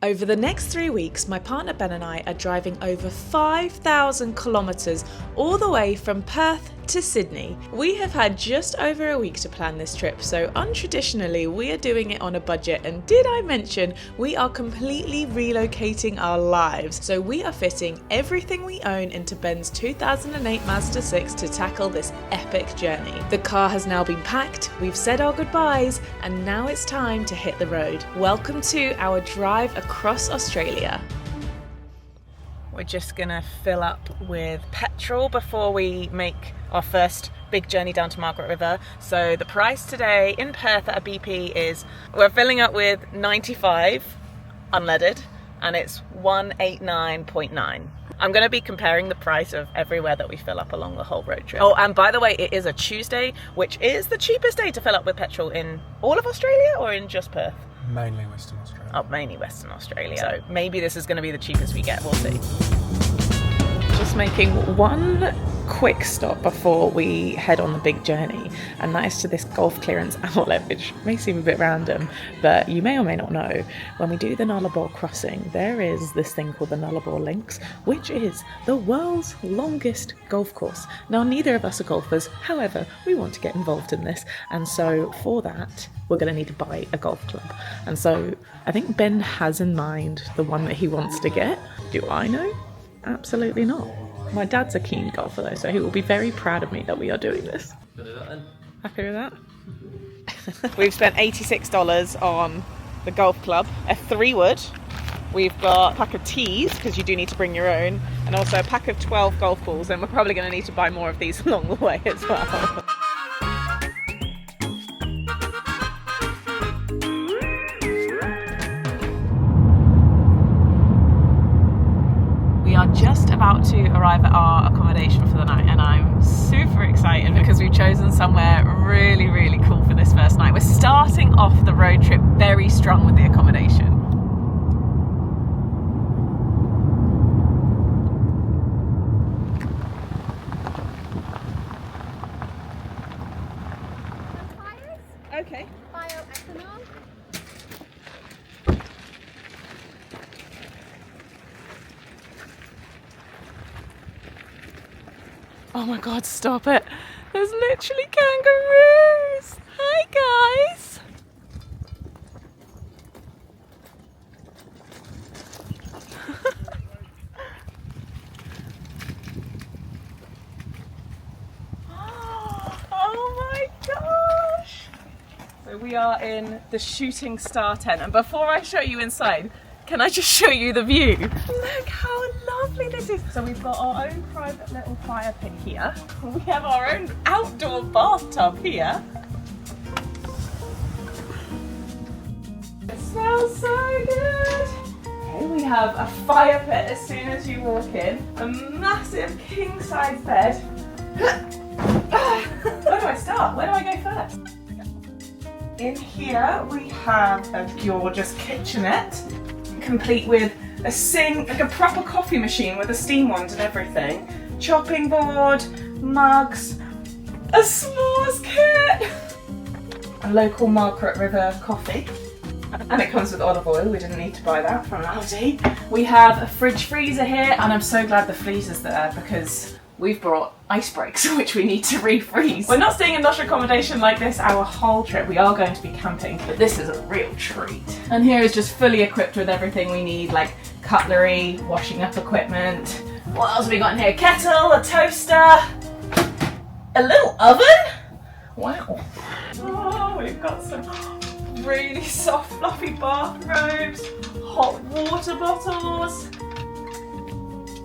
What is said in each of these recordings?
Over the next 3 weeks, my partner Ben and I are driving over 5,000 kilometres all the way from Perth to Sydney. We have had just over a week to plan this trip, so untraditionally we are doing it on a budget, and did I mention we are completely relocating our lives. So we are fitting everything we own into Ben's 2008 Mazda 6 to tackle this epic journey. The car has now been packed, we've said our goodbyes, and now it's time to hit the road. Welcome to our drive across Australia. We're just gonna fill up with petrol before we make our first big journey down to Margaret River. So the price today in Perth at a BP is, we're filling up with 95 unleaded and it's 189.9. I'm going to be comparing the price of everywhere that we fill up along the whole road trip. Oh, and by the way, it is a Tuesday, which is the cheapest day to fill up with petrol in all of Australia or in just Perth? Mainly Western Australia. Oh, mainly Western Australia. So maybe this is going to be the cheapest we get, we'll see. Just making one quick stop before we head on the big journey, and that is to this golf clearance outlet, which may seem a bit random, but you may or may not know, when we do the Nullarbor crossing, there is this thing called the Nullarbor Links, which is the world's longest golf course. Now, neither of us are golfers, however, we want to get involved in this, and so for that, we're going to need to buy a golf club. And so I think Ben has in mind the one that he wants to get. Do I know? Absolutely not. My dad's a keen golfer though, so he will be very proud of me that we are doing this. Happy with that? We've spent $86 on the golf club, a 3-wood. We've got a pack of tees, because you do need to bring your own, and also a pack of 12 golf balls, and we're probably going to need to buy more of these along the way as well. We are just about to arrive at our accommodation for the night, and I'm super excited because we've chosen somewhere really, really cool for this first night. We're starting off the road trip very strong with the accommodation. Okay. Bioethanol. Oh my god, stop it. There's literally kangaroos. Hi guys. Oh my gosh. So we are in the shooting star tent, and before I show you inside, can I just show you the view? Look how lovely this is. So we've got our own private little fire pit here. We have our own outdoor bathtub here. It smells so good. Okay, we have a fire pit as soon as you walk in. A massive king size bed. Where do I start? Where do I go first? In here we have a gorgeous kitchenette, complete with a sink, like a proper coffee machine with a steam wand and everything, chopping board, mugs, a s'mores kit, a local Margaret River coffee, and it comes with olive oil. We didn't need to buy that from Aldi. We have a fridge freezer here, and I'm so glad the freezer's there because we've brought ice breaks which we need to refreeze. We're not staying in lush accommodation like this our whole trip. We are going to be camping, but this is a real treat. And here is just fully equipped with everything we need, like cutlery, washing up equipment. What else have we got in here? Kettle, a toaster, a little oven. Wow. Oh, we've got some really soft fluffy bathrobes, hot water bottles,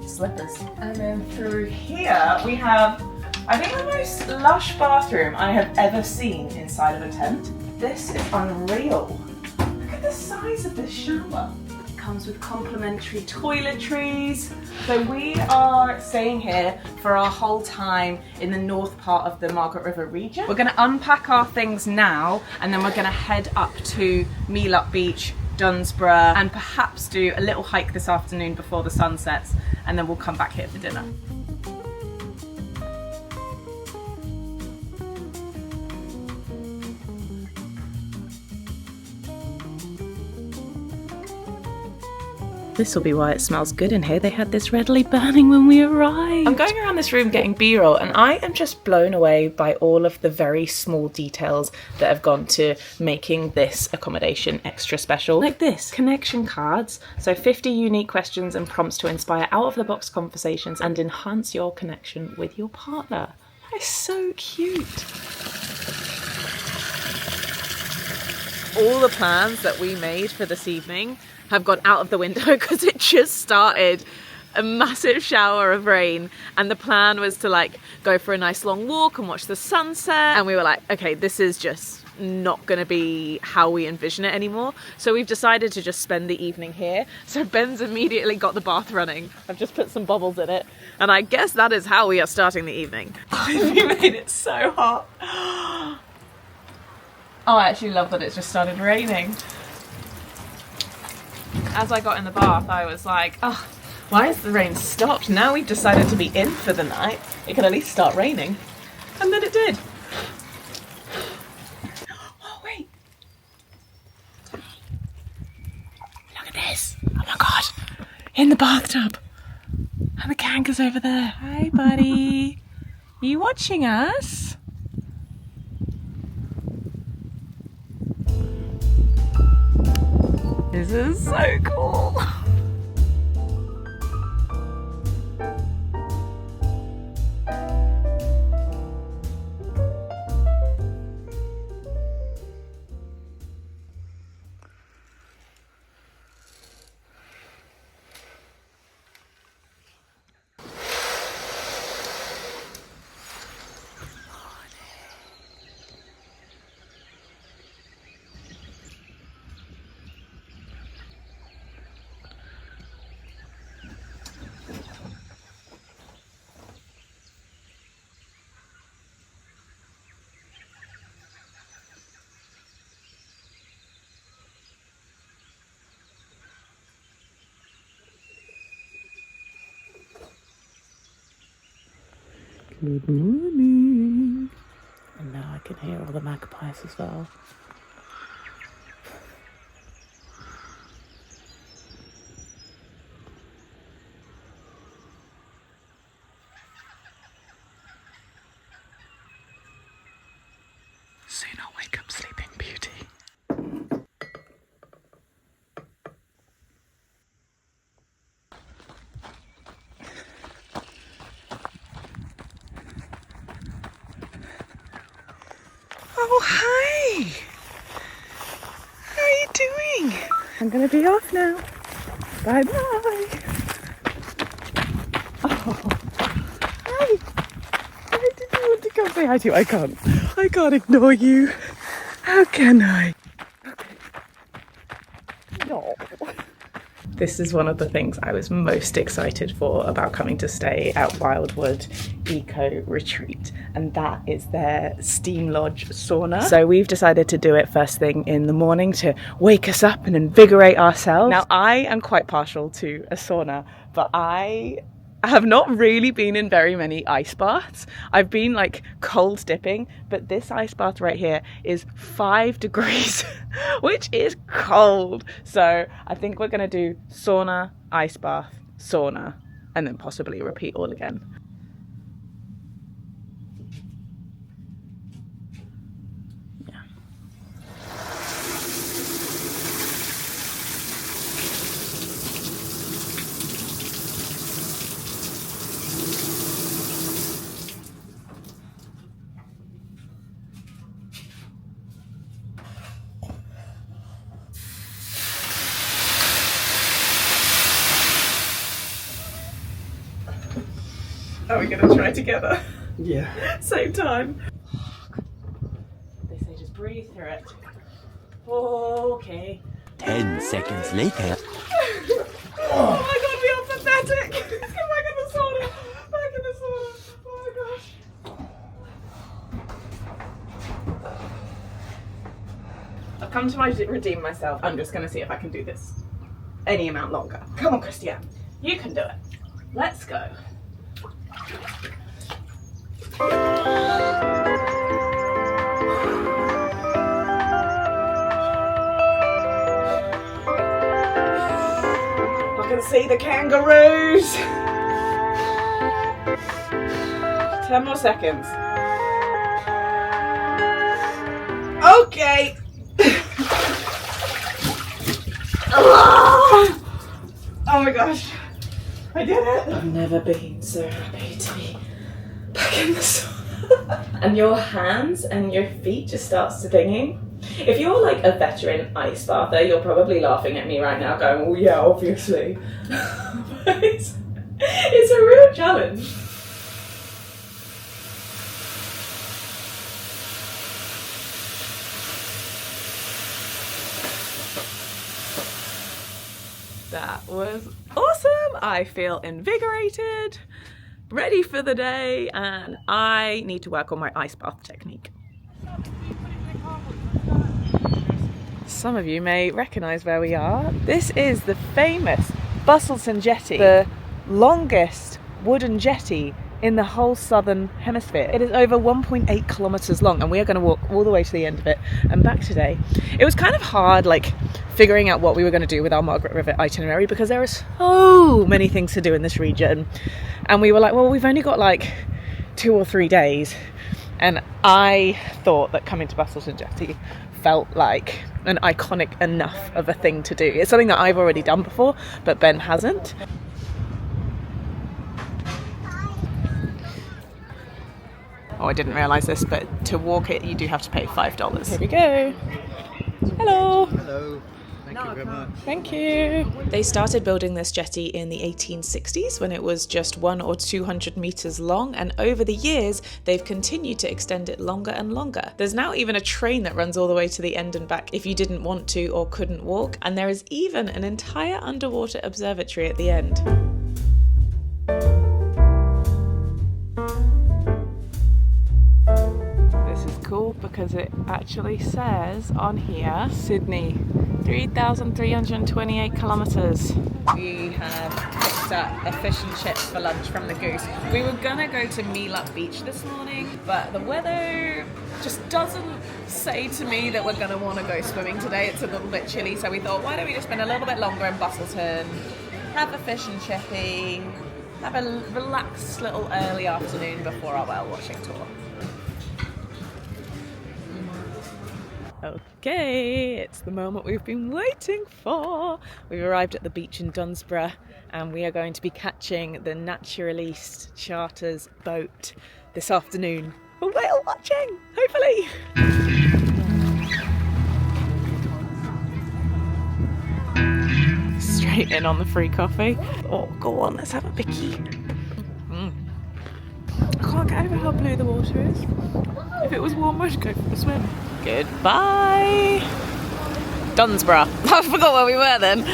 slippers. And then through here we have, I think, the most lush bathroom I have ever seen inside of a tent. This is unreal. Look at the size of this shower. It comes with complimentary toiletries. So we are staying here for our whole time in the north part of the Margaret River region. We're going to unpack our things now, and then we're going to head up to Meelup Beach, Dunsborough, and perhaps do a little hike this afternoon before the sun sets, and then we'll come back here for dinner. This will be why it smells good in here. They had this readily burning when we arrived. I'm going around this room getting B-roll, and I am just blown away by all of the very small details that have gone to making this accommodation extra special. Like this, connection cards. So 50 unique questions and prompts to inspire out-of-the-box conversations and enhance your connection with your partner. That is so cute. All the plans that we made for this evening have gone out of the window because it just started a massive shower of rain, and the plan was to like go for a nice long walk and watch the sunset, and we were like, okay, this is just not going to be how we envision it anymore, so we've decided to just spend the evening here. So Ben's immediately got the bath running. I've just put some bubbles in it, and I guess that is how we are starting the evening. We made it so hot. Oh, I actually love that it's just started raining. As I got in the bath, I was like, oh, why has the rain stopped? Now we've decided to be in for the night. It can at least start raining. And then it did. Oh, wait. Look at this. Oh my God. In the bathtub. And the kangaroo's over there. Hi, buddy. Are you watching us? This is so cool. Good morning. And now I can hear all the magpies as well. Soon I'll wake up Sleeping Beauty. Oh, hi! How are you doing? I'm gonna be off now. Bye-bye. Oh, hi! Why did you want to come say hi to you? I can't ignore you. How can I? No. This is one of the things I was most excited for about coming to stay at Wildwood Eco Retreat, and that is their steam lodge sauna. So we've decided to do it first thing in the morning to wake us up and invigorate ourselves. Now, I am quite partial to a sauna, but I have not really been in very many ice baths. I've been like cold dipping, but this ice bath right here is 5 degrees, which is cold. So I think we're gonna do sauna, ice bath, sauna, and then possibly repeat all again. Are we going to try together? Yeah. Same time. They say just breathe through it. Okay. 10 seconds later. Oh my God, we are pathetic. Let's get back in the sauna. Back in the sauna. Oh my gosh. I've come to redeem myself. I'm just going to see if I can do this any amount longer. Come on, Christiane. You can do it. Let's go. I can see the kangaroos. 10 more seconds. Okay. Oh my gosh. I did it. I've never been so happy to be back in the sun. And your hands and your feet just start stinging. If you're like a veteran ice bather, you're probably laughing at me right now going, oh yeah, obviously. But it's a real challenge. That was awesome. I feel invigorated, ready for the day, and I need to work on my ice bath technique. Some of you may recognise where we are. This is the famous Busselton Jetty, the longest wooden jetty in the whole southern hemisphere. It is over 1.8 kilometres long, and we are going to walk all the way to the end of it and back today. It was kind of hard, like, figuring out what we were going to do with our Margaret River itinerary because there are so many things to do in this region, and we were like, well, we've only got like 2 or 3 days, and I thought that coming to Busselton Jetty felt like an iconic enough of a thing to do. It's something that I've already done before, but Ben hasn't. Oh, I didn't realise this, but to walk it, you do have to pay $5. Here we go. Hello. Hello. Thank you very much. Thank you. They started building this jetty in the 1860s when it was just 100 or 200 metres long, and over the years they've continued to extend it longer and longer. There's now even a train that runs all the way to the end and back if you didn't want to or couldn't walk, and there is even an entire underwater observatory at the end. Cool because it actually says on here Sydney, 3,328 kilometres. We have picked up a fish and chips for lunch from the Goose. We were gonna go to Meelup Beach this morning, but the weather just doesn't say to me that we're gonna want to go swimming today. It's a little bit chilly, so we thought, why don't we just spend a little bit longer in Busselton, have a fish and chippy, have a relaxed little early afternoon before our whale watching tour. Okay, it's the moment we've been waiting for. We've arrived at the beach in Dunsborough, and we are going to be catching the Naturaliste Charters boat this afternoon for whale watching, hopefully. Straight in on the free coffee. Oh, go on, let's have a picky. I can't get over how blue the water is. If it was warm, I'd go for a swim. Goodbye! Dunsborough. I forgot where we were then.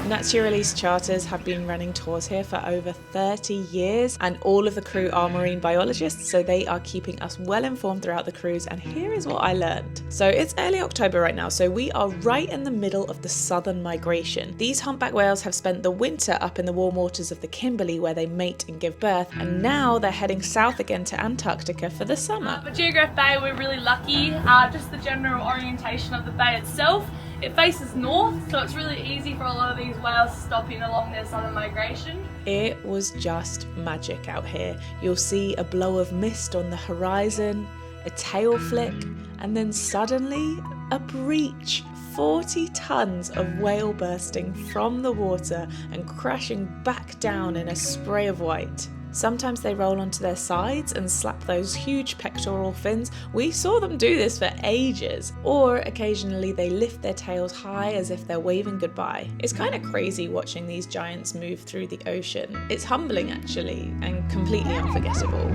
Naturaliste Charters have been running tours here for over 30 years, and all of the crew are marine biologists, so they are keeping us well informed throughout the cruise, and here is what I learned. So it's early October right now, so we are right in the middle of the southern migration. These humpback whales have spent the winter up in the warm waters of the Kimberley where they mate and give birth, and now they're heading south again to Antarctica for the summer. For Geograph Bay, we're really lucky. Just the general orientation of the bay itself. It faces north, so it's really easy for a lot of these whales stopping along their southern migration. It was just magic out here. You'll see a blow of mist on the horizon, a tail flick, and then suddenly a breach. 40 tons of whale bursting from the water and crashing back down in a spray of white. Sometimes they roll onto their sides and slap those huge pectoral fins. We saw them do this for ages. Or occasionally they lift their tails high as if they're waving goodbye. It's kind of crazy watching these giants move through the ocean. It's humbling actually, and completely unforgettable.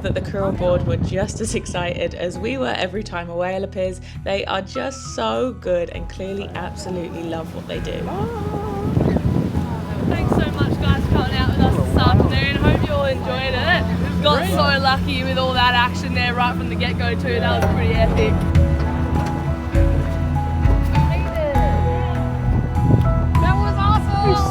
that the crew on board were just as excited as we were every time a whale appears. They are just so good and clearly absolutely love what they do. Thanks so much guys for coming out with us this afternoon. Hope you all enjoyed it. Got so lucky with all that action there right from the get-go too. That was pretty epic. That was awesome!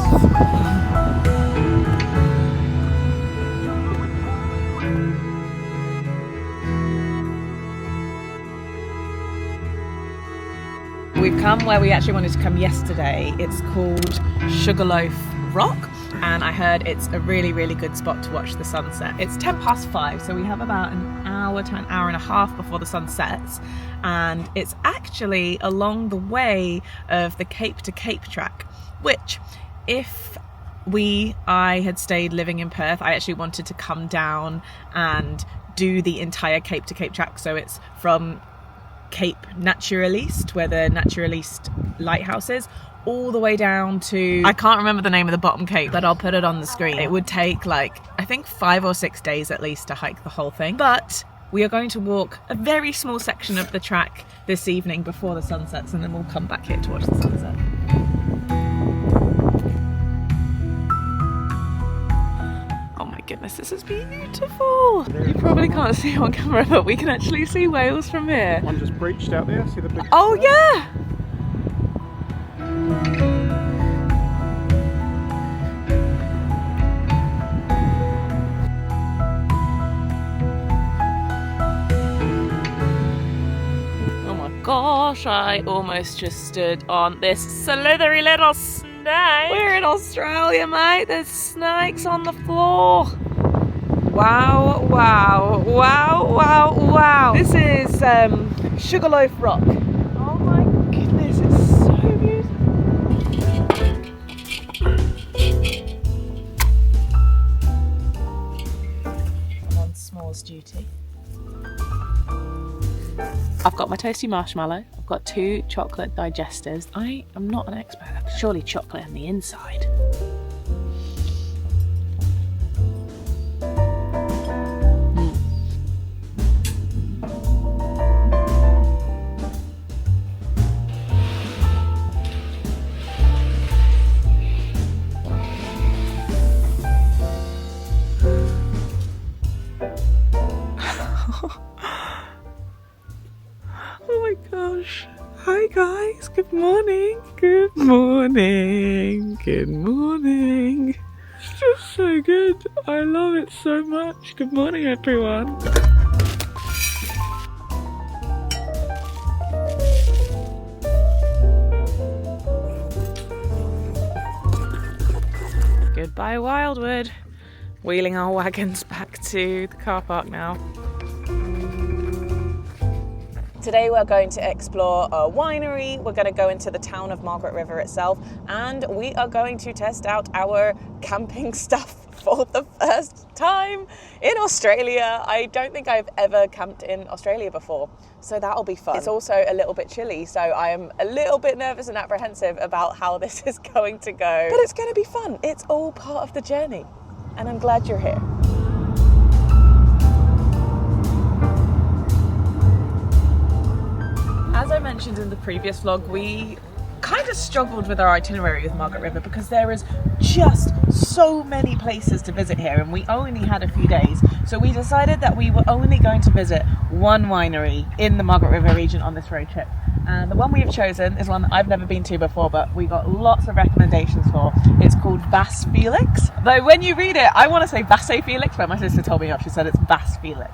We've come where we actually wanted to come yesterday. It's called Sugarloaf Rock, and I heard it's a really, really good spot to watch the sunset. It's 5:10, so we have about an hour to an hour and a half before the sun sets, and it's actually along the way of the Cape to Cape track, which if I had stayed living in Perth, I actually wanted to come down and do the entire Cape to Cape track. So it's from Cape Naturaliste, where the Naturaliste lighthouse is, all the way down to, I can't remember the name of the bottom cape, but I'll put it on the screen. It would take like, I think 5 or 6 days at least to hike the whole thing. But we are going to walk a very small section of the track this evening before the sun sets, and then we'll come back here to watch the sunset. Oh my goodness, this is beautiful. You probably can't see on camera, but we can actually see whales from here. One just breached out there, see the big... Oh yeah! Oh my gosh, I almost just stood on this slithery little snake. We're in Australia, mate. There's snakes on the floor. Wow, wow, wow, wow, wow. This is Sugarloaf Rock. Oh my goodness, it's so beautiful. I'm on s'mores duty. I've got my toasty marshmallow. I've got 2 chocolate digestives. I am not an expert. Surely chocolate on the inside. Oh my gosh. Hi guys, good morning. Good morning. Good morning. It's just so good. I love it so much. Good morning everyone. Goodbye Wildwood. Wheeling our wagons back to the car park now. Today we're going to explore a winery, we're going to go into the town of Margaret River itself, and we are going to test out our camping stuff for the first time in Australia. I don't think I've ever camped in Australia before, so that'll be fun. It's also a little bit chilly, so I am a little bit nervous and apprehensive about how this is going to go. But it's going to be fun. It's all part of the journey, and I'm glad you're here. As I mentioned in the previous vlog, we kind of struggled with our itinerary with Margaret River because there is just so many places to visit here and we only had a few days. So we decided that we were only going to visit one winery in the Margaret River region on this road trip. And the one we have chosen is one that I've never been to before, but we got lots of recommendations for. It's called Bass Felix. Though when you read it, I want to say Basse Felix, but my sister told me off. She said it's Bass Felix.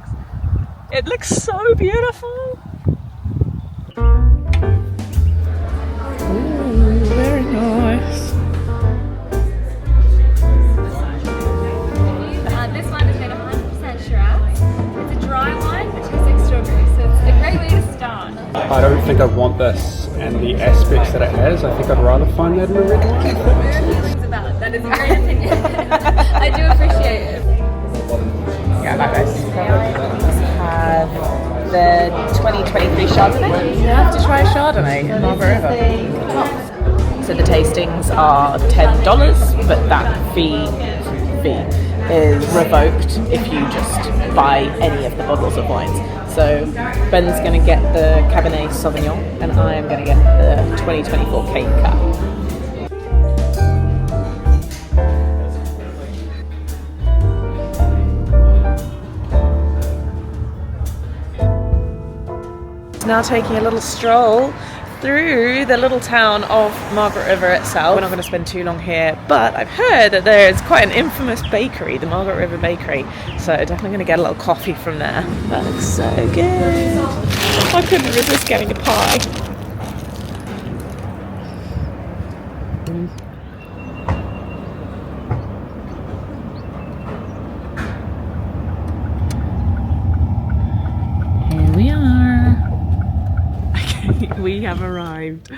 It looks so beautiful. Ooh, very nice. This wine is made 100% Shiraz. It's a dry wine which has like strawberries, so it's a great way to start. I don't think I want this and the aspects that it has. I think I'd rather find that in a red wine. It's about that is a great opinion. I do appreciate it. Yeah, like this. Have the 2023 Chardonnay. You have to try a Chardonnay in Margaret River. So the tastings are $10, but that fee is revoked if you just buy any of the bottles of wines. So Ben's going to get the Cabernet Sauvignon and I'm going to get the 2024 Cape Cut. Now taking a little stroll through the little town of Margaret River itself. We're not going to spend too long here, but I've heard that there's quite an infamous bakery, the Margaret River Bakery, so definitely going to get a little coffee from there. That looks so good. I couldn't resist getting a pie. Here we are. We have arrived,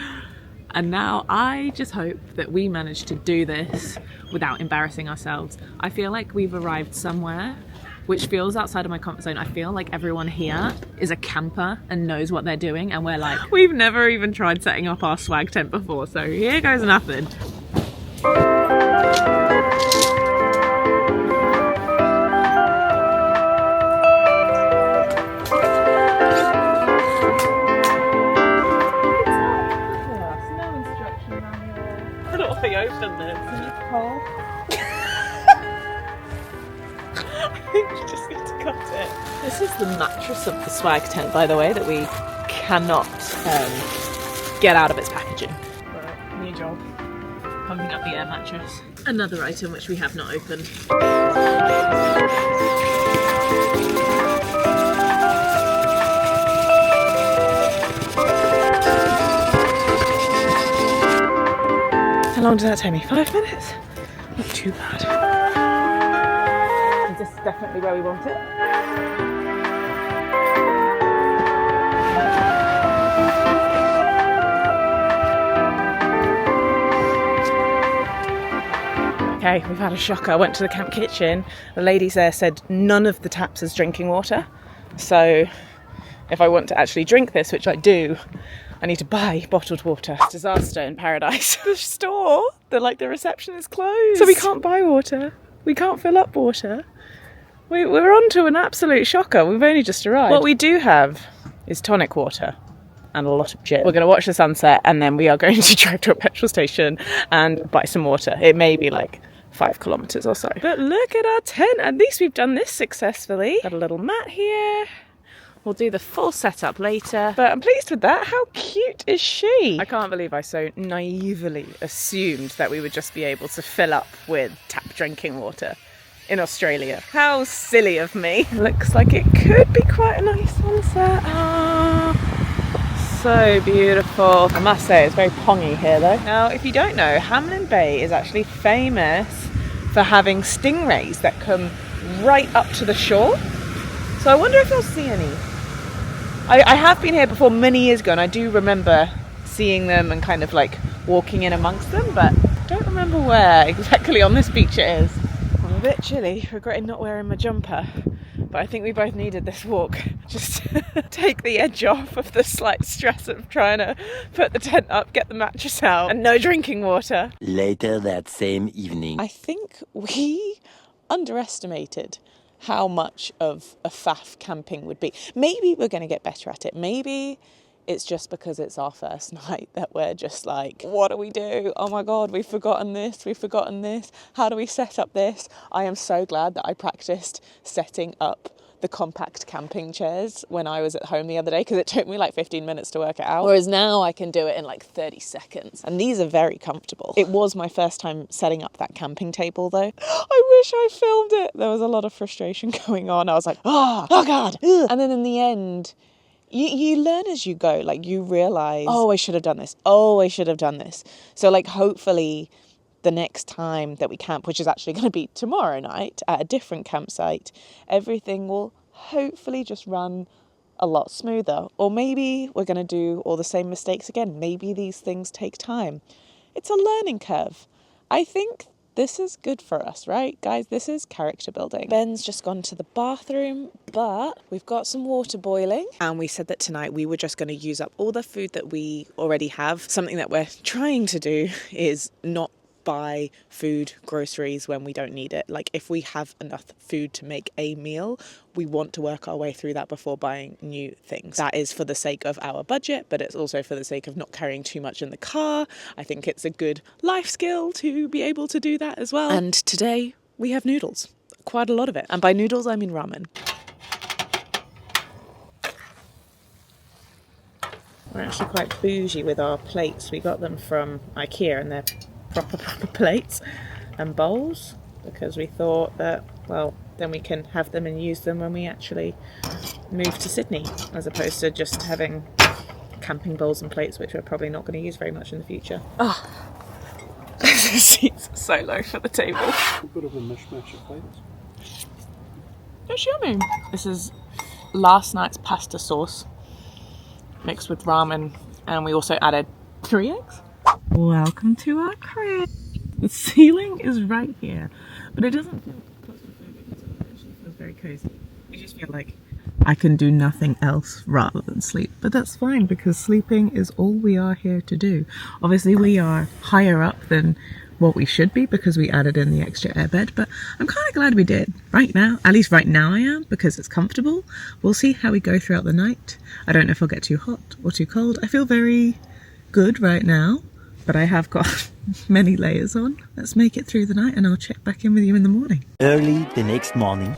and now I just hope that we manage to do this without embarrassing ourselves. I feel like we've arrived somewhere which feels outside of my comfort zone. I feel like everyone here is a camper and knows what they're doing, and we're like, we've never even tried setting up our swag tent before, so here goes nothing. Open this. I think we just need to cut it. This is the mattress of the swag tent, by the way, that we cannot get out of its packaging. Right, new job. Pumping up the air mattress. Another item which we have not opened. How long did that take me? 5 minutes? Not too bad. Is this definitely where we want it? Okay, we've had a shocker. I went to the camp kitchen. The ladies there said none of the taps is drinking water. So if I want to actually drink this, which I do, I need to buy bottled water. Disaster in paradise. The store, the reception is closed. So we can't buy water. We can't fill up water. We're on to an absolute shocker. We've only just arrived. What we do have is tonic water and a lot of gin. We're going to watch the sunset and then we are going to drive to a petrol station and buy some water. It may be like 5 kilometres or so. But look at our tent. At least we've done this successfully. Got a little mat here. We'll do the full setup later, but I'm pleased with that. How cute is she? I can't believe I so naively assumed that we would just be able to fill up with tap drinking water in Australia. How silly of me. Looks like it could be quite a nice sunset. Oh, so beautiful. I must say it's very pongy here though. Now, if you don't know, Hamelin Bay is actually famous for having stingrays that come right up to the shore. So I wonder if you'll see any. I have been here before many years ago and I do remember seeing them and kind of like walking in amongst them, but I don't remember where exactly on this beach it is. I'm a bit chilly, regretting not wearing my jumper, but I think we both needed this walk just to take the edge off of the slight stress of trying to put the tent up, get the mattress out, and no drinking water. Later that same evening. I think we underestimated how much of a faff camping would be. Maybe we're going to get better at it. Maybe it's just because it's our first night that we're just like, what do we do? Oh my God, we've forgotten this. How do we set up this? I am so glad that I practiced setting up the compact camping chairs when I was at home the other day, because it took me like 15 minutes to work it out. Whereas now I can do it in like 30 seconds. And these are very comfortable. It was my first time setting up that camping table though. I wish I filmed it. There was a lot of frustration going on. I was like, oh God. And then in the end, you learn as you go. Like you realise, oh, I should have done this. So like hopefully the next time that we camp, which is actually going to be tomorrow night at a different campsite, everything will hopefully just run a lot smoother. Or maybe we're going to do all the same mistakes again. Maybe these things take time. It's a learning curve. I think this is good for us, right? Guys, this is character building. Ben's just gone to the bathroom, but we've got some water boiling. And we said that tonight we were just going to use up all the food that we already have. Something that we're trying to do is not buy food, groceries when we don't need it. Like if we have enough food to make a meal, we want to work our way through that before buying new things. That is for the sake of our budget, but it's also for the sake of not carrying too much in the car. I think it's a good life skill to be able to do that as well. And today we have noodles, quite a lot of it. And by noodles, I mean ramen. We're actually quite bougie with our plates. We got them from IKEA and they're proper plates and bowls because we thought that, well, then we can have them and use them when we actually move to Sydney, as opposed to just having camping bowls and plates, which we're probably not going to use very much in the future. Oh, this seat's so low for the table. A bit of a mishmash of plates. It's yummy. This is last night's pasta sauce mixed with ramen, and we also added 3 eggs. Welcome to our crib. The ceiling is right here, but it doesn't feel claustrophobic. It actually feels very cozy. I just feel like I can do nothing else rather than sleep, but that's fine because sleeping is all we are here to do. Obviously we are higher up than what we should be because we added in the extra airbed, but I'm kind of glad we did. Right now, at least right now I am, because it's comfortable. We'll see how we go throughout the night. I don't know if I'll get too hot or too cold. I feel very good right now, but I have got many layers on. Let's make it through the night and I'll check back in with you in the morning. Early the next morning.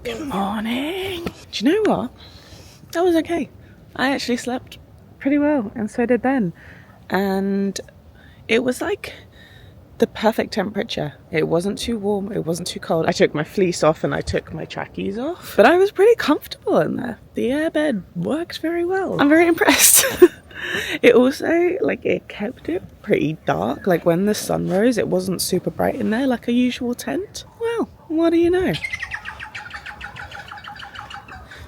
Good morning. Do you know what? That was okay. I actually slept pretty well, and so did Ben. And it was like the perfect temperature. It wasn't too warm, it wasn't too cold. I took my fleece off and I took my trackies off, but I was pretty comfortable in there. The airbed worked very well. I'm very impressed. It also, like, it kept it pretty dark. Like when the sun rose, it wasn't super bright in there like a usual tent. Well, what do you know?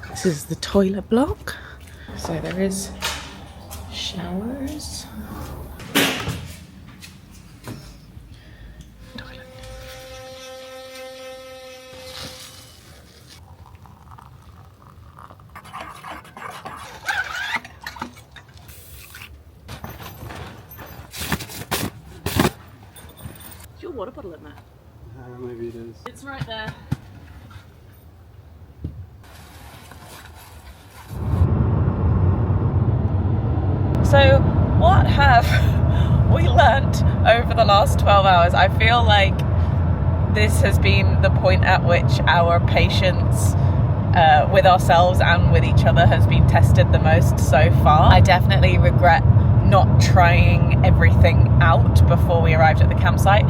This is the toilet block. So there is showers. Toilet. Is your water bottle in there? Maybe it is. It's right there. So what have we learnt over the last 12 hours? I feel like this has been the point at which our patience with ourselves and with each other has been tested the most so far. I definitely regret not trying everything out before we arrived at the campsite.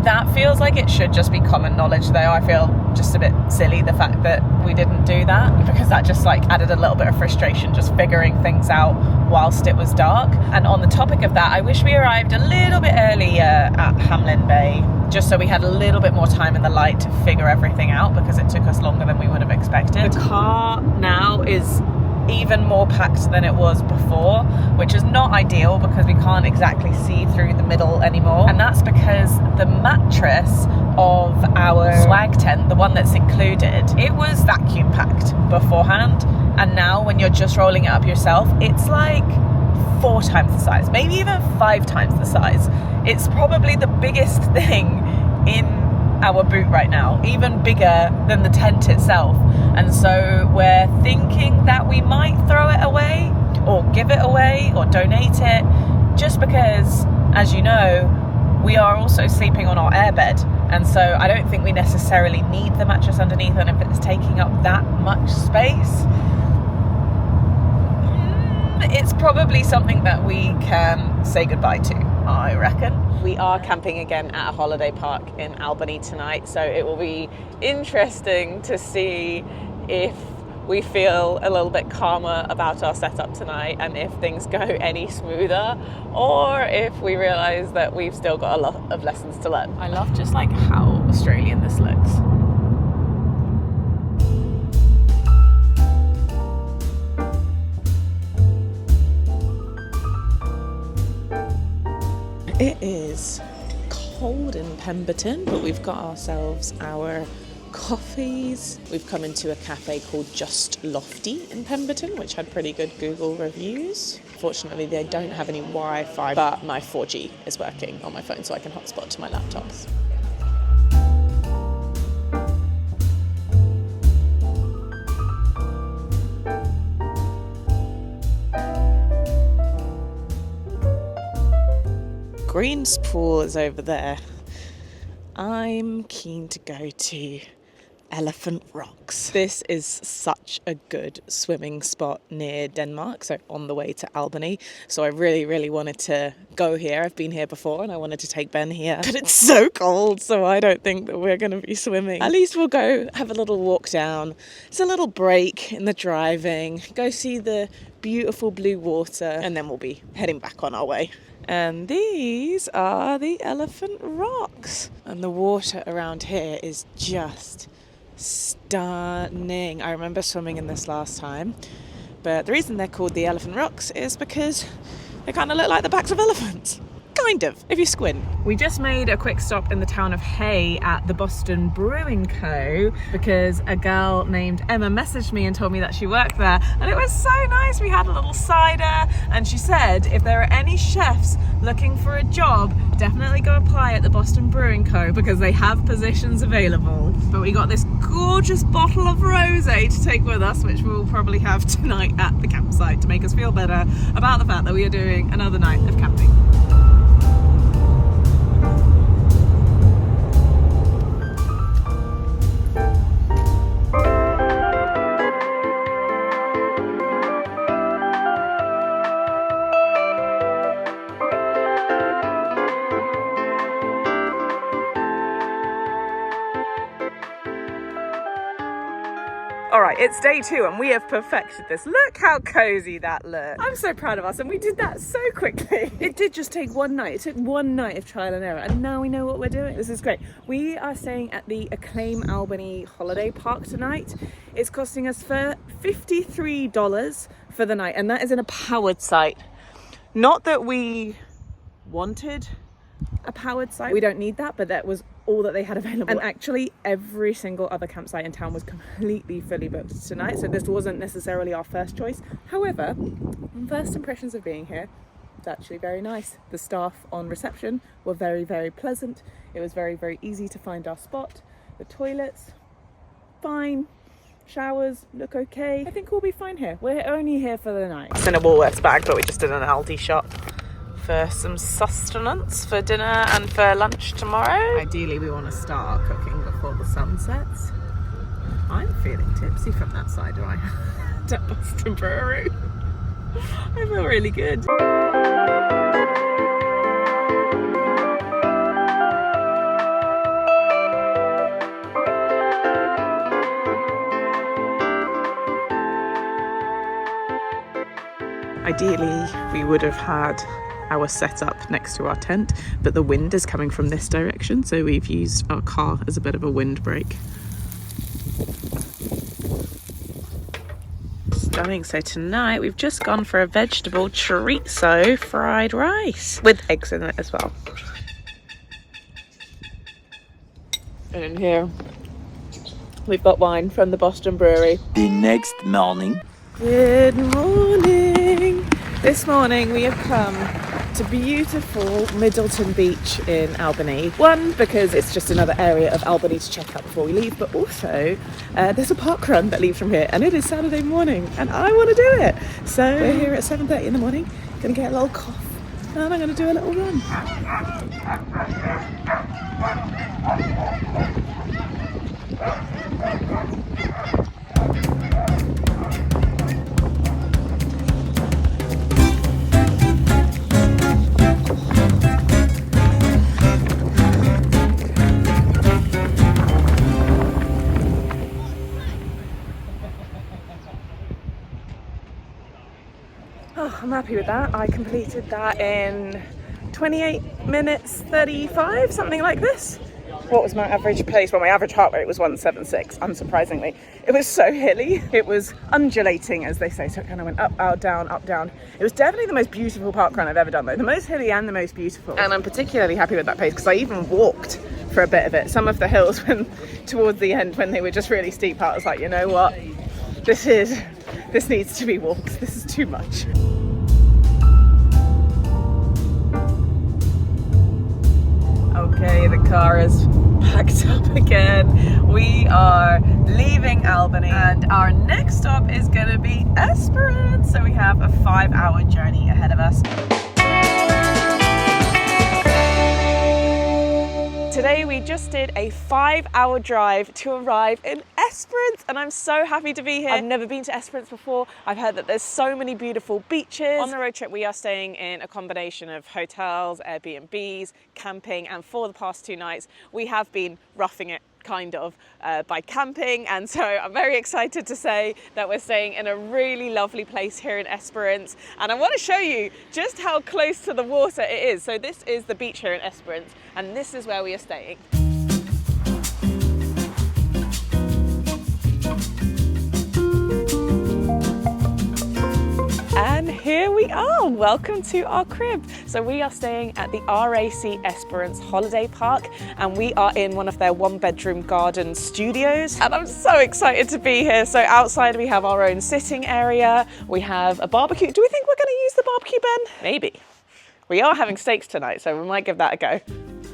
That feels like it should just be common knowledge though. I feel just a bit silly the fact that we didn't do that, because that just like added a little bit of frustration just figuring things out whilst it was dark. And on the topic of that, I wish we arrived a little bit earlier at Hamelin Bay, just so we had a little bit more time in the light to figure everything out, because it took us longer than we would have expected. The car now is even more packed than it was before, which is not ideal because we can't exactly see through the middle anymore, and that's because the mattress of our swag tent, the one that's included, it was vacuum packed beforehand, and now when you're just rolling it up yourself, it's like 4 times the size, maybe even 5 times the size. It's probably the biggest thing in our boot right now, even bigger than the tent itself. And so we're thinking that we might throw it away or give it away or donate it, just because, as you know, we are also sleeping on our airbed, and so I don't think we necessarily need the mattress underneath, and if it's taking up that much space, it's probably something that we can say goodbye to, I reckon. We are camping again at a holiday park in Albany tonight, so it will be interesting to see if we feel a little bit calmer about our setup tonight and if things go any smoother, or if we realise that we've still got a lot of lessons to learn. I love just like how Australian this looks. It is cold in Pemberton, but we've got ourselves our coffees. We've come into a cafe called Just Lofty in Pemberton, which had pretty good Google reviews. Fortunately, they don't have any Wi-Fi, but my 4G is working on my phone, so I can hotspot to my laptops. Green's pool is over there. I'm keen to go to Elephant Rocks. This is such a good swimming spot near Denmark, so on the way to Albany. So I really wanted to go here. I've been here before and I wanted to take Ben here, but it's so cold, so I don't think that we're going to be swimming. At least we'll go have a little walk down. It's a little break in the driving, go see the beautiful blue water, and then we'll be heading back on our way. And these are the Elephant Rocks. And the water around here is just stunning. I remember swimming in this last time, but the reason they're called the Elephant Rocks is because they kind of look like the backs of elephants. Kind of, if you squint. We just made a quick stop in the town of Hay at the Boston Brewing Co. because a girl named Emma messaged me and told me that she worked there, and it was so nice. We had a little cider, and she said if there are any chefs looking for a job, definitely go apply at the Boston Brewing Co. because they have positions available. But we got this gorgeous bottle of rosé to take with us, which we'll probably have tonight at the campsite to make us feel better about the fact that we are doing another night of camping. Alright, it's day 2 and we have perfected this. Look how cozy that looks. I'm so proud of us, and we did that so quickly. It did just take one night. It took one night of trial and error, and now we know what we're doing. This is great. We are staying at the Acclaim Albany Holiday Park tonight. It's costing us for $53 for the night, and that is in a powered site. Not that we wanted a powered site. We don't need that, but that was all that they had available. And actually every single other campsite in town was completely fully booked tonight, so this wasn't necessarily our first choice. However, first impressions of being here, it's actually very nice. The staff on reception were very pleasant. It was very easy to find our spot. The toilets, fine. Showers look okay. I think we'll be fine here. We're only here for the night. It's in a Woolworths bag, but we just did an Aldi shop for some sustenance for dinner and for lunch tomorrow. Ideally we want to start cooking before the sun sets. I'm feeling tipsy from that cider I had at Boston Brewery. I feel really good. Ideally we would have had our setup next to our tent, but the wind is coming from this direction, so we've used our car as a bit of a windbreak. Stunning. So tonight we've just gone for a vegetable chorizo fried rice with eggs in it as well. And in here we've got wine from the Boston Brewery. The next morning. Good morning. This morning we have come to beautiful Middleton Beach in Albany. One, because it's just another area of Albany to check out before we leave, but also there's a parkrun that leaves from here, and it is Saturday morning and I want to do it. So we're here at 7:30 in the morning, gonna get a little cough, and I'm gonna do a little run. Oh, I'm happy with that. I completed that in 28 minutes 35, something like this. What was my average pace? Well, my average heart rate was 176, unsurprisingly. It was so hilly. It was undulating, as they say, so it kind of went up, out, down, up, down. It was definitely the most beautiful parkrun I've ever done, though. The most hilly and the most beautiful. And I'm particularly happy with that pace because I even walked for a bit of it. Some of the hills, when towards the end, when they were just really steep, I was like, you know what, this needs to be walked. This is too much. Okay, the car is packed up again. We are leaving Albany and our next stop is going to be Esperance. So we have a 5-hour journey ahead of us. Today we just did a 5-hour drive to arrive in Esperance and I'm so happy to be here. I've never been to Esperance before. I've heard that there's so many beautiful beaches. On the road trip we are staying in a combination of hotels, Airbnbs, camping, and for the past 2 nights we have been roughing it kind of by camping, and so I'm very excited to say that we're staying in a really lovely place here in Esperance, and I want to show you just how close to the water it is. So this is the beach here in Esperance and this is where we are staying. And here we are, welcome to our crib. So we are staying at the RAC Esperance Holiday Park and we are in one of their 1-bedroom garden studios. And I'm so excited to be here. So outside we have our own sitting area, we have a barbecue. Do we think we're gonna use the barbecue, Ben? Maybe. We are having steaks tonight, so we might give that a go.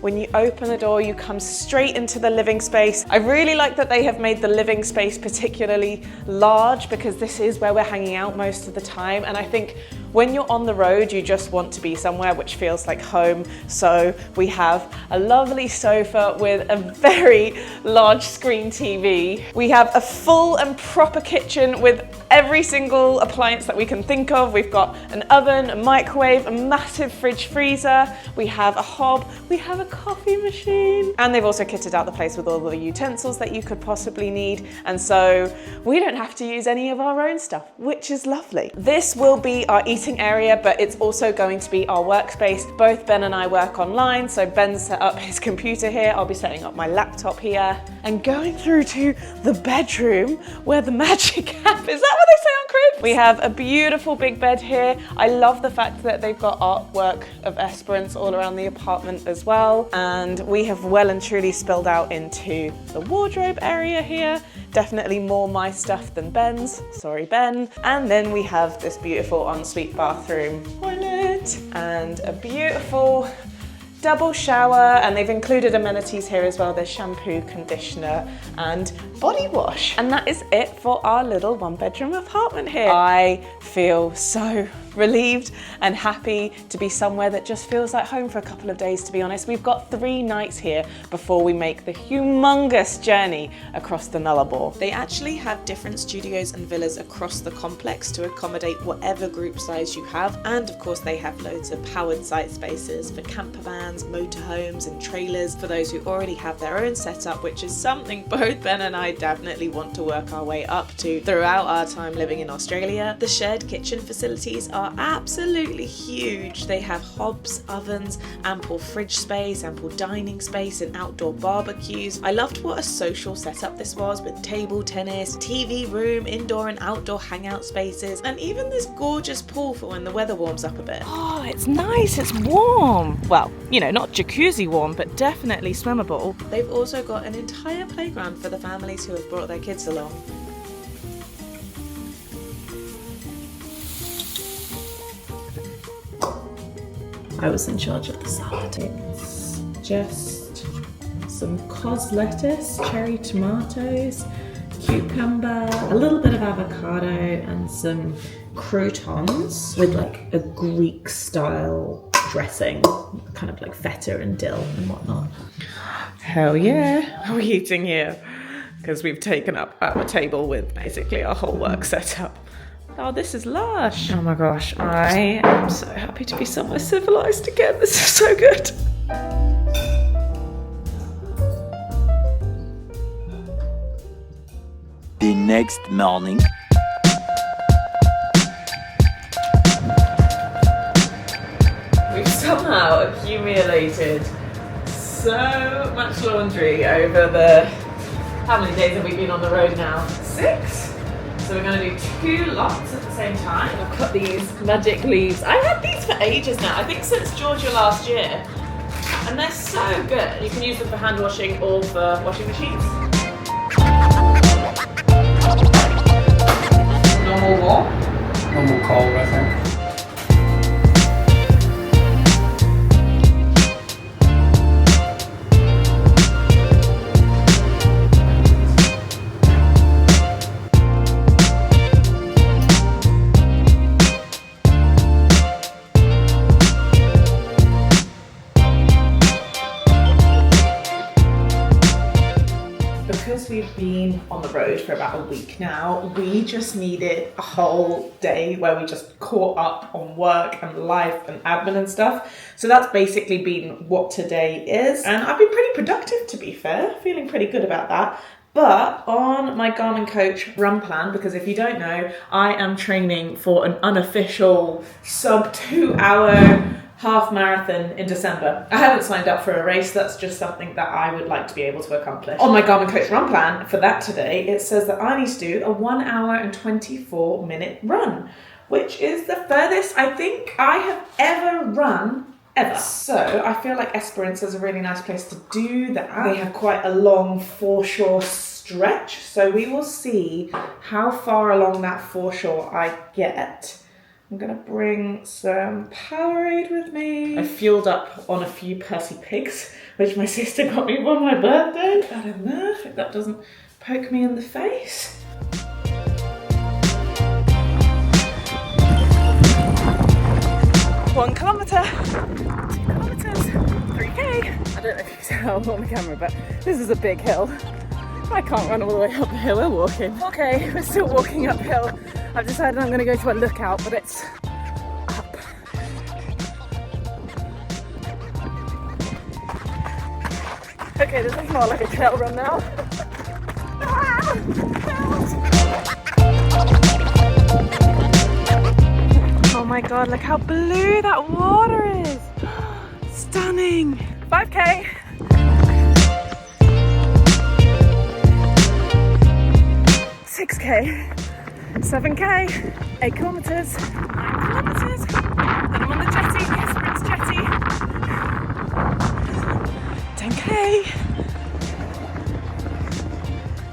When you open the door, you come straight into the living space. I really like that they have made the living space particularly large because this is where we're hanging out most of the time. And I think when you're on the road, you just want to be somewhere which feels like home. So we have a lovely sofa with a very large screen TV. We have a full and proper kitchen with every single appliance that we can think of. We've got an oven, a microwave, a massive fridge freezer. We have a hob, we have a coffee machine. And they've also kitted out the place with all the utensils that you could possibly need. And so we don't have to use any of our own stuff, which is lovely. This will be our eating area, but it's also going to be our workspace. Both Ben and I work online, so Ben's set up his computer here. I'll be setting up my laptop here and going through to the bedroom where the magic happens. Is that what they say on cribs? We have a beautiful big bed here. I love the fact that they've got artwork of Esperance all around the apartment as well. And we have well and truly spilled out into the wardrobe area here. Definitely more my stuff than Ben's. Sorry, Ben. And then we have this beautiful ensuite bathroom toilet and a beautiful double shower, and they've included amenities here as well. There's shampoo, conditioner and body wash. And that is it for our little 1-bedroom apartment here. I feel so relieved and happy to be somewhere that just feels like home for a couple of days, to be honest. We've got 3 nights here before we make the humongous journey across the Nullarbor. They actually have different studios and villas across the complex to accommodate whatever group size you have. And of course they have loads of powered site spaces for camper vans, motorhomes and trailers for those who already have their own setup, which is something both Ben and I definitely want to work our way up to throughout our time living in Australia. The shared kitchen facilities are absolutely huge. They have hobs, ovens, ample fridge space, ample dining space and outdoor barbecues. I loved what a social setup this was, with table tennis, TV room, indoor and outdoor hangout spaces, and even this gorgeous pool for when the weather warms up a bit. Oh, it's nice, it's warm. Well, you know, not jacuzzi warm, but definitely swimmable. They've also got an entire playground for the families who have brought their kids along. I was in charge of the salad. It's just some cos lettuce, cherry tomatoes, cucumber, a little bit of avocado and some croutons with like a Greek style dressing, kind of like feta and dill and whatnot. Hell yeah, are we eating here? Because we've taken up our table with basically our whole work set up. Oh, this is lush. Oh my gosh, I am so happy to be somewhere civilized again. This is so good. The next morning. We've somehow accumulated so much laundry over the... How many days have we been on the road now? 6? So we're going to do 2 lots at the same time. I've got these magic leaves. I've had these for ages now. I think since Georgia last year. And they're so good. You can use them for hand washing or for washing the sheets. Normal warm? Normal cold, I think. Because we've been on the road for about a week now, we just needed a whole day where we just caught up on work and life and admin and stuff. So that's basically been what today is. And I've been pretty productive, to be fair, feeling pretty good about that. But on my Garmin Coach run plan, because if you don't know, I am training for an unofficial sub 2 hour half marathon in December. I haven't signed up for a race, that's just something that I would like to be able to accomplish. On my Garmin Coach run plan for that today, it says that I need to do a 1 hour and 24 minute run, which is the furthest I think I have ever run ever. So I feel like Esperance is a really nice place to do that. They have quite a long foreshore stretch, so we will see how far along that foreshore I get. I'm gonna bring some Powerade with me. I fueled up on a few Percy pigs, which my sister got me for my birthday. Put that in there, if that doesn't poke me in the face. One kilometre, 2 kilometres, 3k. I don't know if you can tell on the camera, but this is a big hill. I can't run all the way up the hill, we're walking. Okay, we're still walking uphill. I've decided I'm going to go to a lookout, but it's up. Okay, this is more like a trail run now. Oh my god, look how blue that water is. Stunning. 5k. 6k. 7k, 8 kilometres, 9 kilometres, then I'm on the jetty, the Esperance jetty. 10k,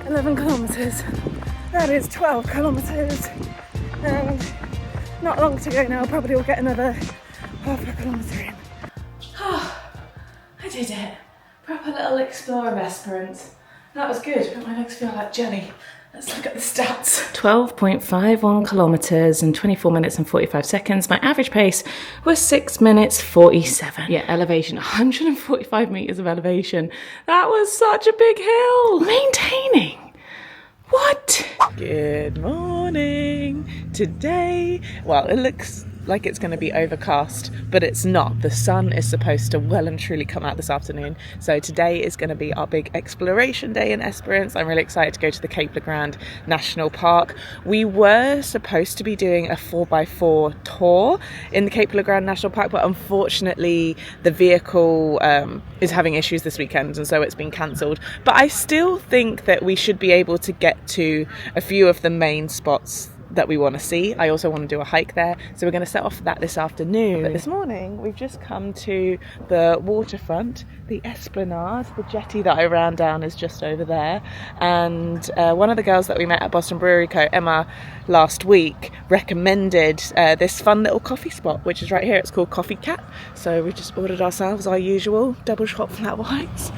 11 kilometres, that is 12 kilometres, and not long to go now, probably will get another half a kilometre in. Oh, I did it. Proper little explore of Esperance. That was good, but my legs feel like jelly. Let's look at the stats. 12.51 kilometres in 24 minutes and 45 seconds. My average pace was 6 minutes 47. Yeah, elevation, 145 metres of elevation. That was such a big hill. Maintaining. What? Good morning. Today, well, it looks like it's going to be overcast, but it's not. The sun is supposed to well and truly come out this afternoon. So today is going to be our big exploration day in Esperance. I'm really excited to go to the Cape Le Grand National Park. We were supposed to be doing a 4x4 tour in the Cape Le Grand National Park, but unfortunately the vehicle is having issues this weekend, and so it's been cancelled. But I still think that we should be able to get to a few of the main spots that we want to see. I also want to do a hike there, so we're going to set off for that this afternoon. But this morning we've just come to the waterfront, the Esplanade. The jetty that I ran down is just over there, and one of the girls that we met at Boston Brewery Co, Emma, last week recommended this fun little coffee spot, which is right here. It's called Coffee Cat, so we just ordered ourselves our usual double shot flat whites.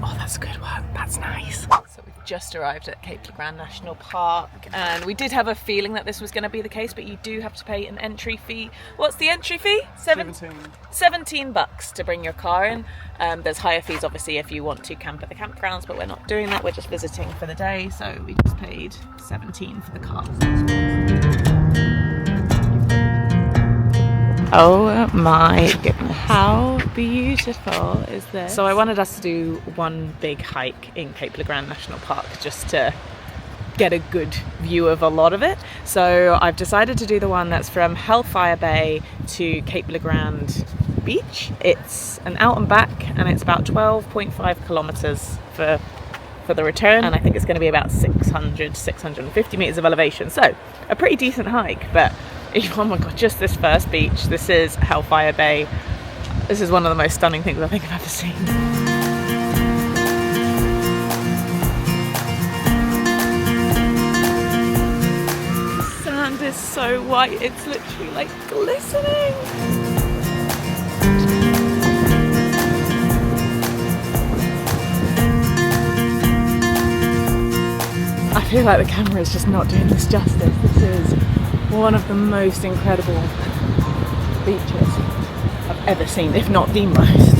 Oh, that's a good one. That's nice. So we've just arrived at Cape Le Grand National Park, and we did have a feeling that this was going to be the case, but you do have to pay an entry fee. What's the entry fee? 17 bucks to bring your car in. There's higher fees obviously if you want to camp at the campgrounds, but we're not doing that. We're just visiting for the day, so we just paid 17 for the car. Oh my goodness. How beautiful is this? So I wanted us to do one big hike in Cape Le Grand National Park just to get a good view of a lot of it. So I've decided to do the one that's from Hellfire Bay to Cape Le Grand Beach. It's an out and back, and it's about 12.5 kilometres for the return, and I think it's going to be about 650 metres of elevation. So a pretty decent hike, but oh my god, just this first beach. This is Hellfire Bay. This is one of the most stunning things I think I've ever seen. The sand is so white, it's literally like glistening. I feel like the camera is just not doing this justice. This is one of the most incredible beaches I've ever seen, if not the most.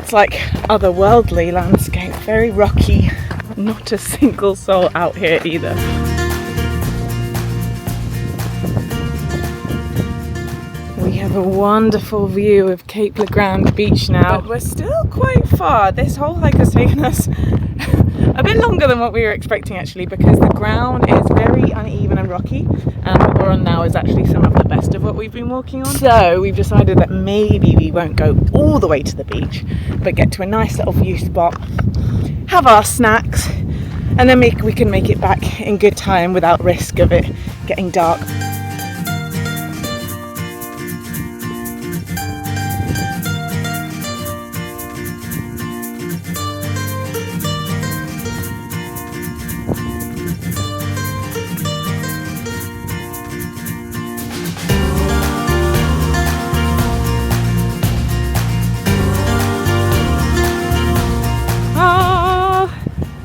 It's like otherworldly landscape, very rocky, not a single soul out here either. We have a wonderful view of Cape Le Grand Beach now, but we're still quite far. This whole hike has taken us a bit longer than what we were expecting actually, because the ground is very uneven and rocky, and what we're on now is actually some of the best of what we've been walking on. So we've decided that maybe we won't go all the way to the beach, but get to a nice little view spot, have our snacks, and then we can make it back in good time without risk of it getting dark.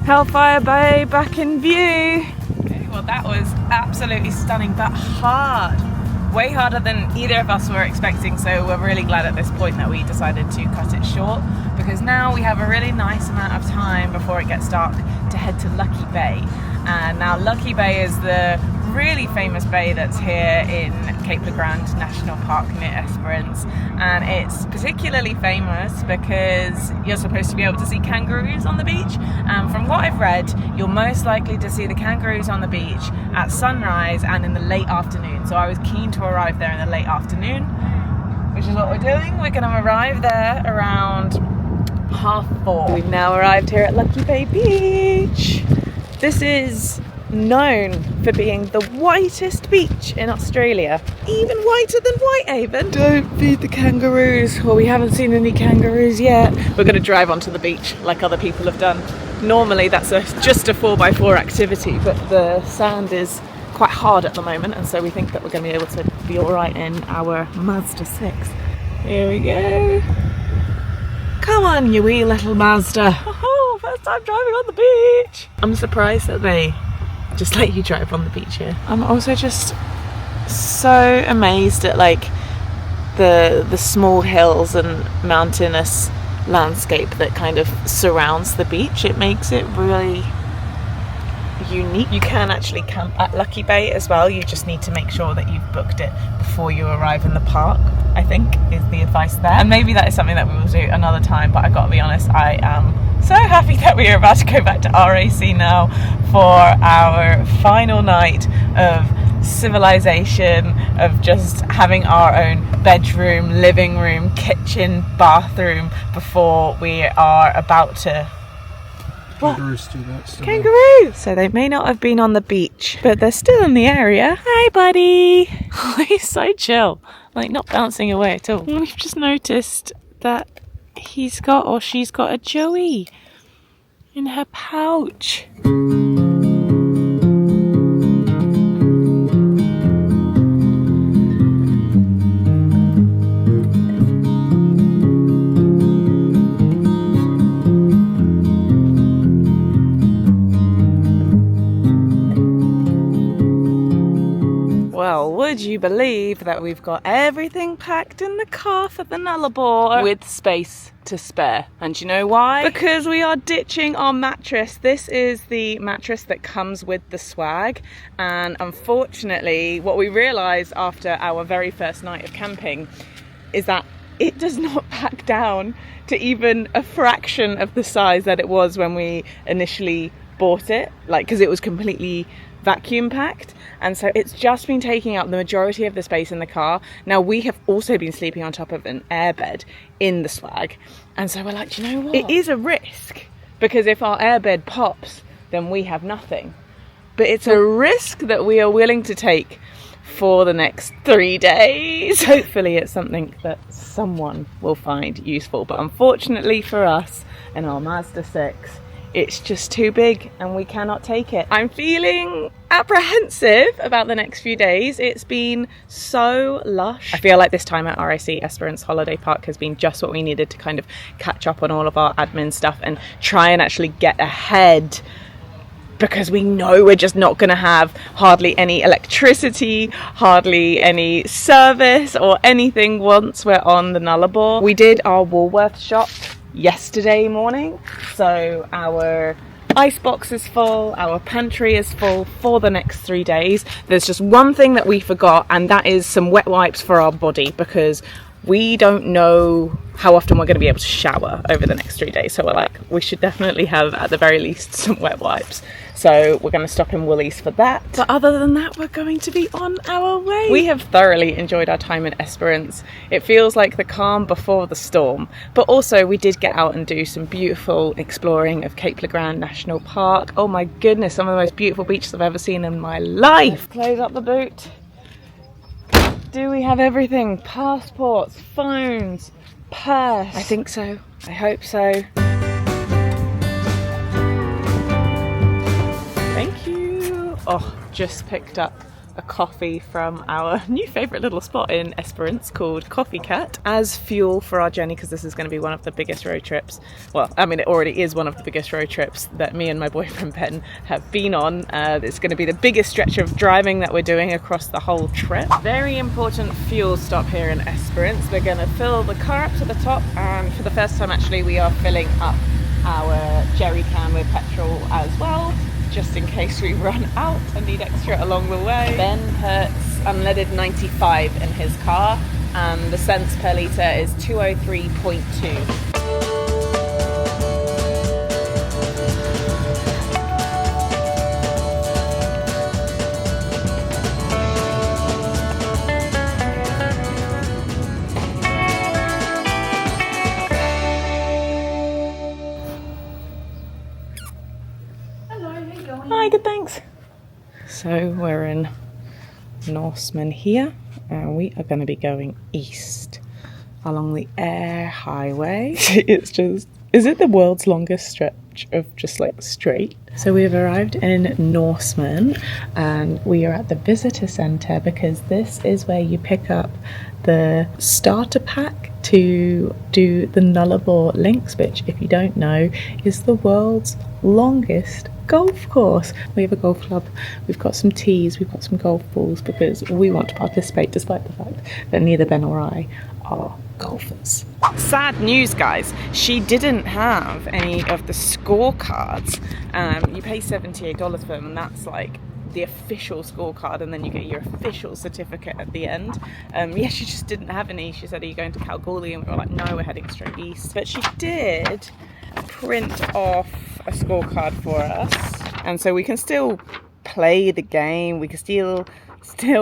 Hellfire Bay back in view. Okay, well that was absolutely stunning, but hard. Way harder than either of us were expecting, so we're really glad at this point that we decided to cut it short, because now we have a really nice amount of time before it gets dark to head to Lucky Bay. And now Lucky Bay is the really famous bay that's here in Cape Le Grand National Park near Esperance, and it's particularly famous because you're supposed to be able to see kangaroos on the beach, and from what I've read you're most likely to see the kangaroos on the beach at sunrise and in the late afternoon. So I was keen to arrive there in the late afternoon, which is what we're doing. We're going to arrive there around 4:30. We've now arrived here at Lucky Bay Beach. This is known for being the whitest beach in Australia, even whiter than Whitehaven. Don't feed the kangaroos. Well, we haven't seen any kangaroos yet. We're going to drive onto the beach like other people have done. Normally that's just a 4x4 activity, but the sand is quite hard at the moment, and so we think that we're going to be able to be alright in our Mazda 6. Here we go. Come on, you wee little Mazda. Oh, first time driving on the beach. I'm surprised that they just let you drive on the beach here. I'm also just so amazed at like the small hills and mountainous landscape that kind of surrounds the beach. It makes it really unique. You can actually camp at Lucky Bay as well. You just need to make sure that you've booked it before you arrive in the park, I think is the advice there. And maybe that is something that we will do another time, but I gotta be honest, I am so happy that we are about to go back to RAC now for our final night of civilization, of just having our own bedroom, living room, kitchen, bathroom before we are about to... Kangaroos do that still. Kangaroos! So they may not have been on the beach, but they're still in the area. Hi buddy! He's so chill, like not bouncing away at all. We've just noticed that he's got, or she's got, a joey in her pouch. Well, would you believe that we've got everything packed in the car for the Nullarbor with space to spare? And you know why? Because we are ditching our mattress. This is the mattress that comes with the swag, and unfortunately what we realised after our very first night of camping is that it does not pack down to even a fraction of the size that it was when we initially bought it, like, because it was completely vacuum packed, and so it's just been taking up the majority of the space in the car. Now we have also been sleeping on top of an airbed in the swag, and so we're like, do you know what, it is a risk, because if our airbed pops, then we have nothing. But it's a risk that we are willing to take for the next 3 days. Hopefully it's something that someone will find useful, but unfortunately for us and our Mazda 6, it's just too big and we cannot take it. I'm feeling apprehensive about the next few days. It's been so lush. I feel like this time at RIC Esperance Holiday Park has been just what we needed to kind of catch up on all of our admin stuff and try and actually get ahead, because we know we're just not going to have hardly any electricity, hardly any service or anything once we're on the Nullarbor. We did our Woolworths shop yesterday morning, so our icebox is full, our pantry is full for the next 3 days. There's just one thing that we forgot, and that is some wet wipes for our body, because we don't know how often we're going to be able to shower over the next 3 days. So we're like, we should definitely have at the very least some wet wipes. So we're going to stop in Woolies for that. But other than that, we're going to be on our way. We have thoroughly enjoyed our time in Esperance. It feels like the calm before the storm. But also we did get out and do some beautiful exploring of Cape Le Grand National Park. Oh my goodness, some of the most beautiful beaches I've ever seen in my life. Close up the boot. Do we have everything? Passports, phones, purse? I think so. I hope so. Thank you. Oh, just picked up a coffee from our new favourite little spot in Esperance called Coffee Cat as fuel for our journey, because this is going to be one of the biggest road trips. Well, I mean, it already is one of the biggest road trips that me and my boyfriend Ben have been on. It's going to be the biggest stretch of driving that we're doing across the whole trip. Very important fuel stop here in Esperance. We're going to fill the car up to the top, and for the first time actually we are filling up our jerry can with petrol as well, just in case we run out and need extra along the way. Ben puts unleaded 95 in his car, and the cents per litre is 203.2. Hi, good, thanks. So we're in Norseman here, and we are going to be going east along the Air Highway. It's just, is it the world's longest stretch of just like straight? So we've arrived in Norseman, and we are at the visitor centre, because this is where you pick up the starter pack to do the Nullarbor links, which, if you don't know, is the world's longest golf course. We have a golf club, we've got some tees, we've got some golf balls, because we want to participate despite the fact that neither Ben or I are golfers. Sad news, guys, she didn't have any of the scorecards. You pay $78 for them, and that's like the official scorecard, and then you get your official certificate at the end. Yeah, she just didn't have any. She said, are you going to Kalgoorlie? And we were like, no, we're heading straight east. But she did print off a scorecard for us, and so we can still play the game, we can still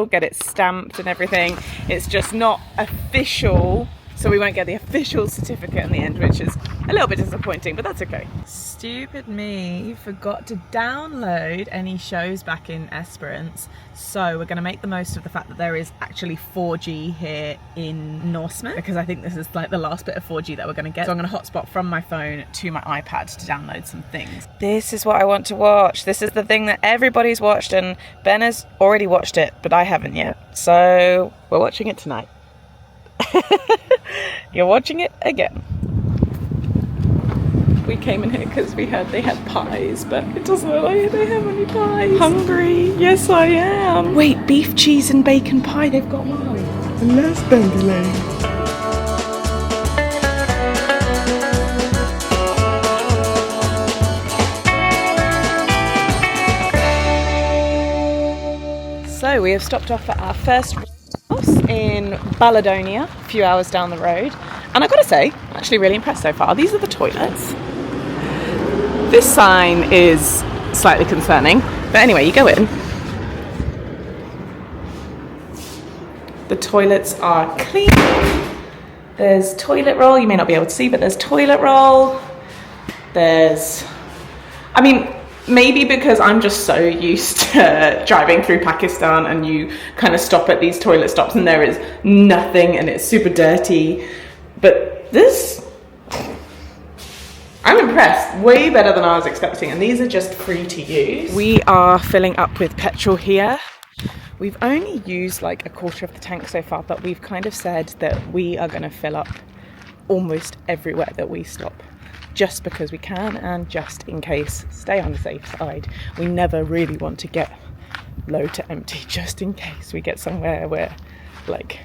get it stamped and everything. It's just not official, so we won't get the official certificate in the end, which is a little bit disappointing, but that's okay. Stupid me forgot to download any shows back in Esperance, so we're going to make the most of the fact that there is actually 4G here in Norseman, because I think this is like the last bit of 4G that we're going to get. So I'm going to hotspot from my phone to my iPad to download some things. This is what I want to watch. This is the thing that everybody's watched, and Ben has already watched it, but I haven't yet. So we're watching it tonight. You're watching it again. We came in here because we heard they had pies, but it doesn't look like they have any pies. Hungry? Yes, I am. Wait, beef, cheese and bacon pie, they've got one. Let's dandelion. So we have stopped off at our first house in Balladonia, a few hours down the road. And I've got to say, I'm actually really impressed so far. These are the toilets. This sign is slightly concerning, but anyway, you go in. The toilets are clean. There's toilet roll, you may not be able to see, but there's toilet roll. There's, I mean, maybe because I'm just so used to driving through Pakistan and you kind of stop at these toilet stops and there is nothing and it's super dirty. But this, I'm impressed. Way better than I was expecting. And these are just free to use. We are filling up with petrol here. We've only used like a quarter of the tank so far, but we've kind of said that we are going to fill up almost everywhere that we stop, just because we can and just in case, stay on the safe side. We never really want to get low to empty, just in case we get somewhere where like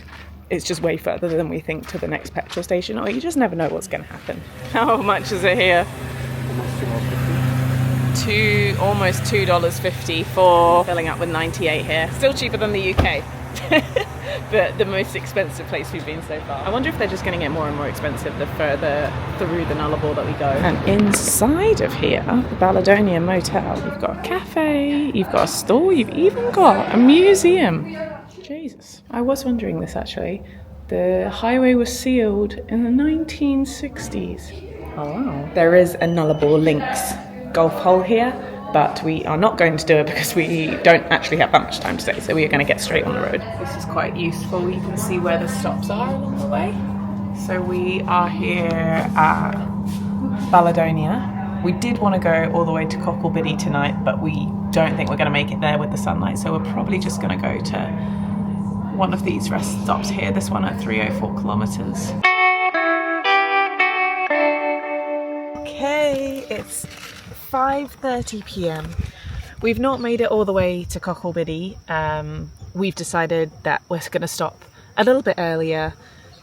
it's just way further than we think to the next petrol station, or you just never know what's going to happen. How much is it here? Almost $2.50 for filling up with 98 here. Still cheaper than the UK. But the most expensive place we've been so far. I wonder if they're just going to get more and more expensive the further through the Nullarbor that we go. And inside of here, the Balladonia Motel, you've got a cafe, you've got a store, you've even got a museum. Jesus. I was wondering this actually. The highway was sealed in the 1960s. Oh wow. There is a Nullarbor Links golf hole here, but we are not going to do it because we don't actually have that much time today, so we are going to get straight on the road. This is quite useful. You can see where the stops are along the way. So we are here at Balladonia. We did want to go all the way to Cocklebiddy tonight, but we don't think we're going to make it there with the sunlight, so we're probably just going to go to one of these rest stops here, this one at 304 kilometres. Okay, it's 5:30 p.m. We've not made it all the way to Cocklebiddy. We've decided that we're going to stop a little bit earlier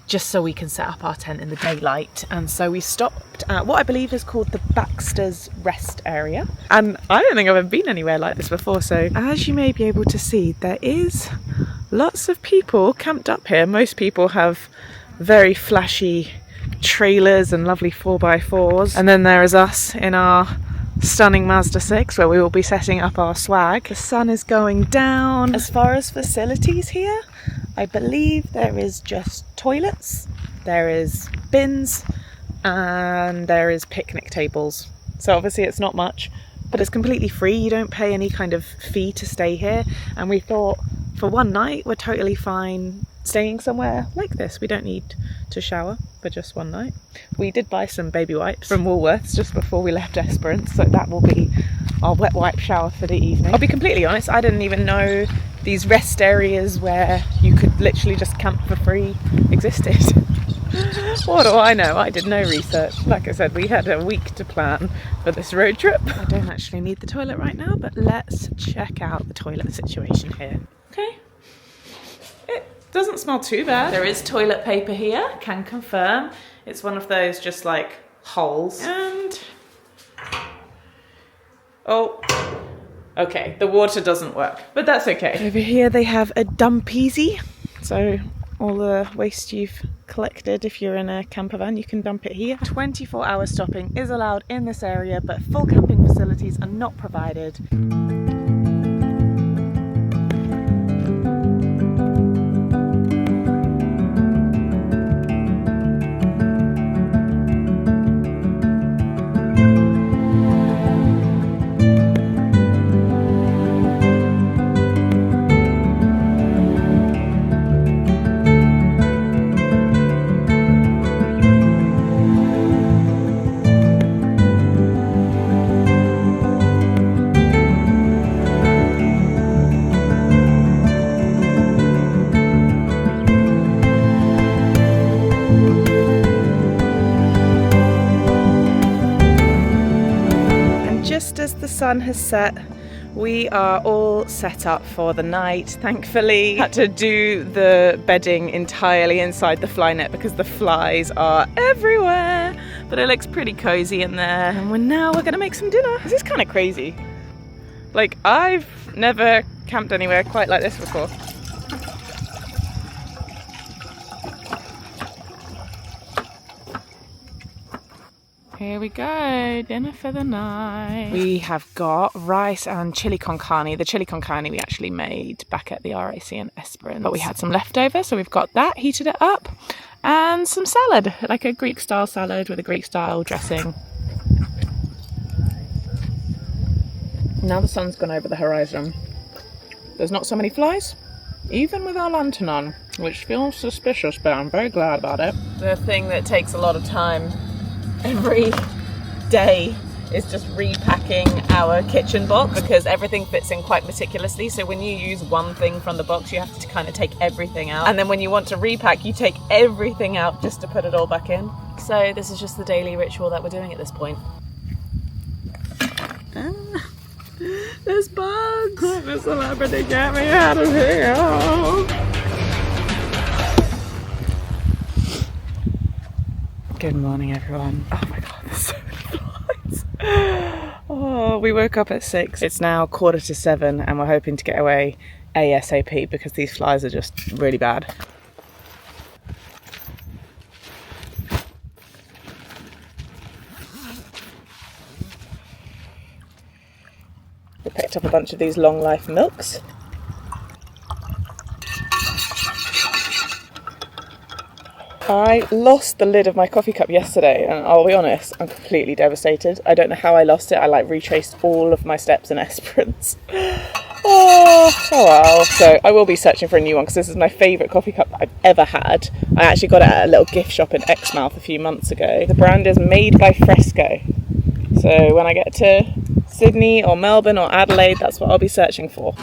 just so we can set up our tent in the daylight. And so we stopped at what I believe is called the Baxter's Rest area. And I don't think I've ever been anywhere like this before. So as you may be able to see, there is lots of people camped up here. Most people have very flashy trailers and lovely 4x4s. And then there is us in our stunning Mazda 6 where we will be setting up our swag. The sun is going down. As far as facilities here, I believe there is just toilets, there is bins, and there is picnic tables. So obviously it's not much, but it's completely free. You don't pay any kind of fee to stay here. And we thought for one night we're totally fine staying somewhere like this. We don't need to shower for just one night. We did buy some baby wipes from Woolworths just before we left Esperance, so that will be our wet wipe shower for the evening. I'll be completely honest, I didn't even know these rest areas where you could literally just camp for free existed. What do I know? I did no research. Like I said, we had a week to plan for this road trip. I don't actually need the toilet right now, but let's check out the toilet situation here. Okay. It doesn't smell too bad. There is toilet paper here, can confirm. It's one of those just like holes. And oh, okay, the water doesn't work, but that's okay. Over here they have a dump easy, so all the waste you've collected, if you're in a camper van, you can dump it here. 24-hour stopping is allowed in this area, but full camping facilities are not provided. As the sun has set, we are all set up for the night. Thankfully, had to do the bedding entirely inside the fly net because the flies are everywhere, but it looks pretty cozy in there. And we're gonna make some dinner. This is kind of crazy. Like, I've never camped anywhere quite like this before. Here we go, dinner for the night. We have got rice and chili con carne. The chili con carne we actually made back at the RAC in Esperance, but we had some leftover, so we've got that, heated it up, and some salad, like a Greek style salad with a Greek style dressing. Now the sun's gone over the horizon. There's not so many flies, even with our lantern on, which feels suspicious, but I'm very glad about it. The thing that takes a lot of time every day is just repacking our kitchen box, because everything fits in quite meticulously. So when you use one thing from the box, you have to kind of take everything out. And then when you want to repack, you take everything out just to put it all back in. So this is just the daily ritual that we're doing at this point. There's bugs! The celebrity, get me out of here! Good morning, everyone. Oh my god, there's so many flies. Oh, we woke up at 6. It's now 7:15 and we're hoping to get away ASAP because these flies are just really bad. We picked up a bunch of these long life milks. I lost the lid of my coffee cup yesterday, and I'll be honest, I'm completely devastated. I don't know how I lost it. I retraced all of my steps in Esperance. Oh well. So I will be searching for a new one because this is my favourite coffee cup that I've ever had. I actually got it at a little gift shop in Exmouth a few months ago. The brand is Made by Fresco. So when I get to Sydney or Melbourne or Adelaide, that's what I'll be searching for.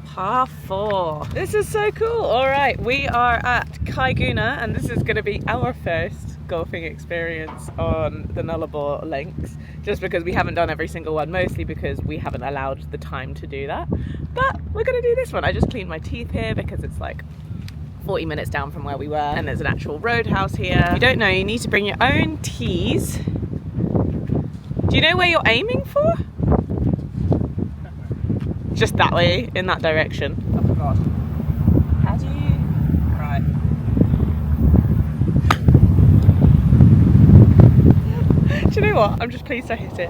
Par 4. This is so cool. All right, we are at Kaiguna, and this is going to be our first golfing experience on the Nullarbor links, just because we haven't done every single one, mostly because we haven't allowed the time to do that. But we're going to do this one. I just cleaned my teeth here because it's 40 minutes down from where we were, and there's an actual roadhouse here. If you don't know, you need to bring your own tees. Do you know where you're aiming for? Just that way, in that direction. Oh god. How do you... Right. Do you know what? I'm just pleased I hit it.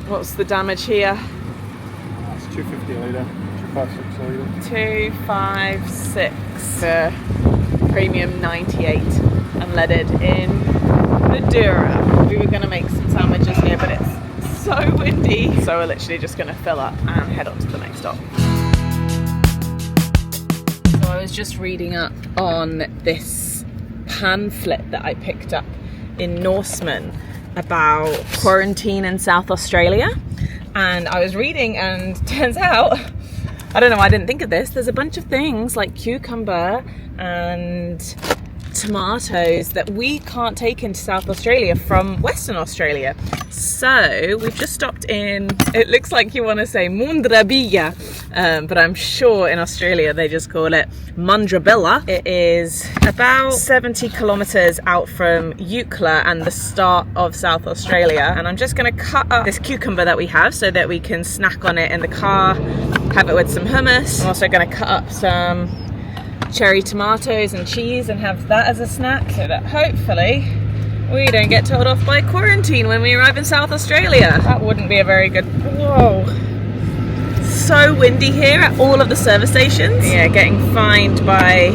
What's the damage here? It's 250 a litre, 256 a litre. 256. Premium 98 unleaded in Madeira. We were going to make some sandwiches here, but it's so windy. So we're literally just going to fill up and head on to the next stop. So I was just reading up on this pamphlet that I picked up in Norseman about quarantine in South Australia, and I was reading, and turns out, I don't know why I didn't think of this, there's a bunch of things like cucumber and tomatoes that we can't take into South Australia from Western Australia. So we've just stopped in, it looks like you want to say Mundrabilla, but I'm sure in Australia they just call it Mundrabilla. It is about 70 kilometres out from Eucla and the start of South Australia, and I'm just going to cut up this cucumber that we have so that we can snack on it in the car, have it with some hummus. I'm also going to cut up some cherry tomatoes and cheese and have that as a snack, so that hopefully we don't get told off by quarantine when we arrive in South Australia. That wouldn't be a very good... Whoa. So windy here at all of the service stations. Yeah, getting fined by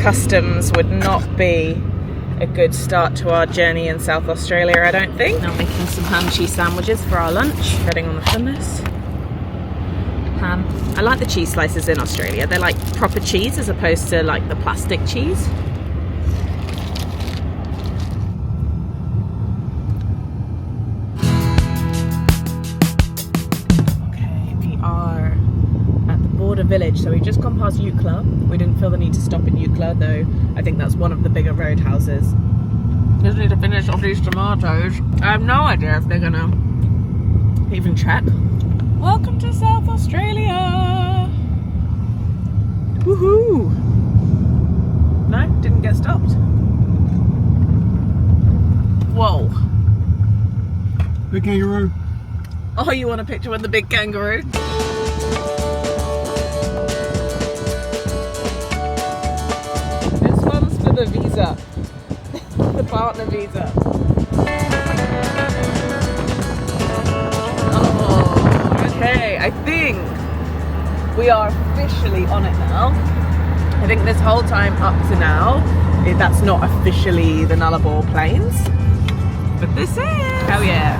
customs would not be a good start to our journey in South Australia, I don't think. Now making some ham cheese sandwiches for our lunch. Spreading on the hummus. Ham. I like the cheese slices in Australia. They're like proper cheese as opposed to like the plastic cheese. Okay, we are at the border village. So we've just gone past Eucla. We didn't feel the need to stop in Eucla, though I think that's one of the bigger roadhouses. Just need to finish off these tomatoes. I have no idea if they're gonna even check. Welcome to South Australia! Woohoo! No, didn't get stopped. Whoa. Big kangaroo. Oh, you want a picture with the big kangaroo? a visa. Oh, okay, I think we are officially on it now. I think this whole time up to now, that's not officially the Nullarbor Plains, but this is. Hell yeah.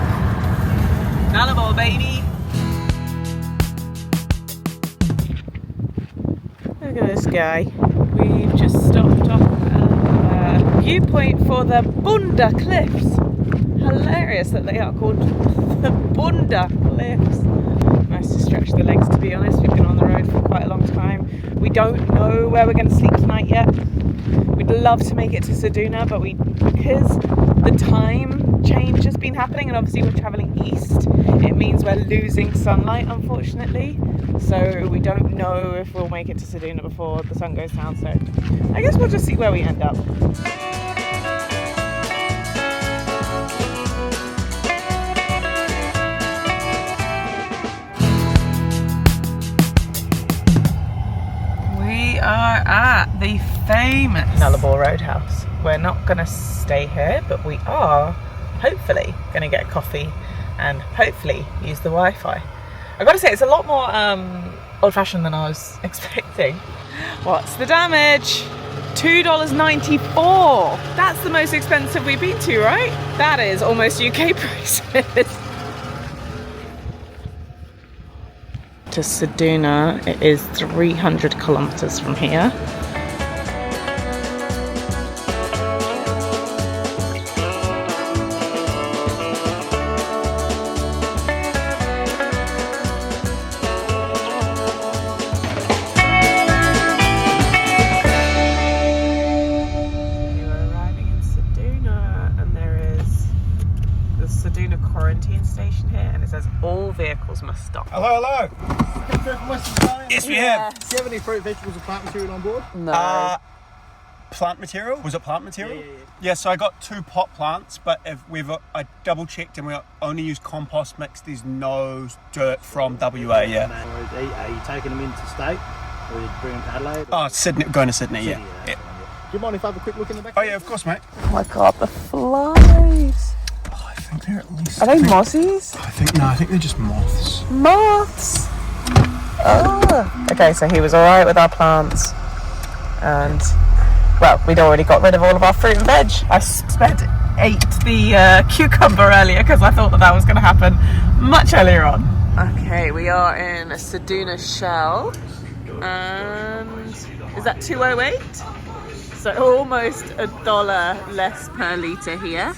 Nullarbor, baby. Look at this guy. We've just stopped off at a viewpoint for the Bunda Cliffs. Hilarious that they are called the Bunda Cliffs. Nice to stretch the legs, to be honest. We've been on the road for quite a long time. We don't know where we're going to sleep tonight yet. We'd love to make it to Ceduna, but because the time change has been happening, and obviously we're travelling east, it means we're losing sunlight, unfortunately. So we don't know if we'll make it to Ceduna before the sun goes down. So I guess we'll just see where we end up. We are at the famous Nullarbor Roadhouse. We're not going to stay here, but we are hopefully going to get a coffee and hopefully use the Wi-Fi. I've got to say, it's a lot more old-fashioned than I was expecting. What's the damage? $2.94. That's the most expensive we've been to, right? That is almost UK prices. To Ceduna, it is 300 kilometres from here. Vehicles must stop. Hello. Yes, we have. Do you have any fruit, vegetables, or plant material on board? No. Plant material? Was it plant material? Yeah. Yeah, so I got 2 pot plants, but if I double checked and we only use compost mix. There's no dirt from WA, yeah. Are you taking them into state, or are you bringing them to Adelaide? Oh, Sydney, going to Sydney, yeah. Do you mind if I have a quick look in the back? Oh yeah, of course, mate. Oh my god, the flies. Oh, I think they're at least... Are they mozzies? I think they're just moths. Moths! Oh. Okay, so he was alright with our plants. And, well, we'd already got rid of all of our fruit and veg. I ate the cucumber earlier because I thought that was going to happen much earlier on. Okay, we are in a Ceduna Shell. And is that 208? So almost $1 less per litre here.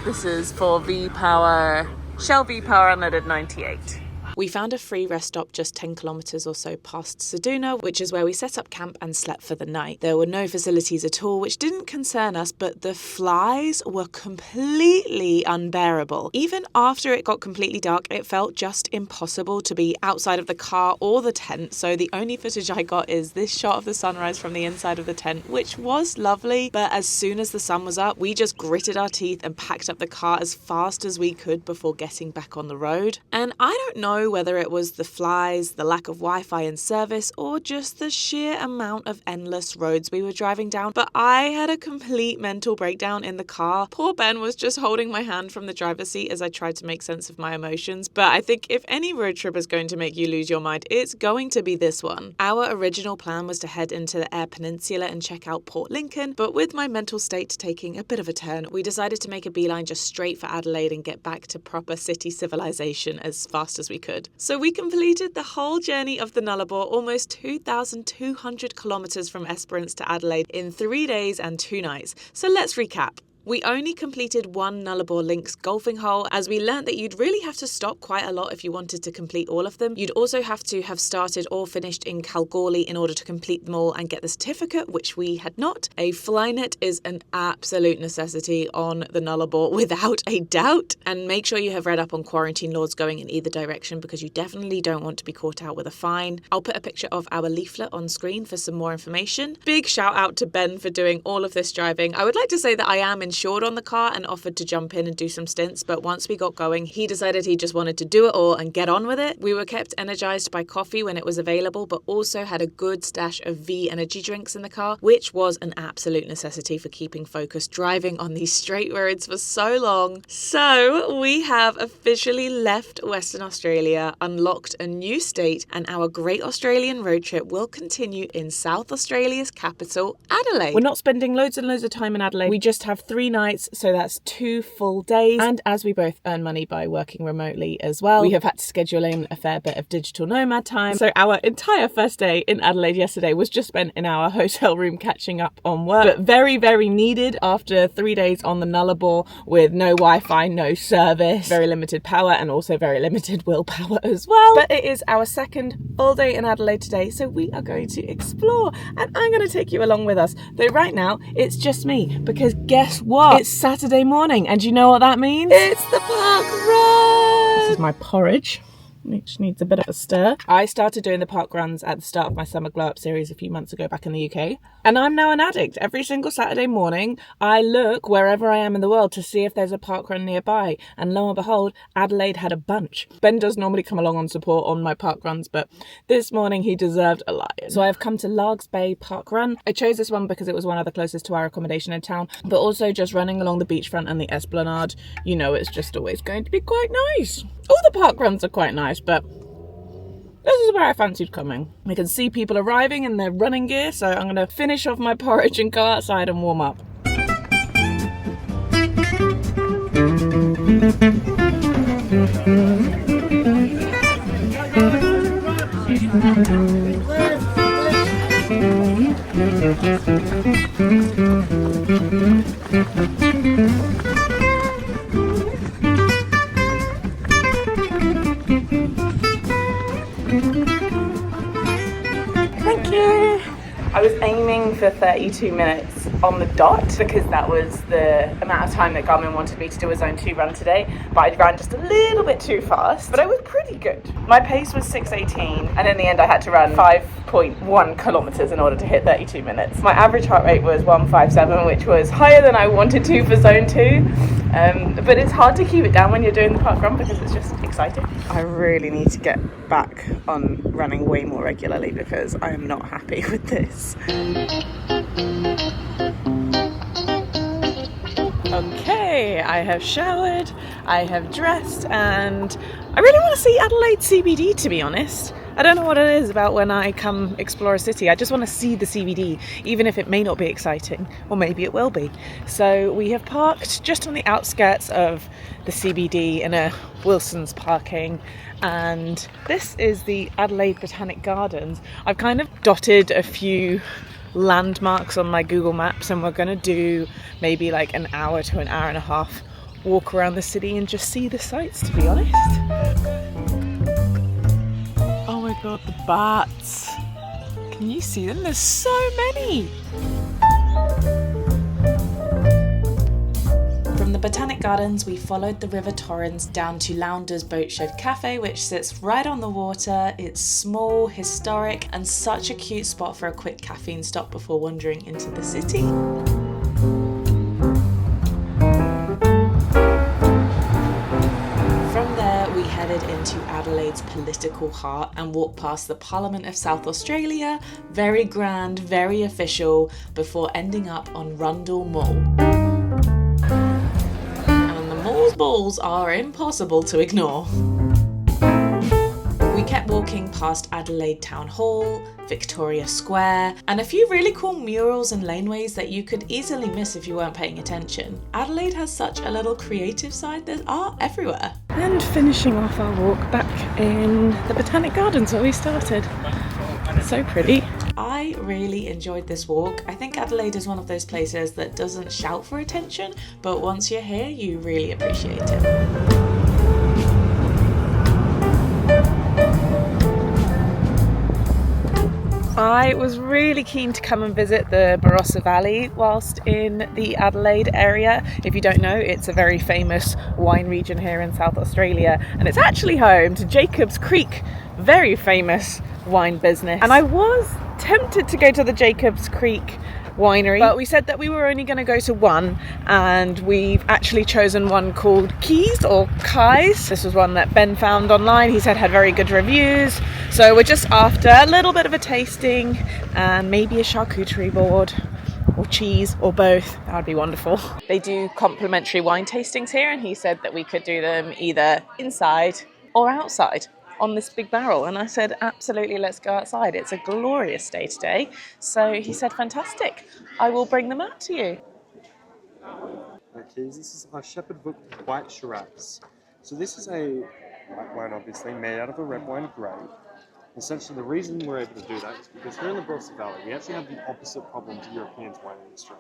This is for V-Power, Shell V-Power unleaded 98. We found a free rest stop just 10 kilometres or so past Ceduna, which is where we set up camp and slept for the night. There were no facilities at all, which didn't concern us, but the flies were completely unbearable. Even after it got completely dark, it felt just impossible to be outside of the car or the tent, so the only footage I got is this shot of the sunrise from the inside of the tent, which was lovely, but as soon as the sun was up, we just gritted our teeth and packed up the car as fast as we could before getting back on the road. And I don't know whether it was the flies, the lack of Wi-Fi and service, or just the sheer amount of endless roads we were driving down, but I had a complete mental breakdown in the car. Poor Ben was just holding my hand from the driver's seat as I tried to make sense of my emotions, but I think if any road trip is going to make you lose your mind, it's going to be this one. Our original plan was to head into the Eyre Peninsula and check out Port Lincoln, but with my mental state taking a bit of a turn, we decided to make a beeline just straight for Adelaide and get back to proper city civilization as fast as we could. So we completed the whole journey of the Nullarbor, almost 2,200 kilometres from Esperance to Adelaide in 3 days and 2 nights. So let's recap. We only completed one Nullarbor Links golfing hole, as we learnt that you'd really have to stop quite a lot if you wanted to complete all of them. You'd also have to have started or finished in Kalgoorlie in order to complete them all and get the certificate, which we had not. A flynet is an absolute necessity on the Nullarbor, without a doubt. And make sure you have read up on quarantine laws going in either direction, because you definitely don't want to be caught out with a fine. I'll put a picture of our leaflet on screen for some more information. Big shout out to Ben for doing all of this driving. I would like to say that I am insured on the car and offered to jump in and do some stints, but once we got going, he decided he just wanted to do it all and get on with it. We were kept energized by coffee when it was available, but also had a good stash of V energy drinks in the car, which was an absolute necessity for keeping focused driving on these straight roads for so long. So we have officially left Western Australia, unlocked a new state, and our great Australian road trip will continue in South Australia's capital, Adelaide. We're not spending loads and loads of time in Adelaide. We just have 3 nights, so that's 2 full days. And as we both earn money by working remotely as well, we have had to schedule in a fair bit of digital nomad time. So our entire first day in Adelaide yesterday was just spent in our hotel room catching up on work, but very, very needed after 3 days on the Nullarbor with no Wi-Fi, no service, very limited power, and also very limited willpower as well. But it is our second full day in Adelaide today, so we are going to explore, and I'm going to take you along with us. Though right now it's just me, because guess what? It's Saturday morning, and you know what that means? It's the Parkrun! This is my porridge, which needs a bit of a stir. I started doing the park runs at the start of my summer glow up series a few months ago back in the UK, and I'm now an addict. Every single Saturday morning I look wherever I am in the world to see if there's a park run nearby, and lo and behold, Adelaide had a bunch. Ben does normally come along on support on my park runs, but this morning he deserved a lion. So I've come to Largs Bay Park Run. I chose this one because it was one of the closest to our accommodation in town, but also just running along the beachfront and the Esplanade, you know, it's just always going to be quite nice. All the park runs are quite nice, but this is where I fancied coming. I can see people arriving in their running gear, so I'm going to finish off my porridge and go outside and warm up. Thank you. I was aiming for 32 minutes on the dot because that was the amount of time that Garmin wanted me to do a zone 2 run today, but I ran just a little bit too fast, but I was pretty good. My pace was 6:18, and in the end I had to run 5.1 kilometers in order to hit 32 minutes. My average heart rate was 157, which was higher than I wanted to for zone 2, but it's hard to keep it down when you're doing the park run because it's just exciting. I really need to get back on running way more regularly because I am not happy with this. Okay, I have showered, I have dressed, and I really want to see Adelaide CBD, to be honest. I don't know what it is about when I come explore a city. I just want to see the CBD, even if it may not be exciting, or maybe it will be. So we have parked just on the outskirts of the CBD in a Wilson's parking, and this is the Adelaide Botanic Gardens. I've kind of dotted a few landmarks on my Google Maps, and we're going to do maybe like an hour to an hour and a half walk around the city and just see the sights, to be honest. Oh my god, the bats. Can you see them? There's so many. From the Botanic Gardens, we followed the River Torrens down to Lowndes Boat Shed Cafe, which sits right on the water. It's small, historic, and such a cute spot for a quick caffeine stop before wandering into the city. From there, we headed into Adelaide's political heart and walked past the Parliament of South Australia, very grand, very official, before ending up on Warrnambool Mall. Mall's balls are impossible to ignore. We kept walking past Adelaide Town Hall, Victoria Square, and a few really cool murals and laneways that you could easily miss if you weren't paying attention. Adelaide has such a little creative side, there's art everywhere. And finishing off our walk back in the Botanic Gardens where we started. So pretty. I really enjoyed this walk. I think Adelaide is one of those places that doesn't shout for attention, but once you're here, you really appreciate it. I was really keen to come and visit the Barossa Valley whilst in the Adelaide area. If you don't know, it's a very famous wine region here in South Australia, and it's actually home to Jacobs Creek, very famous wine business. And I was tempted to go to the Jacobs Creek winery, but we said that we were only going to go to one, and we've actually chosen one called Keys or Kais. This was one that Ben found online. He said had very good reviews, so we're just after a little bit of a tasting and maybe a charcuterie board or cheese or both. That would be wonderful. They do complimentary wine tastings here, and he said that we could do them either inside or outside on this big barrel, and I said absolutely, let's go outside. It's a glorious day today. So he said fantastic, I will bring them out to you. Okay, this is our Shepherd Book White Shiraz. So this is a white wine, obviously, made out of a red wine grape. Essentially, the reason we're able to do that is because here in the Barossa Valley, we actually have the opposite problem to Europeans' wine industry.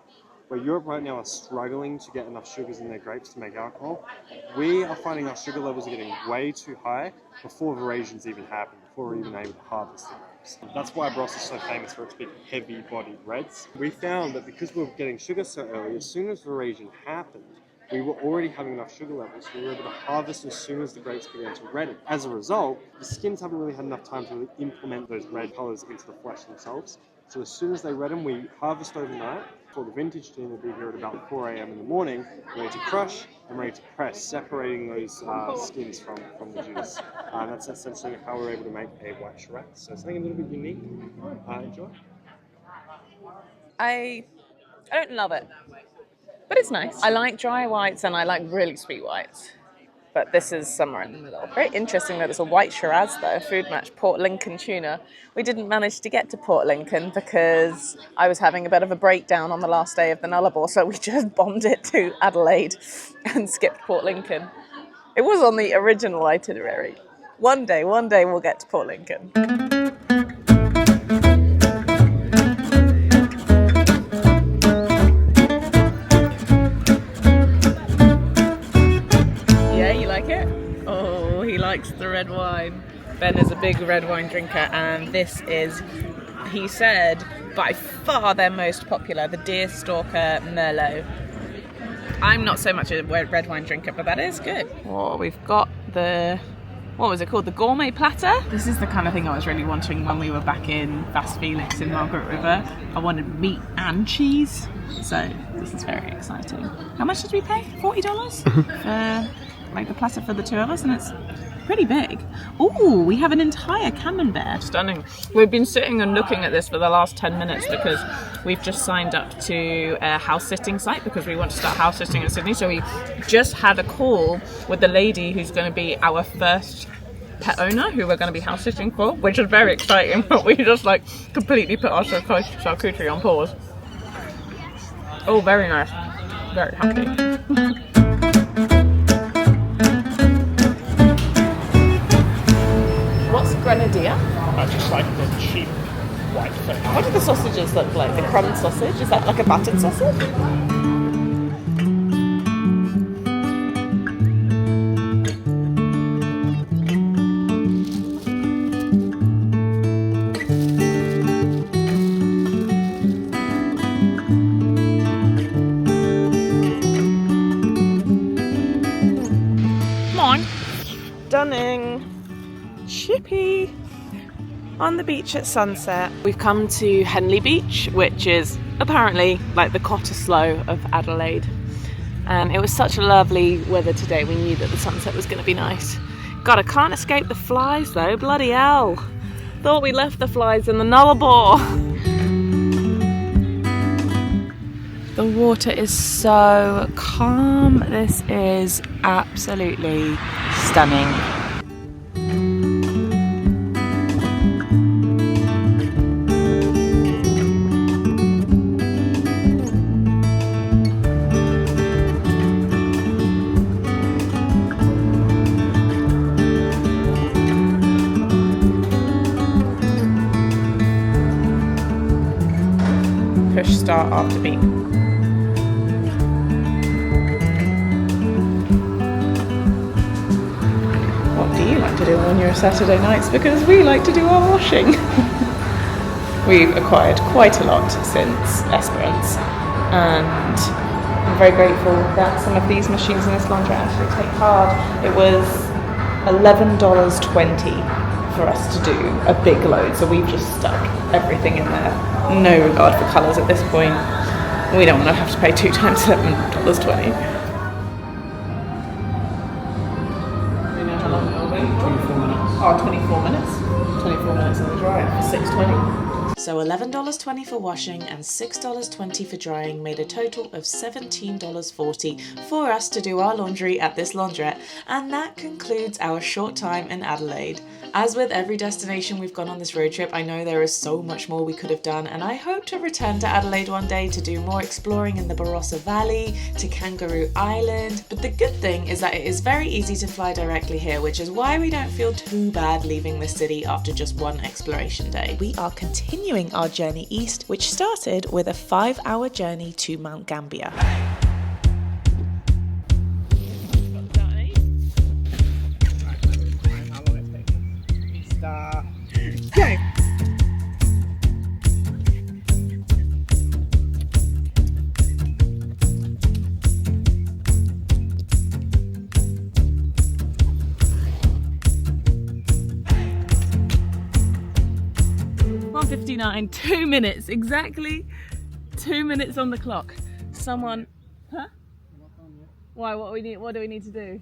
Where Europe right now are struggling to get enough sugars in their grapes to make alcohol, we are finding our sugar levels are getting way too high before verations even happen, before we're even able to harvest the grapes. That's why Barossa is so famous for its big, heavy-bodied reds. We found that because we were getting sugar so early, as soon as verasion happened, we were already having enough sugar levels, so we were able to harvest as soon as the grapes began to redden. As a result, the skins haven't really had enough time to really implement those red colours into the flesh themselves. So as soon as they redden, we harvest overnight. For the vintage team, will be here at about 4 a.m. in the morning, ready to crush and ready to press, separating those skins from the juice. That's essentially how we're able to make a white Shiraz. So something a little bit unique. Enjoy. I don't love it, but it's nice. I like dry whites and I like really sweet whites, but this is somewhere in the middle. Very interesting that it's a white Shiraz though, food match, Port Lincoln tuna. We didn't manage to get to Port Lincoln because I was having a bit of a breakdown on the last day of the Nullarbor, so we just bombed it to Adelaide and skipped Port Lincoln. It was on the original itinerary. One day we'll get to Port Lincoln. Oh, he likes the red wine. Ben is a big red wine drinker, and this is, he said, by far their most popular, the Deerstalker Merlot. I'm not so much a red wine drinker, but that is good. Oh, we've got the, what was it called? The gourmet platter. This is the kind of thing I was really wanting when we were back in Fast Felix in Margaret River. I wanted meat and cheese, so this is very exciting. How much did we pay? $40 for like the platter for the two of us, and it's pretty big. Ooh, we have an entire camembert. Stunning. We've been sitting and looking at this for the last 10 minutes because we've just signed up to a house sitting site because we want to start house sitting in Sydney. So we just had a call with the lady who's going to be our first pet owner who we're going to be house sitting for, which is very exciting, but we just like completely put our charcuterie on pause. Oh, very nice. Very happy. What's grenadier? Just like the cheap white thing. What do the sausages look like? The crumb sausage? Is that like a buttered sausage? Come on. Stunning. Chippy on the beach at sunset. We've come to Henley Beach, which is apparently like the Cottesloe of Adelaide, and it was such a lovely weather today. We knew that the sunset was going to be nice. God, I can't escape the flies though, bloody hell. Thought we left the flies in the Nullarbor. The water is so calm. This is absolutely stunning. Push start after beep. What do you like to do on your Saturday nights? Because we like to do our washing. We've acquired quite a lot since Esperance, and I'm very grateful that some of these machines in this laundry actually take hard. It was $11.20 for us to do a big load, so we've just stuck everything in there. No regard for colours at this point. We don't want to have to pay 2 times $7.20. We know how long it'll be? 24 minutes. Oh, 24 minutes. 24 minutes on the drive for $6.20. So $11.20 for washing and $6.20 for drying made a total of $17.40 for us to do our laundry at this laundrette, and that concludes our short time in Adelaide. As with every destination we've gone on this road trip, I know there is so much more we could have done, and I hope to return to Adelaide one day to do more exploring in the Barossa Valley, to Kangaroo Island. But the good thing is that it is very easy to fly directly here, which is why we don't feel too bad leaving the city after just one exploration day. We are continuing our journey east, which started with a 5-hour journey to Mount Gambier. Go! .59, 2 minutes, exactly 2 minutes on the clock. Someone, huh? Why, what do we need to do?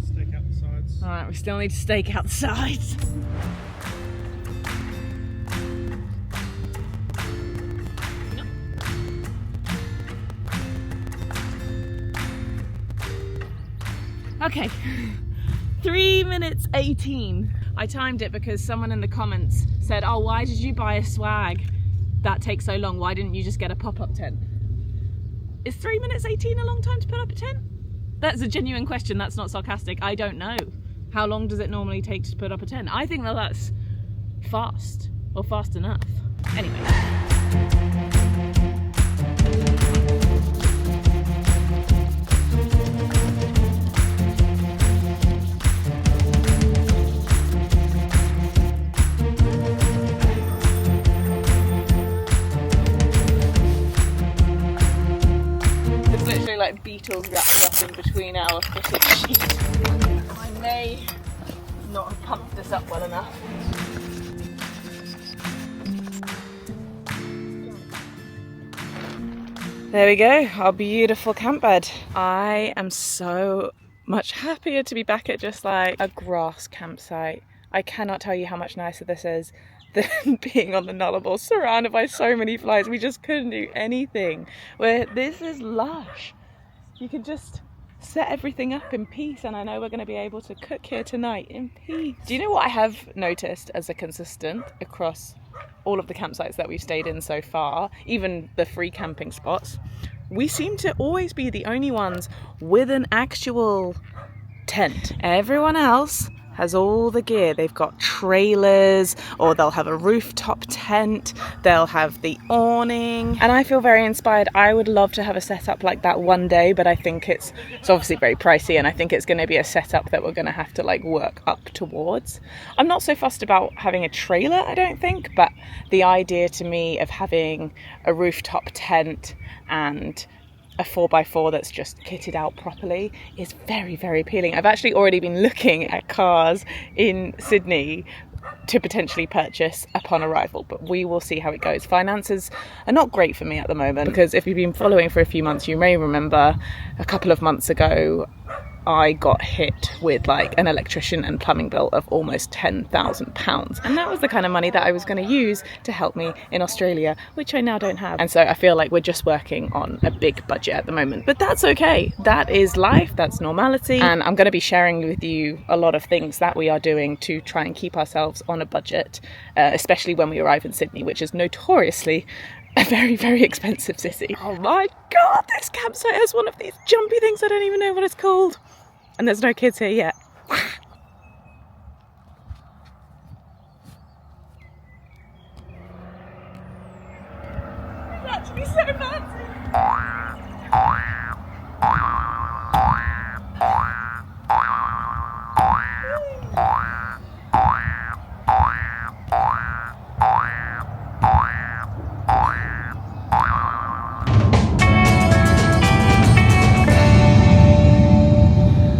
Stake out the sides. Alright, we still need to stake out the sides. Okay, 3 minutes 18. I timed it because someone in the comments said, oh, why did you buy a swag that takes so long? Why didn't you just get a pop-up tent? Is 3 minutes 18 a long time to put up a tent? That's a genuine question, that's not sarcastic. I don't know. How long does it normally take to put up a tent? I think that that's fast, or fast enough. Anyway. Like beetles wrapped up in between our footed sheet. I may not have pumped this up well enough. There we go, our beautiful camp bed. I am so much happier to be back at just like a grass campsite. I cannot tell you how much nicer this is than being on the Nullarbor, surrounded by so many flies. We just couldn't do anything. Where this is lush. You can just set everything up in peace, and I know we're going to be able to cook here tonight in peace. Do you know what I have noticed as a consistent across all of the campsites that we've stayed in so far, even the free camping spots? We seem to always be the only ones with an actual tent. Everyone else has all the gear. They've got trailers, or they'll have a rooftop tent, they'll have the awning, and I feel very inspired. I would love to have a setup like that one day, but I think it's obviously very pricey, and I think it's going to be a setup that we're going to have to like work up towards. I'm not so fussed about having a trailer, I don't think, but the idea to me of having a rooftop tent and a 4x4 that's just kitted out properly is very, very appealing. I've actually already been looking at cars in Sydney to potentially purchase upon arrival, but we will see how it goes. Finances are not great for me at the moment, because if you've been following for a few months, you may remember a couple of months ago I got hit with like an electrician and plumbing bill of almost £10,000, and that was the kind of money that I was going to use to help me in Australia, which I now don't have. And so I feel like we're just working on a big budget at the moment, but that's okay. That is life, that's normality, and I'm going to be sharing with you a lot of things that we are doing to try and keep ourselves on a budget, especially when we arrive in Sydney, which is notoriously a very, very expensive city. Oh my god, this campsite has one of these jumpy things, I don't even know what it's called. And there's no kids here yet. It's actually so fancy.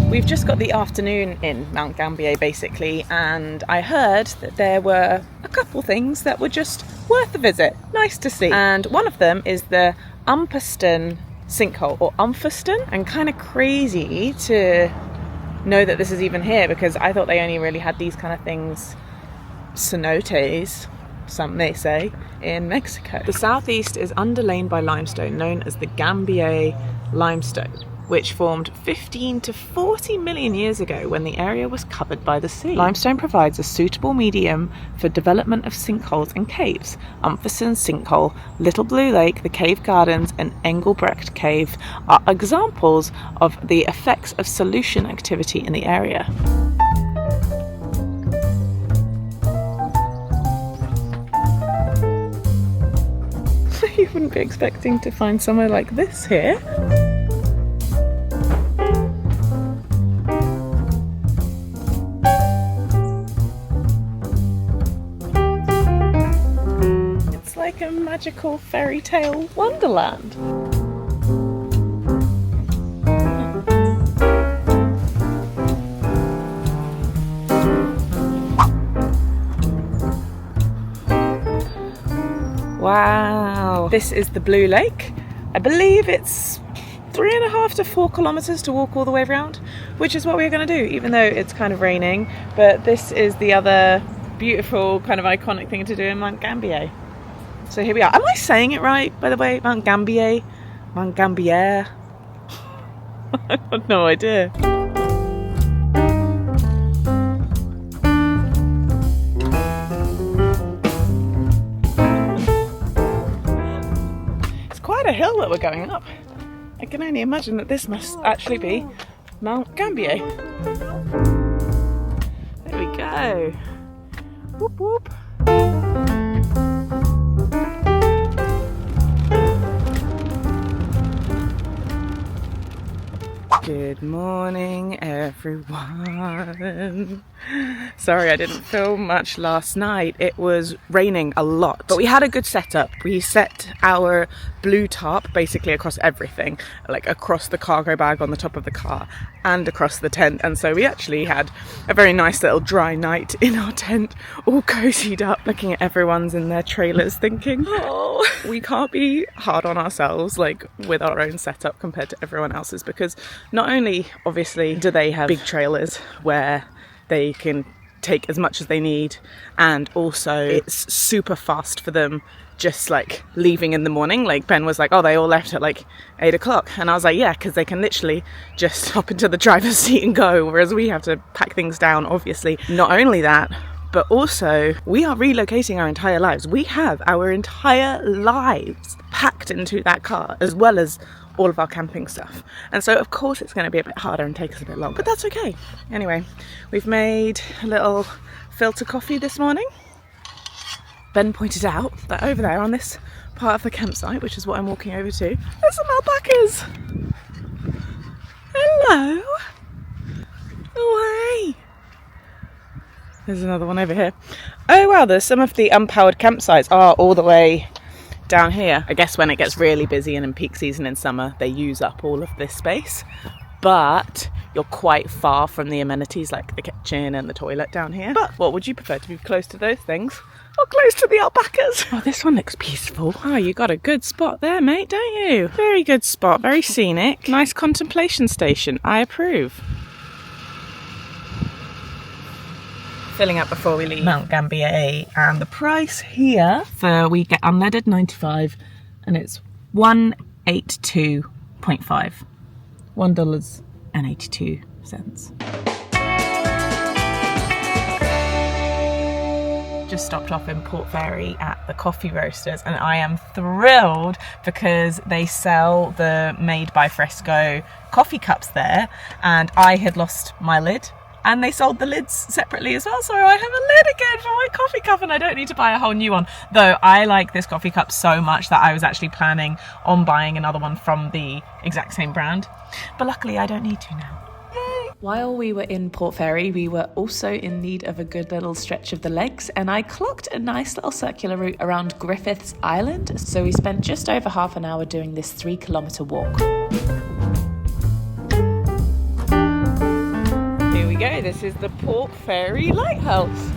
We've just just got the afternoon in Mount Gambier basically, and I heard that there were a couple things that were just worth a visit, nice to see. And one of them is the Umperston sinkhole, or Umperston, and kind of crazy to know that this is even here, because I thought they only really had these kind of things, cenotes, some may say, in Mexico. The southeast is underlain by limestone known as the Gambier limestone, which formed 15 to 40 million years ago when the area was covered by the sea. Limestone provides a suitable medium for development of sinkholes and caves. Umperston Sinkhole, Little Blue Lake, the Cave Gardens and Engelbrecht Cave are examples of the effects of solution activity in the area. You wouldn't be expecting to find somewhere like this here. It's like a magical fairy tale wonderland. Wow, this is the Blue Lake. I believe it's 3.5 to 4 kilometers to walk all the way around, which is what we're going to do, even though it's kind of raining. But this is the other beautiful kind of iconic thing to do in Mount Gambier. So here we are. Am I saying it right, by the way? Mount Gambier? Mount Gambier? I have no idea. A hill that we're going up. I can only imagine that this must actually be Mount Gambier. There we go. Whoop whoop. Good morning, everyone. Sorry I didn't film much last night. It was raining a lot, but we had a good setup. We set our blue tarp basically across everything, like across the cargo bag on the top of the car and across the tent, and so we actually had a very nice little dry night in our tent, all cozied up, looking at everyone's in their trailers thinking, oh, we can't be hard on ourselves like with our own setup compared to everyone else's, because not only obviously do they have big trailers where they can take as much as they need, and also it's super fast for them just like leaving in the morning. Like Ben was like, oh, they all left at like 8 o'clock, and I was like, yeah, because they can literally just hop into the driver's seat and go, whereas we have to pack things down, obviously. Not only that, but also we are relocating our entire lives. We have our entire lives packed into that car, as well as all of our camping stuff, and so of course it's going to be a bit harder and take us a bit long, but that's okay. Anyway, we've made a little filter coffee this morning. Ben pointed out that over there on this part of the campsite, which is what I'm walking over to, there's some alpacas. Hello. Oh, hey. There's another one over here. Oh wow, there's some of the unpowered campsites are all the way down here. I guess when it gets really busy and in peak season in summer, they use up all of this space, but you're quite far from the amenities like the kitchen and the toilet down here. But what would you prefer, to be close to those things or close to the alpacas? Oh, this one looks peaceful. Oh, you got a good spot there, mate, don't you? Very good spot, very scenic. Nice contemplation station. I approve. Filling up before we leave Mount Gambier, and the price here for we get unleaded 95, and it's $1.82.5, $1.82. Just stopped off in Port Fairy at the Coffee Roasters, and I am thrilled because they sell the made by Fresco coffee cups there, and I had lost my lid. And they sold the lids separately as well, so I have a lid again for my coffee cup, and I don't need to buy a whole new one. Though I like this coffee cup so much that I was actually planning on buying another one from the exact same brand. But luckily I don't need to now. Yay! While we were in Port Fairy, we were also in need of a good little stretch of the legs, and I clocked a nice little circular route around Griffiths Island. So we spent just over half an hour doing this 3-kilometre walk. this is the Port Fairy Lighthouse.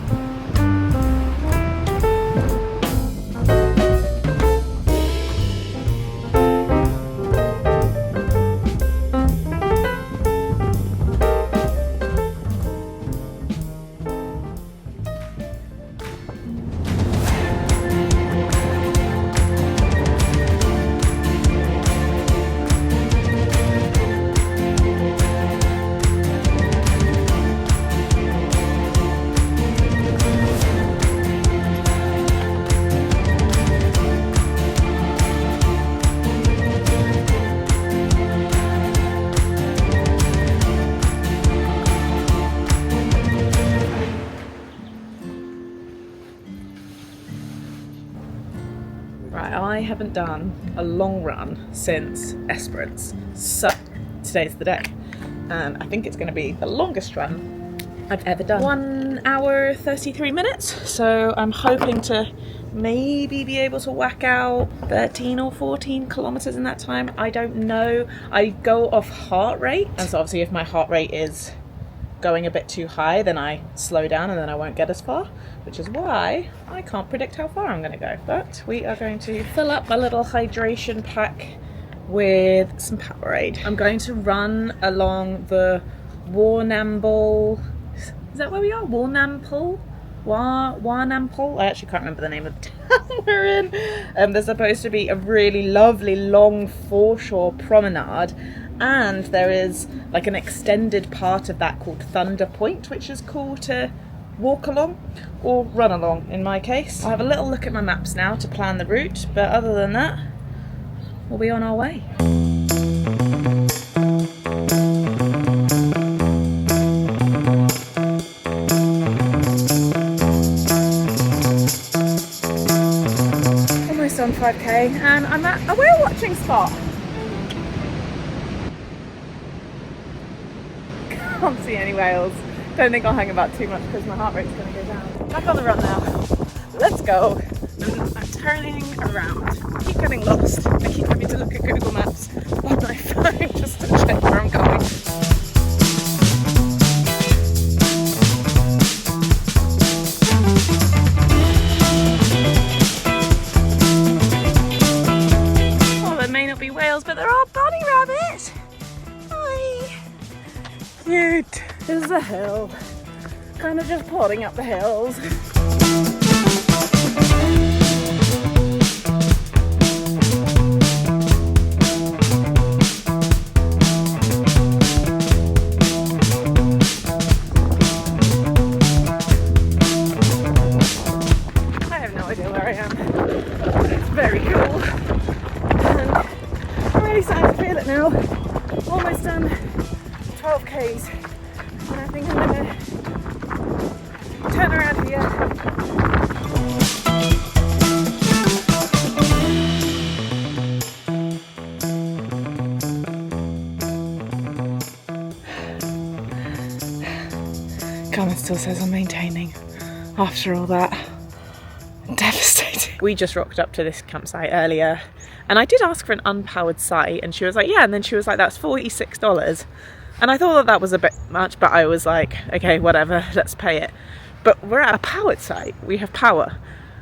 Right, I haven't done a long run since Esperance, so today's the day. And I think it's going to be the longest run I've ever done. 1 hour 33 minutes, so I'm hoping to maybe be able to whack out 13 or 14 kilometers in that time. I don't know. I go off heart rate, and so obviously if my heart rate is going a bit too high, then I slow down and then I won't get as far, which is why I can't predict how far I'm going to go. But we are going to fill up my little hydration pack with some Powerade. I'm going to run along the Warrnambool. Is that where we are? Warrnambool? Warrnambool? I actually can't remember the name of the town we're in. There's supposed to be a really lovely long foreshore promenade, and there is like an extended part of that called Thunder Point, which is cool to walk along or run along in my case. I'll have a little look at my maps now to plan the route, but other than that, we'll be on our way. Almost on 5k, and I'm at a whale watching spot. Can't see any whales. Don't think I'll hang about too much because my heart rate's going to go down. Back on the run now. Let's go. I'm turning around. I keep getting lost. I keep having to look at Google Maps on my phone just to check where I'm going. Oh, there may not be whales, but there are bunny rabbits. Hi. Cute. This is a hill. Kind of just plodding up the hills. I have no idea where I am, but it's very cool. And I'm really starting to feel it now. Almost done 12 Ks. And I think I'm going to turn around here. Carmen still says I'm maintaining after all that. Devastating. We just rocked up to this campsite earlier, and I did ask for an unpowered site, and she was like, yeah, and then she was like, that's $46. And I thought that was a bit much, but I was like, okay, whatever, let's pay it. But we're at a powered site, we have power.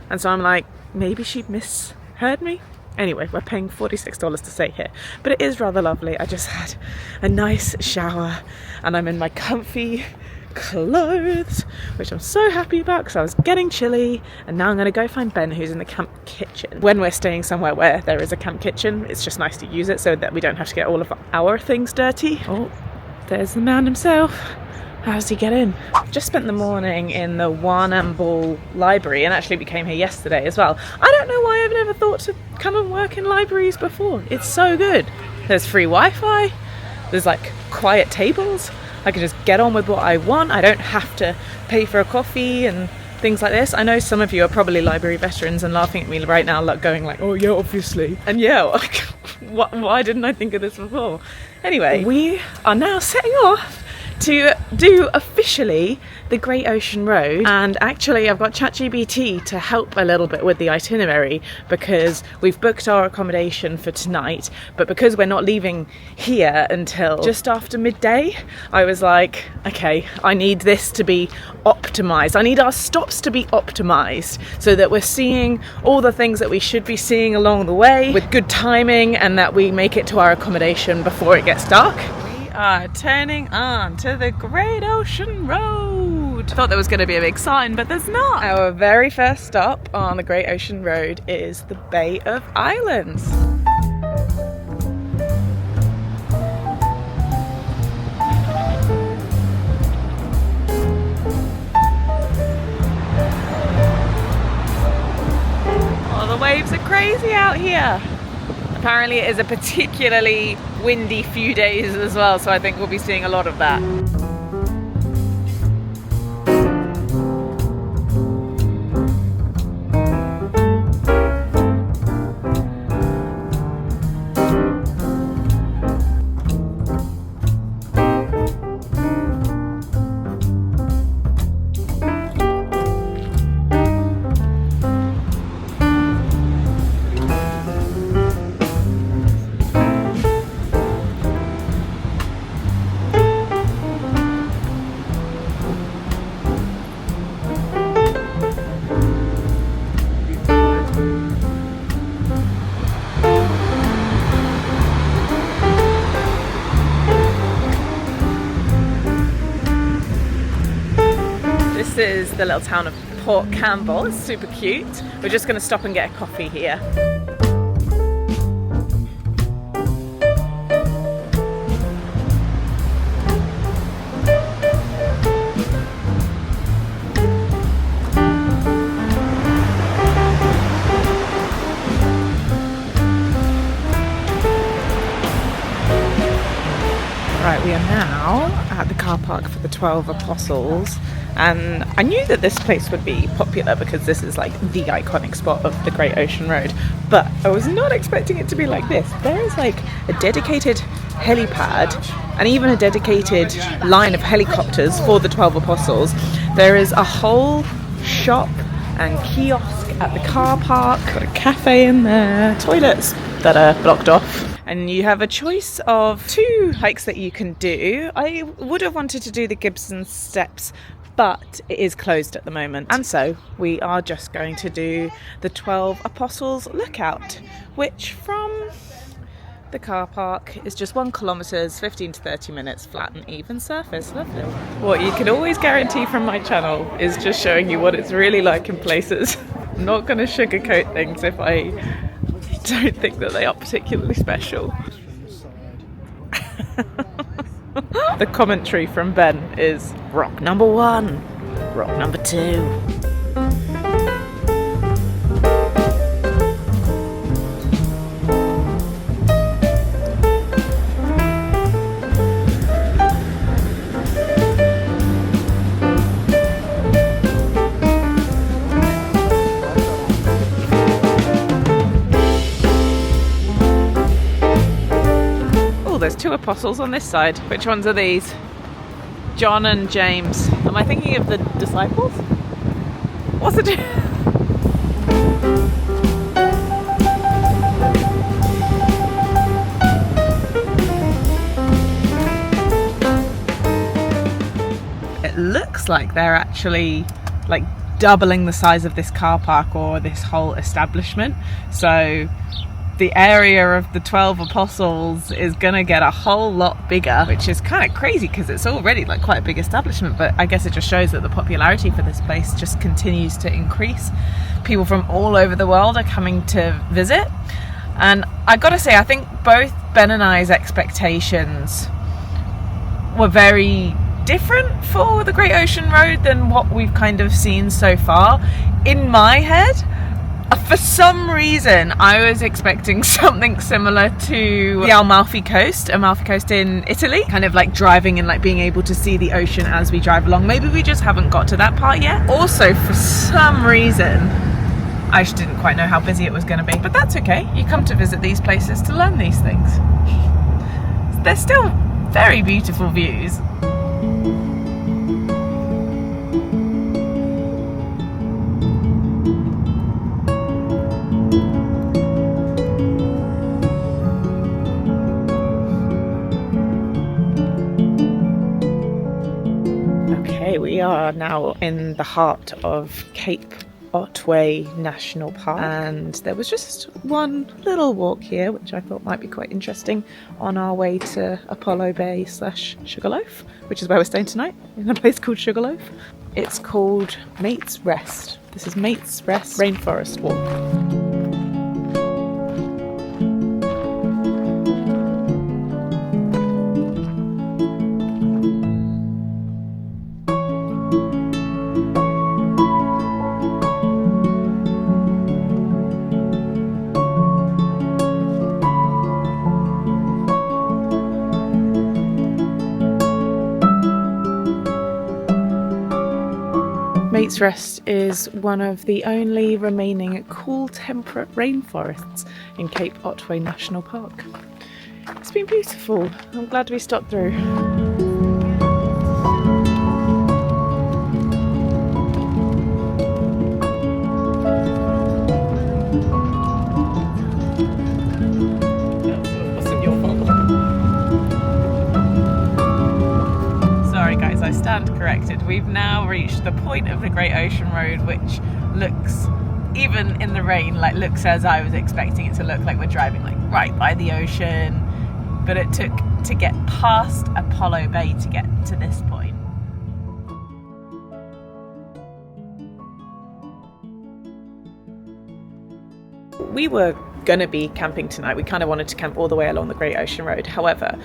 And so I'm like, maybe she misheard me? Anyway, we're paying $46 to stay here. But it is rather lovely. I just had a nice shower and I'm in my comfy clothes, which I'm so happy about because I was getting chilly. And now I'm going to go find Ben, who's in the camp kitchen. When we're staying somewhere where there is a camp kitchen, it's just nice to use it so that we don't have to get all of our things dirty. Oh, there's the man himself. How does he get in? Just spent the morning in the Warrnambool library, and actually we came here yesterday as well. I don't know why I've never thought to come and work in libraries before. It's so good. There's free Wi-Fi. There's like quiet tables. I can just get on with what I want. I don't have to pay for a coffee and things like this. I know some of you are probably library veterans and laughing at me right now, like going like, oh yeah, obviously. And yeah, why didn't I think of this before? Anyway, we are now setting off to do officially the Great Ocean Road. And actually I've got ChatGPT to help a little bit with the itinerary, because we've booked our accommodation for tonight, but because we're not leaving here until just after midday, I was like, okay, I need this to be optimized. I need our stops to be optimized so that we're seeing all the things that we should be seeing along the way with good timing, and that we make it to our accommodation before it gets dark. We are turning on to the Great Ocean Road. I thought there was going to be a big sign, but there's not. Our very first stop on the Great Ocean Road is the Bay of Islands. Oh, the waves are crazy out here. Apparently it is a particularly windy few days as well, so I think we'll be seeing a lot of that. This is the little town of Port Campbell. It's super cute. We're just going to stop and get a coffee here. Right, we are now at the car park for the 12 Apostles, and I knew that this place would be popular because this is like the iconic spot of the Great Ocean Road, but I was not expecting it to be like this. There is like a dedicated helipad and even a dedicated line of helicopters for the 12 Apostles. There is a whole shop and kiosk at the car park, got a cafe in there, toilets that are blocked off. And you have a choice of 2 hikes that you can do. I would have wanted to do the Gibson Steps, but it is closed at the moment. And so we are just going to do the 12 Apostles Lookout, which from the car park is just 1 kilometre, 15 to 30 minutes, flat and even surface. Lovely. What you can always guarantee from my channel is just showing you what it's really like in places. I'm not going to sugarcoat things if I don't think that they are particularly special. The commentary from Ben is rock number 1, rock number 2. There's 2 apostles on this side. Which ones are these? John and James. Am I thinking of the disciples? What's it? It looks like they're actually like doubling the size of this car park or this whole establishment. So the area of the 12 Apostles is gonna get a whole lot bigger, which is kind of crazy because it's already like quite a big establishment, but I guess it just shows that the popularity for this place just continues to increase. People from all over the world are coming to visit, and I gotta say, I think both Ben and I's expectations were very different for the Great Ocean Road than what we've kind of seen so far. In my head, for some reason, I was expecting something similar to the Amalfi Coast in Italy, kind of like driving and like being able to see the ocean as we drive along. Maybe we just haven't got to that part yet. Also, for some reason, I just didn't quite know how busy it was going to be, but that's okay. You come to visit these places to learn these things. They're still very beautiful views. We are now in the heart of Cape Otway National Park, and there was just one little walk here which I thought might be quite interesting on our way to Apollo Bay / Sugarloaf, which is where we're staying tonight, in a place called Sugarloaf. It's called Mate's Rest. This is Mate's Rest Rainforest Walk. Mate's Rest is one of the only remaining cool temperate rainforests in Cape Otway National Park. It's been beautiful. I'm glad we stopped through. I stand corrected. We've now reached the point of the Great Ocean Road, which looks, even in the rain, looks as I was expecting it to look, like we're driving right by the ocean. But it took to get past Apollo Bay to get to this point. We were going to be camping tonight. We kind of wanted to camp all the way along the Great Ocean Road. However,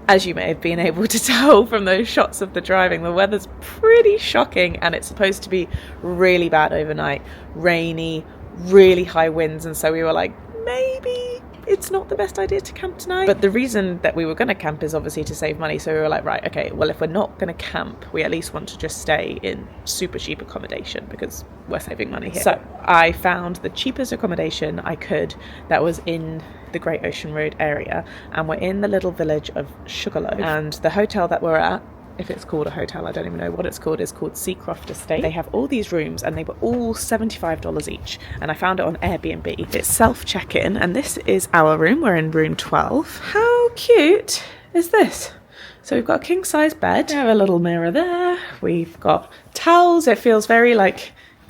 as you may have been able to tell from those shots of the driving, the weather's pretty shocking, and it's supposed to be really bad overnight, rainy, really high winds, and so we were like, maybe it's not the best idea to camp tonight. But the reason that we were going to camp is obviously to save money, so we were like, right, okay, well, if we're not going to camp, we at least want to just stay in super cheap accommodation because we're saving money here. So I found the cheapest accommodation I could that was in the Great Ocean Road area, and we're in the little village of Sugarloaf, and the hotel that we're at, if it's called a hotel, I don't even know what it's called, is called Seacroft Estate. They have all these rooms and they were all $75 each, and I found it on Airbnb. It's self-check-in, and this is our room. We're in room 12. How cute is this? So we've got a king-size bed, we have a little mirror there, we've got towels. It feels very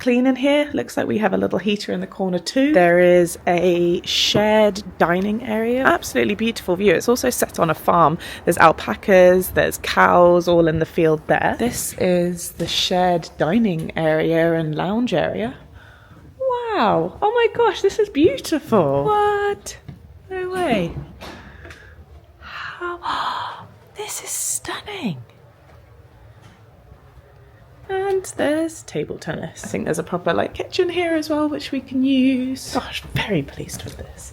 clean in here. Looks like we have a little heater in the corner too. There is a shared dining area. Absolutely beautiful view. It's also set on a farm. There's alpacas, there's cows all in the field there. This is the shared dining area and lounge area. Wow. Oh my gosh, this is beautiful. What? No way. How? This is stunning. And there's table tennis. I think there's a proper kitchen here as well, which we can use. Gosh, very pleased with this.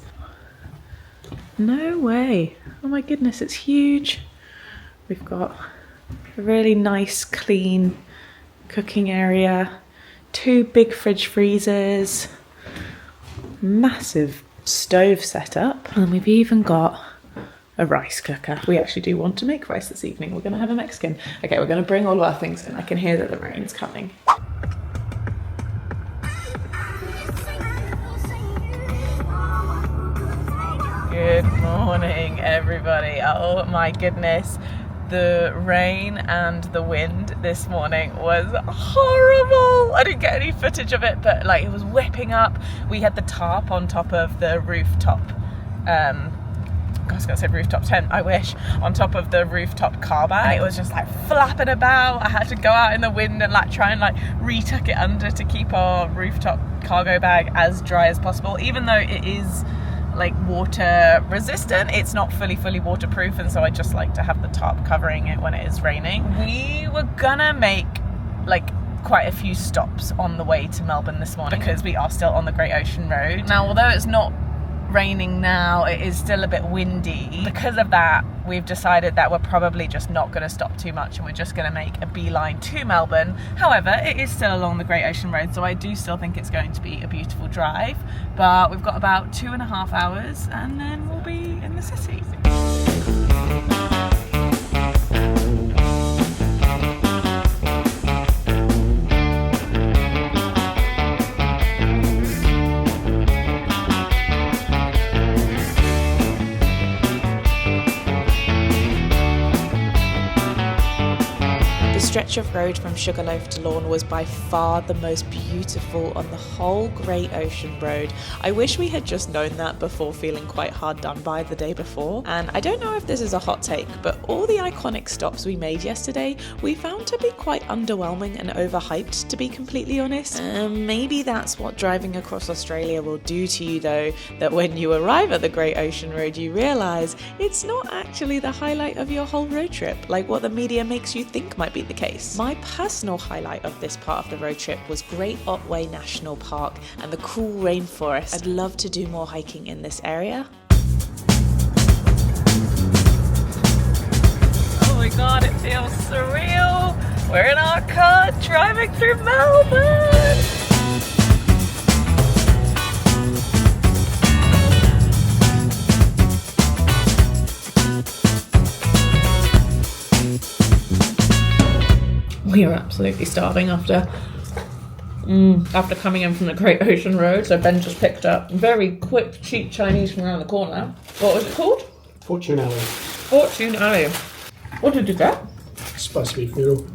No way. Oh my goodness, it's huge. We've got a really nice, clean cooking area. 2 big fridge freezers. Massive stove set up. And we've even got a rice cooker. We actually do want to make rice this evening. We're going to have a Mexican. Okay, we're going to bring all of our things in. I can hear that the rain's coming. Good morning, everybody. Oh my goodness. The rain and the wind this morning was horrible. I didn't get any footage of it, but it was whipping up. We had the tarp on top of the rooftop. I was going to say rooftop tent, I wish, on top of the rooftop car bag. It was just flapping about. I had to go out in the wind and try and retuck it under to keep our rooftop cargo bag as dry as possible. Even though it is water resistant, it's not fully waterproof, and so I just like to have the tarp covering it when it is raining. We were gonna make quite a few stops on the way to Melbourne this morning because we are still on the Great Ocean Road. Now, although it's not raining now, it is still a bit windy. Because of that, we've decided that we're probably just not going to stop too much, and we're just going to make a beeline to Melbourne. However, it is still along the Great Ocean Road, so I do still think it's going to be a beautiful drive, but we've got about 2.5 hours and then we'll be in the city. stretch of road from Sugarloaf to Leeuwin was by far the most beautiful on the whole Great Ocean Road. I wish we had just known that before feeling quite hard done by the day before. And I don't know if this is a hot take, but all the iconic stops we made yesterday we found to be quite underwhelming and overhyped, to be completely honest. Maybe that's what driving across Australia will do to you though, that when you arrive at the Great Ocean Road you realise it's not actually the highlight of your whole road trip, like what the media makes you think might be the case. My personal highlight of this part of the road trip was Great Otway National Park and the cool rainforest. I'd love to do more hiking in this area. Oh my god, it feels surreal! We're in our car driving through Melbourne! We are absolutely starving after coming in from the Great Ocean Road. So Ben just picked up very quick, cheap Chinese from around the corner. What was it called? Fortune Alley. Fortune Alley. What did you get? It's supposed to be noodle.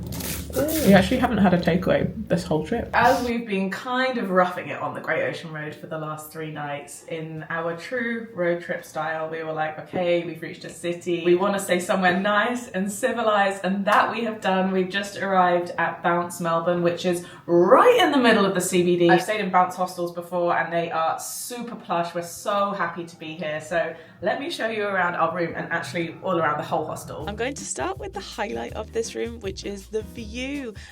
We actually haven't had a takeaway this whole trip. As we've been kind of roughing it on the Great Ocean Road for the last 3 nights, in our true road trip style, we were like, okay, we've reached a city. We want to stay somewhere nice and civilized, and that we have done. We've just arrived at Bounce Melbourne, which is right in the middle of the CBD. I've stayed in Bounce hostels before, and they are super plush. We're so happy to be here. So let me show you around our room and actually all around the whole hostel. I'm going to start with the highlight of this room, which is the view,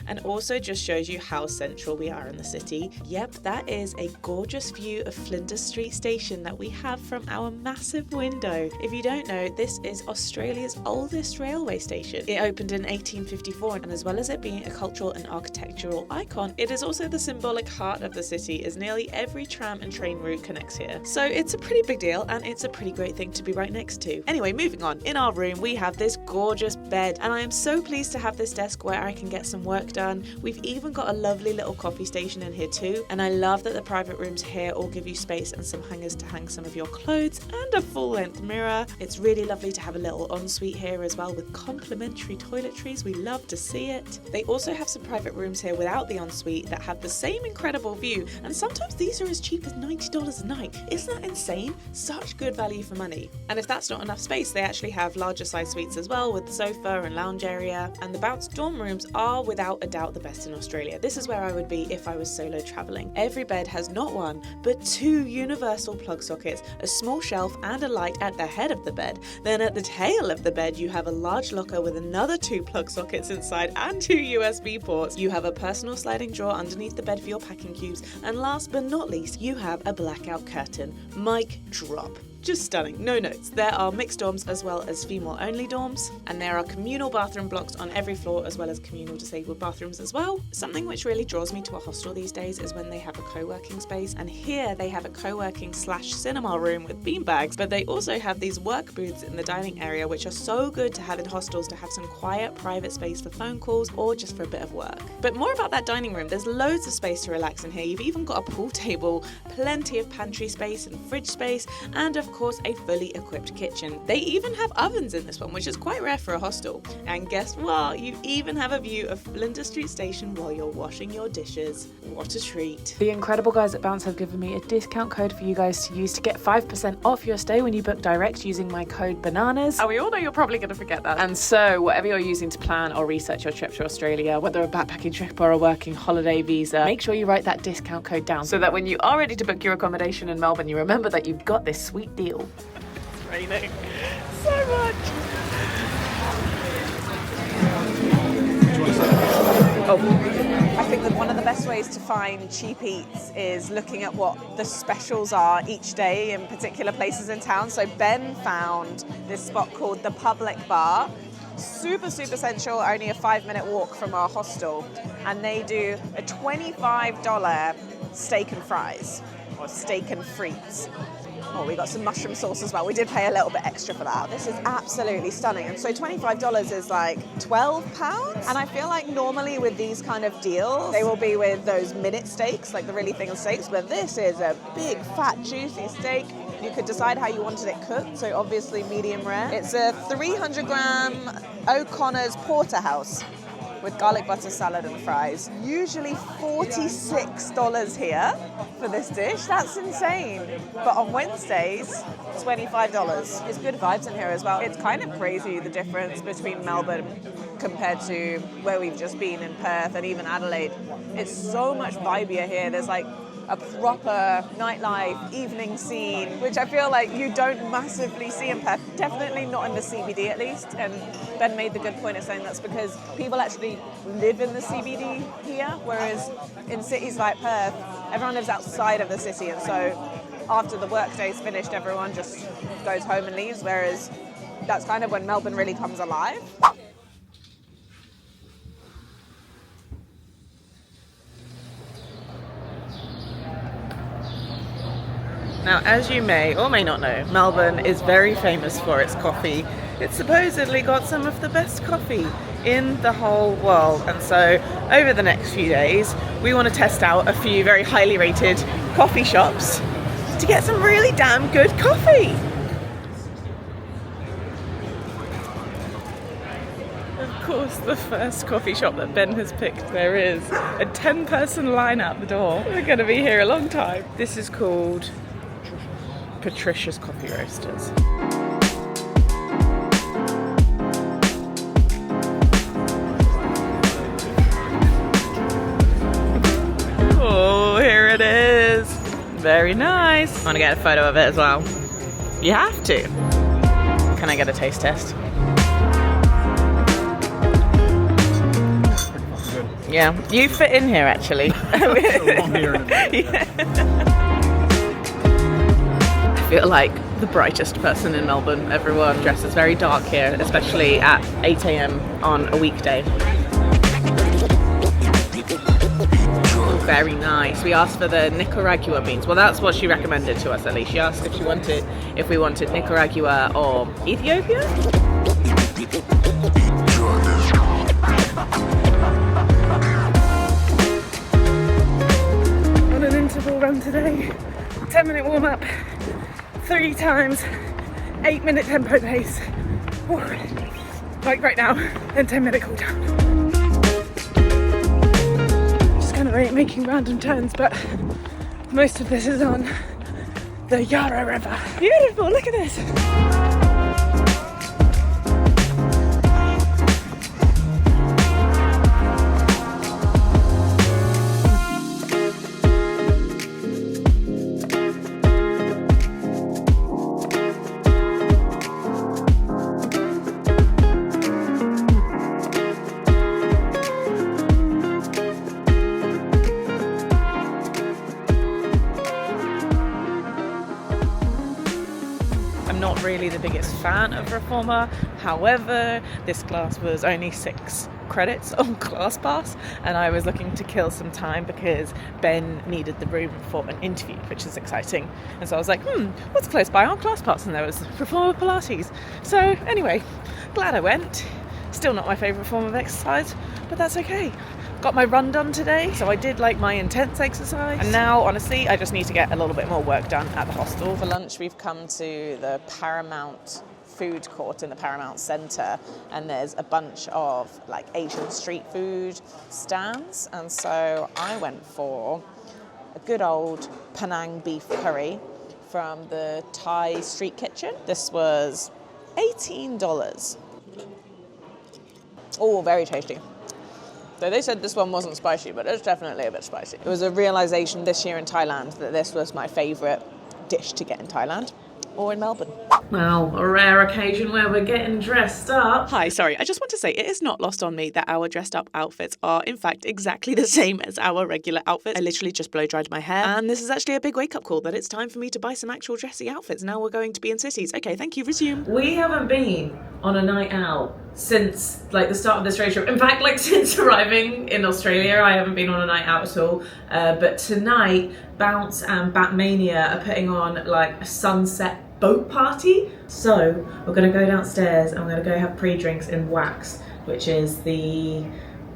and also just shows you how central we are in the city. Yep, that is a gorgeous view of Flinders Street Station that we have from our massive window. If you don't know, this is Australia's oldest railway station. It opened in 1854, and as well as it being a cultural and architectural icon, it is also the symbolic heart of the city, as nearly every tram and train route connects here. So it's a pretty big deal, and it's a pretty great thing to be right next to. Anyway, moving on. In our room, we have this gorgeous bed, and I am so pleased to have this desk where I can get some work done. We've even got a lovely little coffee station in here too, and I love that the private rooms here all give you space and some hangers to hang some of your clothes and a full-length mirror. It's really lovely to have a little ensuite here as well with complimentary toiletries. We love to see it. They also have some private rooms here without the ensuite that have the same incredible view, and sometimes these are as cheap as $90 a night. Isn't that insane? Such good value for money. And if that's not enough space, they actually have larger size suites as well with sofa and lounge area, and the Bounce dorm rooms are without a doubt the best in Australia. This is where I would be if I was solo travelling. Every bed has not one, but 2 universal plug sockets, a small shelf and a light at the head of the bed. Then at the tail of the bed you have a large locker with another 2 plug sockets inside and 2 USB ports. You have a personal sliding drawer underneath the bed for your packing cubes, and last but not least you have a blackout curtain. Mic drop. Just stunning, no notes. There are mixed dorms as well as female-only dorms, and there are communal bathroom blocks on every floor as well as communal disabled bathrooms as well. Something which really draws me to a hostel these days is when they have a co-working space, and here they have a co-working / cinema room with beanbags, but they also have these work booths in the dining area which are so good to have in hostels to have some quiet private space for phone calls or just for a bit of work. But more about that dining room, there's loads of space to relax in here. You've even got a pool table, plenty of pantry space and fridge space, and of course a fully equipped kitchen. They even have ovens in this one, which is quite rare for a hostel. And guess what? You even have a view of Flinders Street Station while you're washing your dishes. What a treat. The incredible guys at Bounce have given me a discount code for you guys to use to get 5% off your stay when you book direct using my code BANANAS. And we all know you're probably going to forget that. And so whatever you're using to plan or research your trip to Australia, whether a backpacking trip or a working holiday visa, make sure you write that discount code down so that when you are ready to book your accommodation in Melbourne, you remember that you've got this sweet deal. It's raining so much. I think that one of the best ways to find cheap eats is looking at what the specials are each day in particular places in town. So Ben found this spot called the Public Bar. Super central, only a 5-minute walk from our hostel, and they do a $25 steak and fries or steak and frites. Oh, we got some mushroom sauce as well. We did pay a little bit extra for that. This is absolutely stunning. And so $25 is like £12. And I feel like normally with these kind of deals, they will be with those minute steaks, like the really thin steaks. But this is a big, fat, juicy steak. You could decide how you wanted it cooked. So obviously medium rare. It's a 300 gram O'Connor's porterhouse. with garlic butter salad and fries. Usually $46 here for this dish. That's insane. But on Wednesdays, $25. It's good vibes in here as well. It's kind of crazy the difference between Melbourne compared to where we've just been in Perth and even Adelaide. It's so much vibier here. There's like a proper nightlife, evening scene, which I feel like you don't massively see in Perth. Definitely not in the CBD at least. And Ben made the good point of saying that's because people actually live in the CBD here, whereas in cities like Perth, everyone lives outside of the city. And so after the workday's finished, everyone just goes home and leaves, whereas that's kind of when Melbourne really comes alive. Now, as you may or may not know, Melbourne is very famous for its coffee. It's supposedly got some of the best coffee in the whole world. And so over the next few days, we want to test out a few very highly rated coffee shops to get some really damn good coffee. Of course, the first coffee shop that Ben has picked, there is a 10-person line out the door. We're going to be here a long time. This is called Patricia's Coffee Roasters. Oh, here it is. Very nice. I want to get a photo of it as well. You have to. Can I get a taste test? Yeah, you fit in here actually. I feel like the brightest person in Melbourne. Everyone dresses very dark here, especially at 8 a.m. on a weekday. Very nice. We asked for the Nicaragua beans. Well, that's what she recommended to us at least. She asked if we wanted Nicaragua or Ethiopia. On an interval run today, 10-minute warm-up. 3 times 8-minute tempo pace. Whew. Like right now, and 10-minute cool down. Just kind of making random turns, but most of this is on the Yarra River. Beautiful, look at this. Not really the biggest fan of Reformer. However, this class was only 6 credits on class pass, and I was looking to kill some time because Ben needed the room for an interview, which is exciting. And so I was like, what's close by on class pass? And there was Reformer Pilates. So anyway, glad I went. Still not my favourite form of exercise, but that's okay. Got my run done today, so I did like my intense exercise. And now, honestly, I just need to get a little bit more work done at the hostel. For lunch, we've come to the Paramount food court in the Paramount Centre, and there's a bunch of like Asian street food stands. And so I went for a good old Penang beef curry from the Thai street kitchen. This was $18. Oh, very tasty. So they said this one wasn't spicy, but it's definitely a bit spicy. It was a realisation this year in Thailand that this was my favourite dish to get in Thailand or in Melbourne. Well, a rare occasion where we're getting dressed up. Hi, sorry, I just want to say it is not lost on me that our dressed up outfits are in fact exactly the same as our regular outfits. I literally just blow dried my hair, and this is actually a big wake up call that it's time for me to buy some actual dressy outfits. Now we're going to be in cities. Okay, thank you, resume. We haven't been on a night out since like the start of this road trip. In fact, like since arriving in Australia, I haven't been on a night out at all. But tonight, Bounce and Batmania are putting on like a sunset boat party. So we're gonna go downstairs and we're gonna go have pre-drinks in Wax, which is the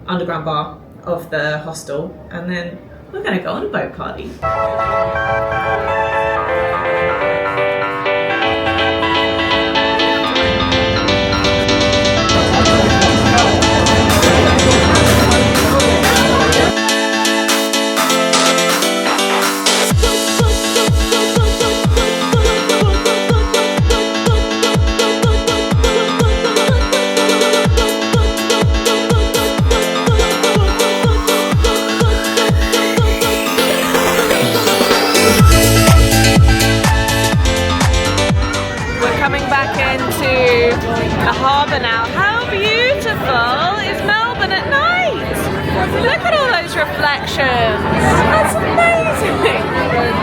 underground bar of the hostel, and then we're gonna go on a boat party. the harbour now. How beautiful is Melbourne at night? Look at all those reflections. That's amazing.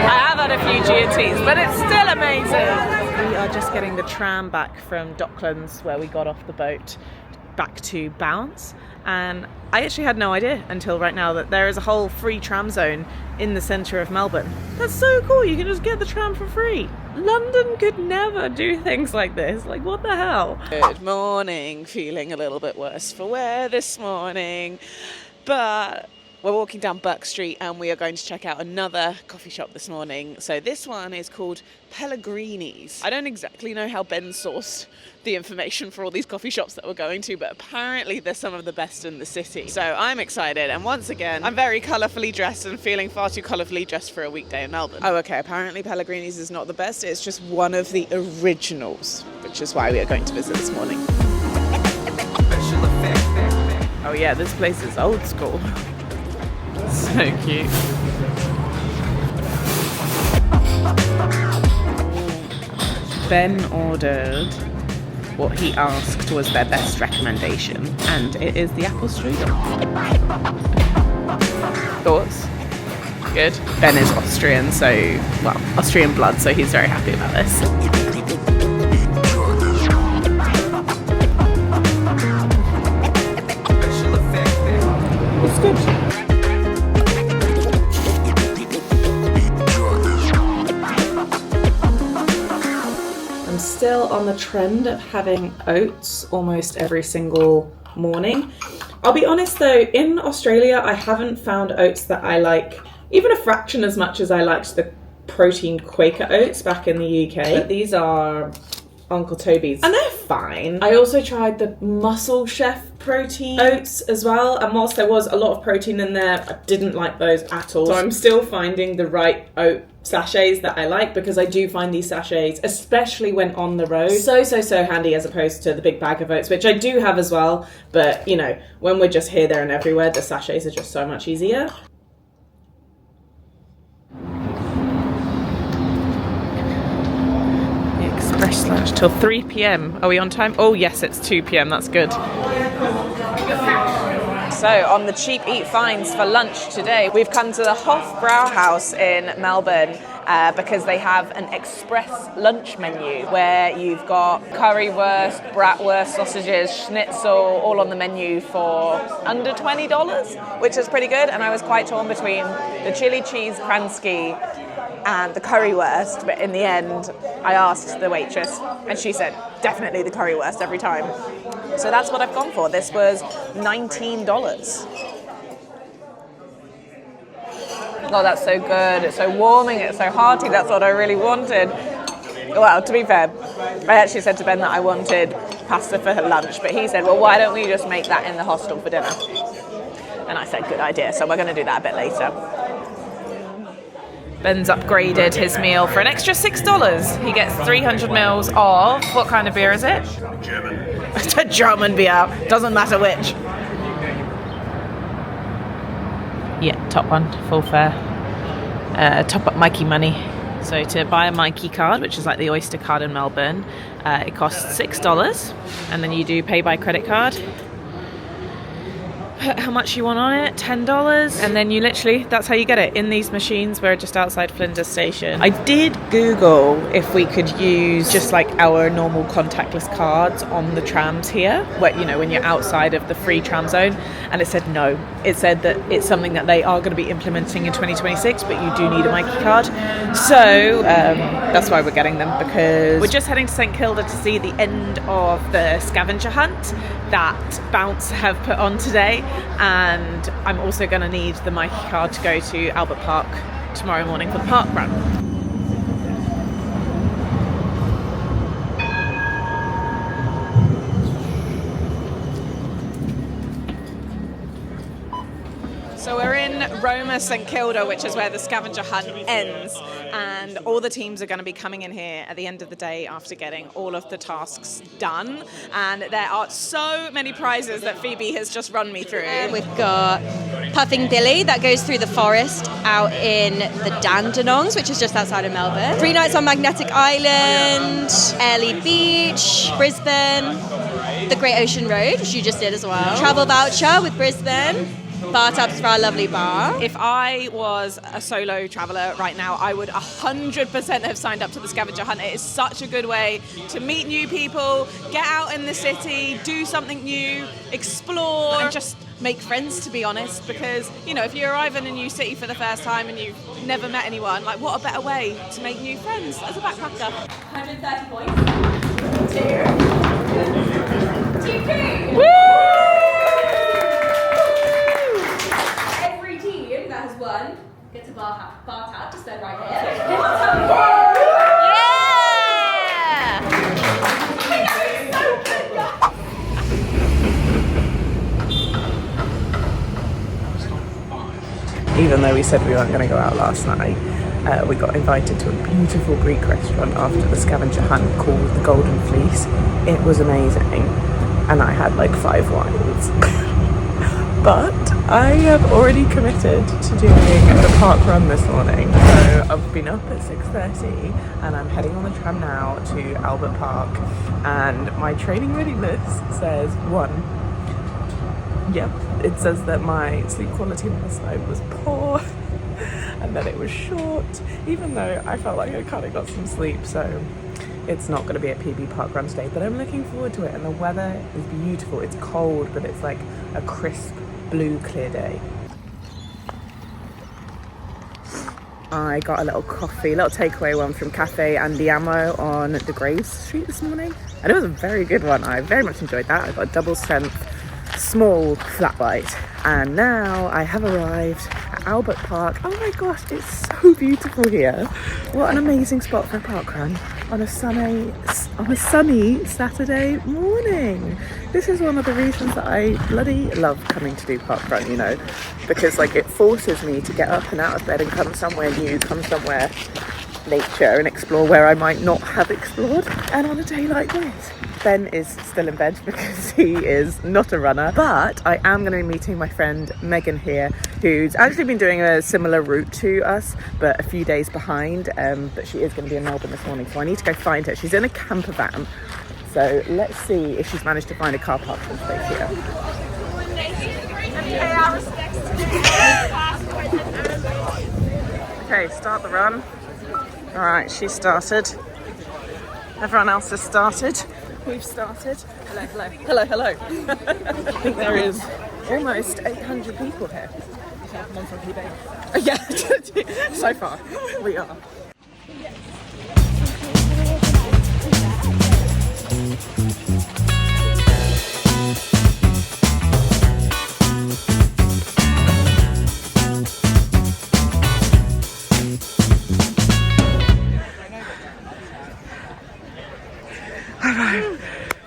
I have had a few GTs, but it's still amazing. We are just getting the tram back from Docklands, where we got off the boat, back to Bounce. And I actually had no idea until right now that there is a whole free tram zone in the centre of Melbourne. That's so cool, you can just get the tram for free. London could never do things like this, like what the hell? Good morning, feeling a little bit worse for wear this morning, but we're walking down Burke Street and we are going to check out another coffee shop this morning. So this one is called Pellegrini's. I don't exactly know how Ben sourced the information for all these coffee shops that we're going to, but apparently they're some of the best in the city. So I'm excited, and once again, I'm very colourfully dressed and feeling far too colourfully dressed for a weekday in Melbourne. Oh, okay, apparently Pellegrini's is not the best, it's just one of the originals, which is why we are going to visit this morning. Oh yeah, this place is old school. So cute. Ben ordered what he asked was their best recommendation, and it is the apple strudel. Thoughts? Good. Ben is Austrian, so, well, Austrian blood, so he's very happy about this. It's good. Still on the trend of having oats almost every single morning. I'll be honest though, in Australia I haven't found oats that I like even a fraction as much as I liked the protein Quaker oats back in the UK. But these are Uncle Toby's and they're fine. I also tried the Muscle Chef protein oats as well, and whilst there was a lot of protein in there, I didn't like those at all. So I'm still finding the right oat sachets that I like, because I do find these sachets, especially when on the road, so handy as opposed to the big bag of oats, which I do have as well, but you know, when we're just here, there and everywhere, the sachets are just so much easier. The express lunch till 3 p.m. Are we on time? Oh yes, it's 2 p.m. That's good. So on the cheap eat finds for lunch today, we've come to the Hof Brauhaus in Melbourne because they have an express lunch menu where you've got currywurst, bratwurst, sausages, schnitzel, all on the menu for under $20, which is pretty good. And I was quite torn between the chili cheese kransky and the currywurst, but in the end I asked the waitress and she said definitely the currywurst every time. So that's what I've gone for. This was $19. Oh, that's so good. It's so warming, it's so hearty. That's what I really wanted. Well, to be fair, I actually said to Ben that I wanted pasta for lunch, but he said, well, why don't we just make that in the hostel for dinner? And I said, good idea. So we're going to do that a bit later. Ben's upgraded his meal for an extra $6. He gets 300 mils of, what kind of beer is it? German. It's a German beer, doesn't matter which. Yeah, top one, full fare. Top up Mikey money. So to buy a Mikey card, which is like the Oyster card in Melbourne, it costs $6, and then you do pay by credit card. Put how much you want on it, $10, and then you literally, that's how you get it in these machines. We're just outside Flinders Station. I did Google if we could use just like our normal contactless cards on the trams here, where, you know, when you're outside of the free tram zone, and it said no. It said that it's something that they are going to be implementing in 2026, but you do need a Mikey card. So that's why we're getting them, because we're just heading to St Kilda to see the end of the scavenger hunt that Bounce have put on today, and I'm also going to need the Mikey card to go to Albert Park tomorrow morning for the Parkrun. So we're in Roma St Kilda, which is where the scavenger hunt ends, and all the teams are going to be coming in here at the end of the day after getting all of the tasks done, and there are so many prizes that Phoebe has just run me through. We've got Puffing Billy that goes through the forest out in the Dandenongs, which is just outside of Melbourne. 3 nights on Magnetic Island, Airlie Beach, Brisbane. the Great Ocean Road, which you just did as well. Travel voucher with Brisbane. Bar tabs for our lovely bar. If I was a solo traveller right now, I would 100% have signed up to the scavenger hunt. It is such a good way to meet new people, get out in the city, do something new, explore, and just make friends, to be honest. Because, you know, if you arrive in a new city for the first time and you've never met anyone, like, what a better way to make new friends as a backpacker. 130 points. TP! Woo! That has won gets a bar tab to stand right here. Yeah! Even though we said we weren't going to go out last night, we got invited to a beautiful Greek restaurant after the scavenger hunt called the Golden Fleece. It was amazing, and I had like 5 wines. But I have already committed to doing the Parkrun this morning. So I've been up at 6:30 and I'm heading on the tram now to Albert Park, and my training ready list says 1. Yep, it says that my sleep quality last night was poor and that it was short, even though I felt like I kind of got some sleep, so it's not going to be a PB Parkrun today, but I'm looking forward to it, and the weather is beautiful. It's cold, but it's like a crisp blue clear day. I got a little coffee, little takeaway one from Cafe Andiamo on the Graves Street this morning, and it was a very good one. I very much enjoyed that. I got a double strength small flat white, and now I have arrived at Albert Park. Oh my gosh, it's so beautiful here. What an amazing spot for a parkrun on a sunny Saturday morning. This is one of the reasons that I bloody love coming to do parkrun, you know, because like it forces me to get up and out of bed and come somewhere new, come somewhere nature and explore where I might not have explored. And on a day like this, Ben is still in bed because he is not a runner, but I am going to be meeting my friend Megan here, who's actually been doing a similar route to us but a few days behind, but she is going to be in Melbourne this morning, so I need to go find her. She's in a camper van, so let's see if she's managed to find a car parking space here. Okay, start the run. Alright, she started. Everyone else has started. We've started. Hello, hello. Hello, hello. I think there is almost 800 people here. One from eBay. Yeah, so far we are.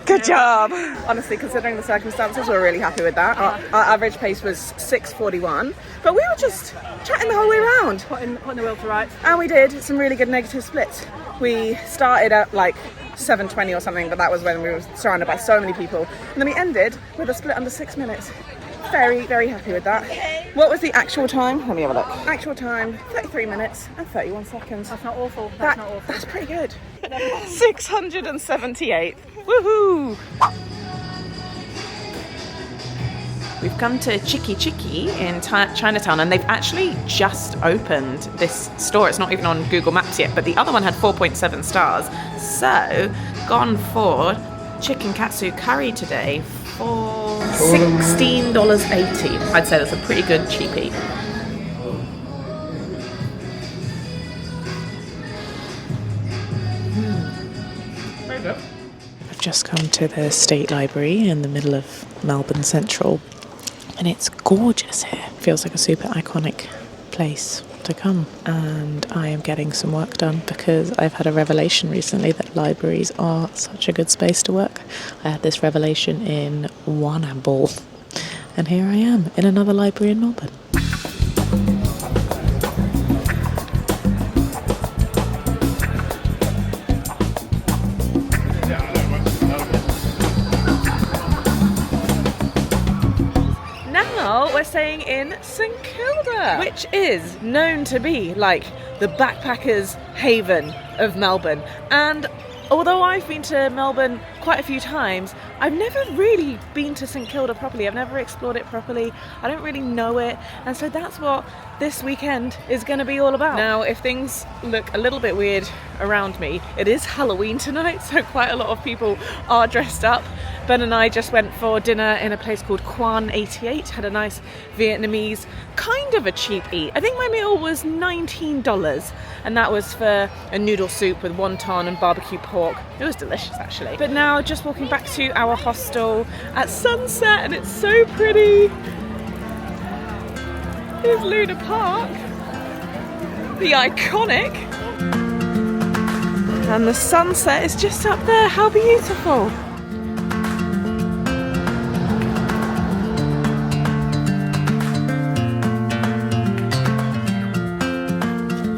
Good job! Honestly, considering the circumstances, we're really happy with that. Our average pace was 6:41, but we were just chatting the whole way around. Putting the wheel to rights. And we did some really good negative splits. We started at like 7:20 or something, but that was when we were surrounded by so many people. And then we ended with a split under 6 minutes. Very, very happy with that. What was the actual time? Let me have a look. Actual time, 33 minutes and 31 seconds. That's not awful. That's not awful. That's pretty good. 678. Woohoo! We've come to Chiki Chiki in Chinatown, and they've actually just opened this store. It's not even on Google Maps yet, but the other one had 4.7 stars. So, gone for chicken katsu curry today for $16.80. I'd say that's a pretty good cheapie. Very good. I've just come to the State Library in the middle of Melbourne Central, and it's gorgeous here. Feels like a super iconic place to come, and I am getting some work done because I've had a revelation recently that libraries are such a good space to work. I had this revelation in Warrnambool, and here I am in another library in Melbourne. We're staying in St Kilda, which is known to be like the backpackers' haven of Melbourne, and although I've been to Melbourne quite a few times, I've never really been to St Kilda properly. I've never explored it properly. I don't really know it. And so that's what this weekend is going to be all about. Now, if things look a little bit weird around me, it is Halloween tonight, so quite a lot of people are dressed up. Ben and I just went for dinner in a place called Quan 88, had a nice Vietnamese, kind of a cheap eat. I think my meal was $19, and that was for a noodle soup with wonton and barbecue pork. It was delicious, actually. But now just walking back to our hostel at sunset, and it's so pretty. Here's Luna Park, the iconic. And the sunset is just up there. How beautiful.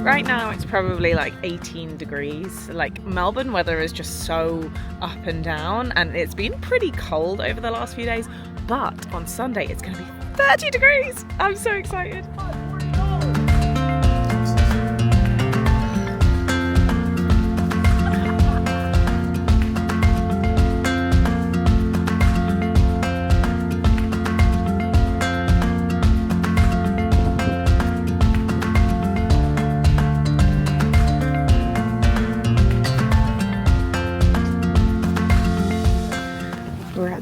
Right now it's probably like 18 degrees. Like, Melbourne weather is just so up and down, and it's been pretty cold over the last few days, but on Sunday it's going to be 30 degrees. I'm so excited.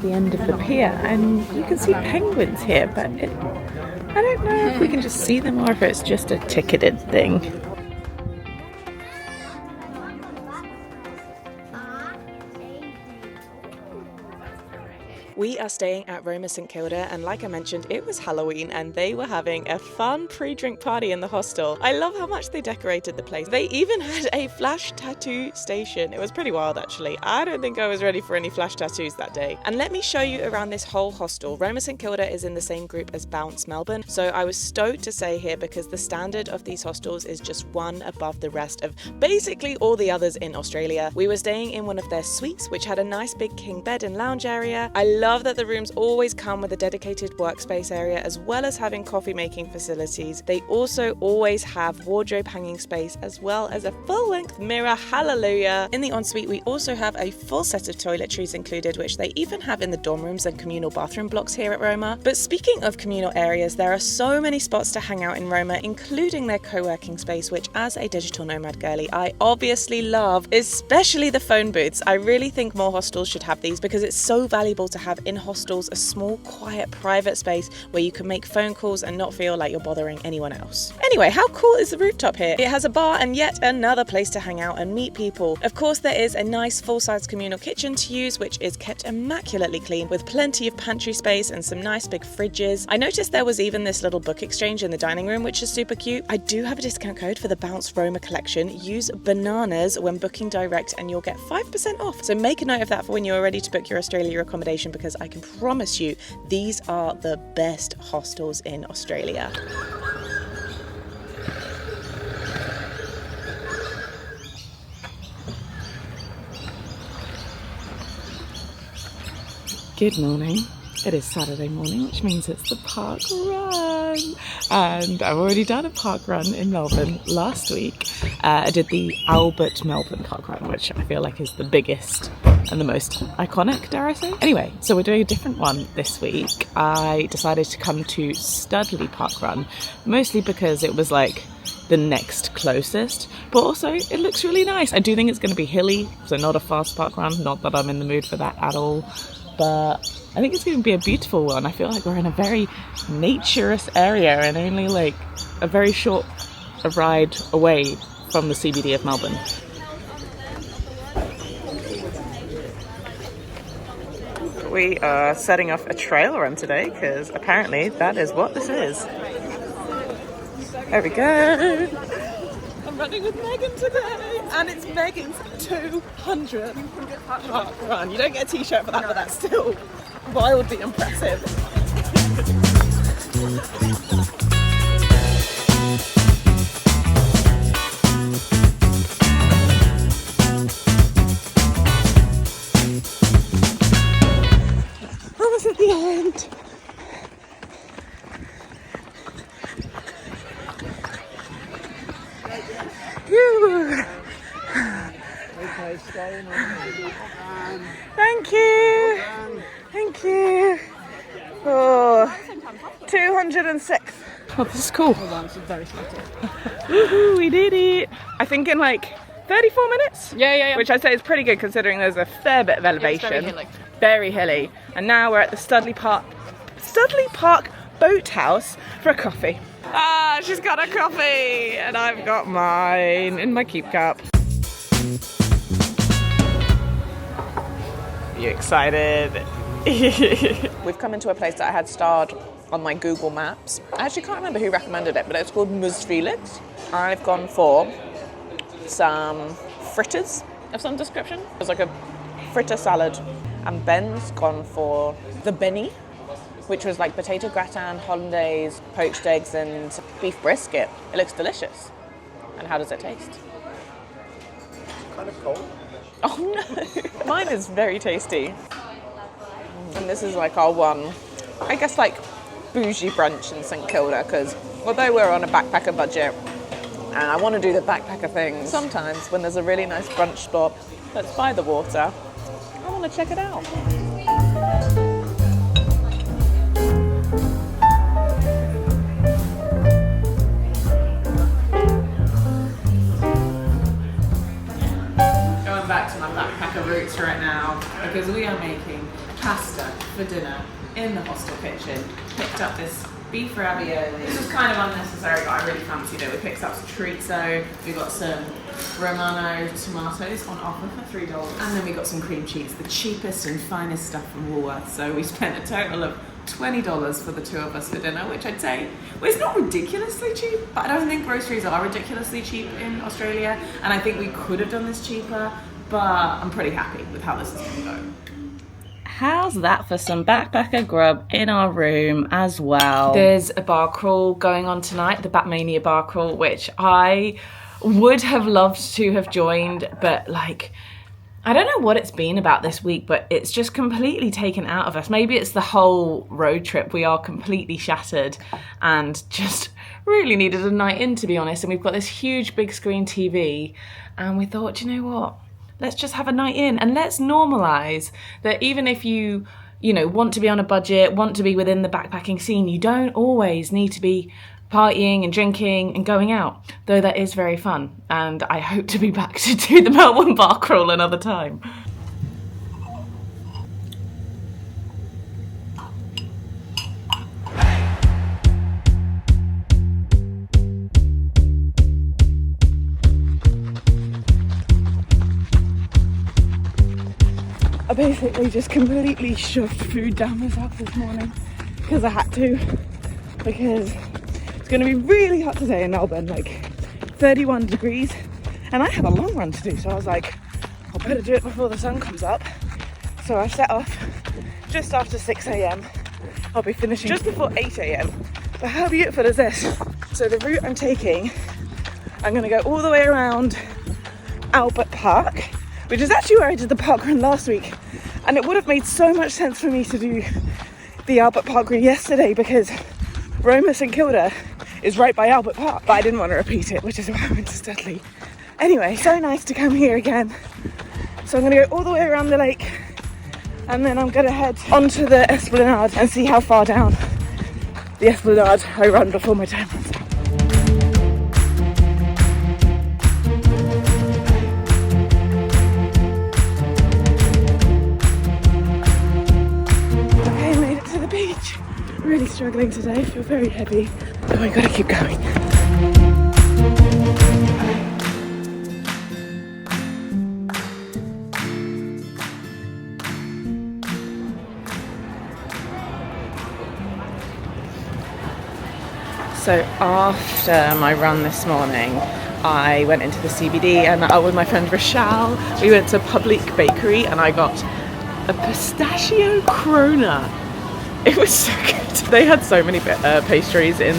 The end of the pier, and you can see penguins here, but I don't know if we can just see them or if it's just a ticketed thing. We are staying at Roma St Kilda, and like I mentioned, it was Halloween and they were having a fun pre-drink party in the hostel. I love how much they decorated the place. They even had a flash tattoo station. It was pretty wild, actually. I don't think I was ready for any flash tattoos that day. And let me show you around this whole hostel. Roma St Kilda is in the same group as Bounce Melbourne, so I was stoked to stay here because the standard of these hostels is just one above the rest of basically all the others in Australia. We were staying in one of their suites, which had a nice big king bed and lounge area. I love that the rooms always come with a dedicated workspace area, as well as having coffee making facilities. They also always have wardrobe hanging space, as well as a full-length mirror. Hallelujah! In the ensuite, we also have a full set of toiletries included, which they even have in the dorm rooms and communal bathroom blocks here at Roma. But speaking of communal areas, there are so many spots to hang out in Roma, including their co-working space, which as a digital nomad girly, I obviously love, especially the phone booths. I really think more hostels should have these because it's so valuable to have in hostels a small, quiet, private space where you can make phone calls and not feel like you're bothering anyone else. Anyway, how cool is the rooftop here? It has a bar and yet another place to hang out and meet people. Of course, there is a nice full-size communal kitchen to use, which is kept immaculately clean with plenty of pantry space and some nice big fridges. I noticed there was even this little book exchange in the dining room, which is super cute. I do have a discount code for the Bounce Roma collection. Use bananas when booking direct and you'll get 5% off. So make a note of that for when you're ready to book your Australia accommodation, because I can promise you these are the best hostels in Australia. Good morning. It is Saturday morning, which means it's the Parkrun, and I've already done a Parkrun in Melbourne last week. I did the Albert Melbourne Parkrun, which I feel like is the biggest and the most iconic, dare I say. Anyway, so we're doing a different one this week. I decided to come to Studley Parkrun, mostly because it was like the next closest, but also it looks really nice. I do think it's going to be hilly, so not a fast parkrun, not that I'm in the mood for that at all, but I think it's going to be a beautiful one. I feel like we're in a very naturous area and only like a very short ride away from the CBD of Melbourne. We are setting off a trail run today because apparently that is what this is. There we go. I'm running with Megan today, and it's Megan's 200 park run. You don't get a t-shirt for that, but that's still wildly impressive. Almost at the end. Okay, stay Thank you. Thank you. Oh, 206. Oh, this is cool. Woohoo, we did it. I think in like 34 minutes? Yeah. Which I'd say is pretty good considering there's a fair bit of elevation. Very hilly. And now we're at the Studley Park Boathouse for a coffee. Ah, she's got a coffee and I've got mine in my keep cup. Are you excited? We've come into a place that I had starred on my Google Maps. I actually can't remember who recommended it, but it's called Musfelix. I've gone for some fritters of some description. It's like a fritter salad. And Ben's gone for the Benny, which was like potato gratin, hollandaise, poached eggs and beef brisket. It looks delicious. And how does it taste? Kind of cold. Oh no! Mine is very tasty. And this is like our one, I guess like bougie brunch in St Kilda, because although we're on a backpacker budget and I want to do the backpacker thing, sometimes when there's a really nice brunch spot that's by the water, I want to check it out. Going back to my backpacker roots right now, because we are making pasta for dinner in the hostel kitchen. Picked up this beef ravioli. This was kind of unnecessary, but I really fancied it. We picked up some chorizo, we got some Romano tomatoes on offer for $3, and then we got some cream cheese, the cheapest and finest stuff from Woolworths. So we spent a total of $20 for the two of us for dinner, which I'd say, well, it's not ridiculously cheap, but I don't think groceries are ridiculously cheap in Australia, and I think we could have done this cheaper, but I'm pretty happy with how this is going to go. How's that for some backpacker grub in our room as well? There's a bar crawl going on tonight, the Batmania bar crawl, which I would have loved to have joined, but like, I don't know what it's been about this week, but it's just completely taken out of us. Maybe it's the whole road trip. We are completely shattered and just really needed a night in, to be honest. And we've got this huge big screen TV and we thought, you know what? Let's just have a night in and let's normalise that even if you want to be on a budget, want to be within the backpacking scene, you don't always need to be partying and drinking and going out, though that is very fun. And I hope to be back to do the Melbourne bar crawl another time. I basically just completely shoved food down myself this morning because I had to, because it's going to be really hot today in Melbourne, like 31 degrees, and I have a long run to do, so I was like, I'll better do it before the sun comes up. So I set off just after 6 a.m. I'll be finishing just before 8 a.m. But how beautiful is this? So the route I'm taking, I'm going to go all the way around Albert Park, which is actually where I did the parkrun last week, and it would have made so much sense for me to do the Albert Park route yesterday because Roma St Kilda is right by Albert Park, but I didn't want to repeat it, which is why I went to Studley. Anyway, so nice to come here again. So I'm going to go all the way around the lake and then I'm going to head onto the Esplanade and see how far down the Esplanade I run before my time runs out. Really struggling today, feel very heavy, but I gotta keep going. So after my run this morning, I went into the CBD and out with my friend Rochelle. We went to Public Bakery and I got a pistachio Corona. It was so good. They had so many pastries in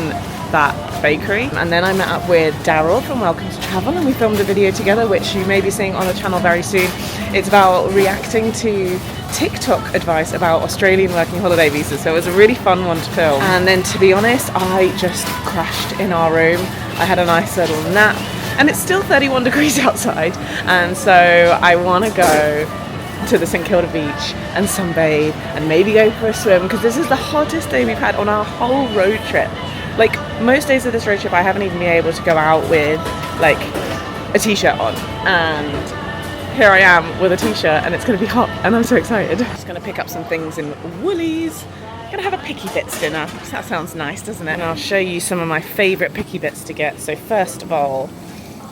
that bakery. And then I met up with Daryl from Welcome to Travel and we filmed a video together, which you may be seeing on the channel very soon. It's about reacting to TikTok advice about Australian working holiday visas. So it was a really fun one to film. And then to be honest, I just crashed in our room. I had a nice little nap and it's still 31 degrees outside, and so I want to go to the St Kilda beach and sunbathe and maybe go for a swim, because this is the hottest day we've had on our whole road trip. Like, most days of this road trip I haven't even been able to go out with like a t-shirt on, and here I am with a t-shirt and it's going to be hot and I'm so excited. Just going to pick up some things in Woolies. Gonna have a picky bits dinner. That sounds nice, doesn't it? And I'll show you some of my favourite picky bits to get. So first of all,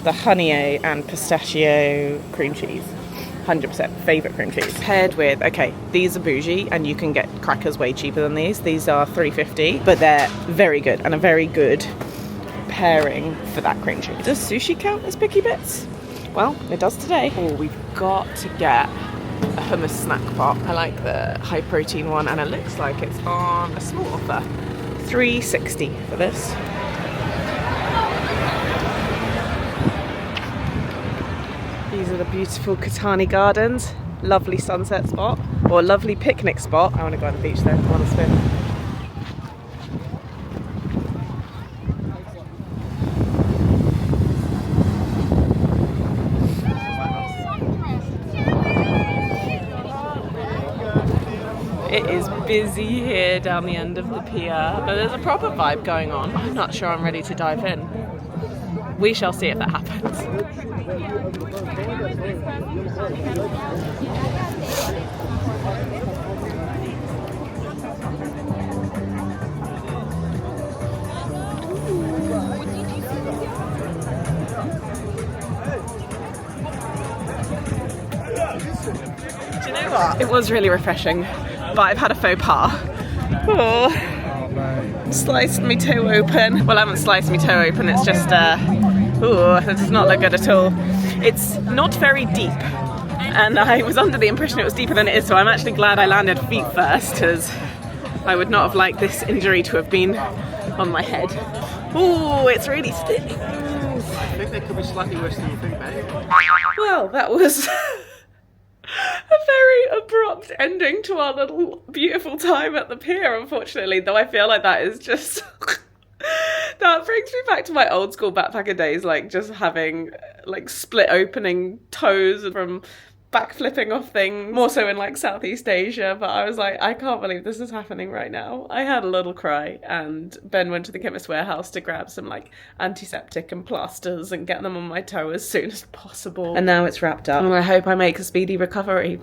the honey and pistachio cream cheese. 100% favourite cream cheese. Paired with, okay, these are bougie and you can get crackers way cheaper than these. These are $3.50, but they're very good and a very good pairing for that cream cheese. Does sushi count as picky bits? Well, it does today. Oh, we've got to get a hummus snack pot. I like the high protein one, and it looks like it's on a small offer. $3.60 for this. These are the beautiful Katani Gardens. Lovely sunset spot, or lovely picnic spot. I want to go on the beach though. I want to swim. It is busy here down the end of the pier, but there's a proper vibe going on. I'm not sure I'm ready to dive in. We shall see if that happens. Do you know what? It was really refreshing, but I've had a faux pas. Oh. Sliced my toe open. Well, I haven't sliced my toe open, it's just, ooh, that does not look good at all. It's not very deep, and I was under the impression it was deeper than it is, so I'm actually glad I landed feet first, because I would not have liked this injury to have been on my head. Ooh, it's really sticky. I think that could be slightly worse than you think, mate. Well, that was a very abrupt ending to our little beautiful time at the pier, unfortunately, though I feel like that is just that brings me back to my old school backpacker days, like just having like split opening toes from backflipping off things, more so in like Southeast Asia. But I was like, I can't believe this is happening right now. I had a little cry, and Ben went to the chemist warehouse to grab some like antiseptic and plasters and get them on my toe as soon as possible. And now it's wrapped up, and I hope I make a speedy recovery,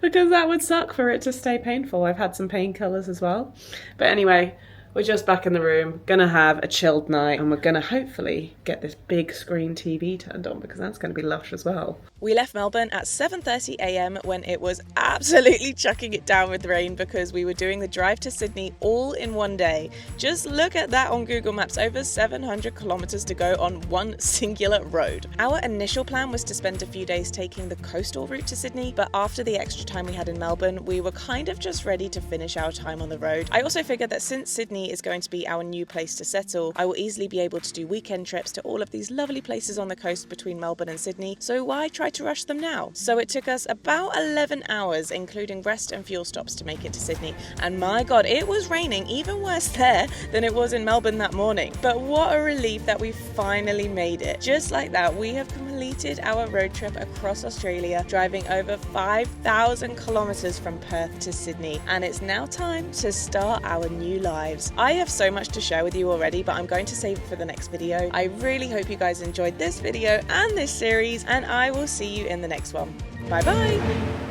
because that would suck for it to stay painful. I've had some painkillers as well. But anyway, we're just back in the room, gonna have a chilled night, and we're gonna hopefully get this big screen TV turned on, because that's gonna be lush as well. We left Melbourne at 7:30 a.m. when it was absolutely chucking it down with rain, because we were doing the drive to Sydney all in one day. Just look at that on Google Maps, over 700 kilometres to go on one singular road. Our initial plan was to spend a few days taking the coastal route to Sydney, but after the extra time we had in Melbourne, we were kind of just ready to finish our time on the road. I also figured that since Sydney is going to be our new place to settle, I will easily be able to do weekend trips to all of these lovely places on the coast between Melbourne and Sydney, so why try to rush them now? So it took us about 11 hours, including rest and fuel stops, to make it to Sydney, and my god, it was raining even worse there than it was in Melbourne that morning. But what a relief that we finally made it. Just like that, we have completed our road trip across Australia, driving over 5,000 kilometres from Perth to Sydney, and it's now time to start our new lives. I have so much to share with you already, but I'm going to save it for the next video. I really hope you guys enjoyed this video and this series, and I will see you in the next one. Bye bye!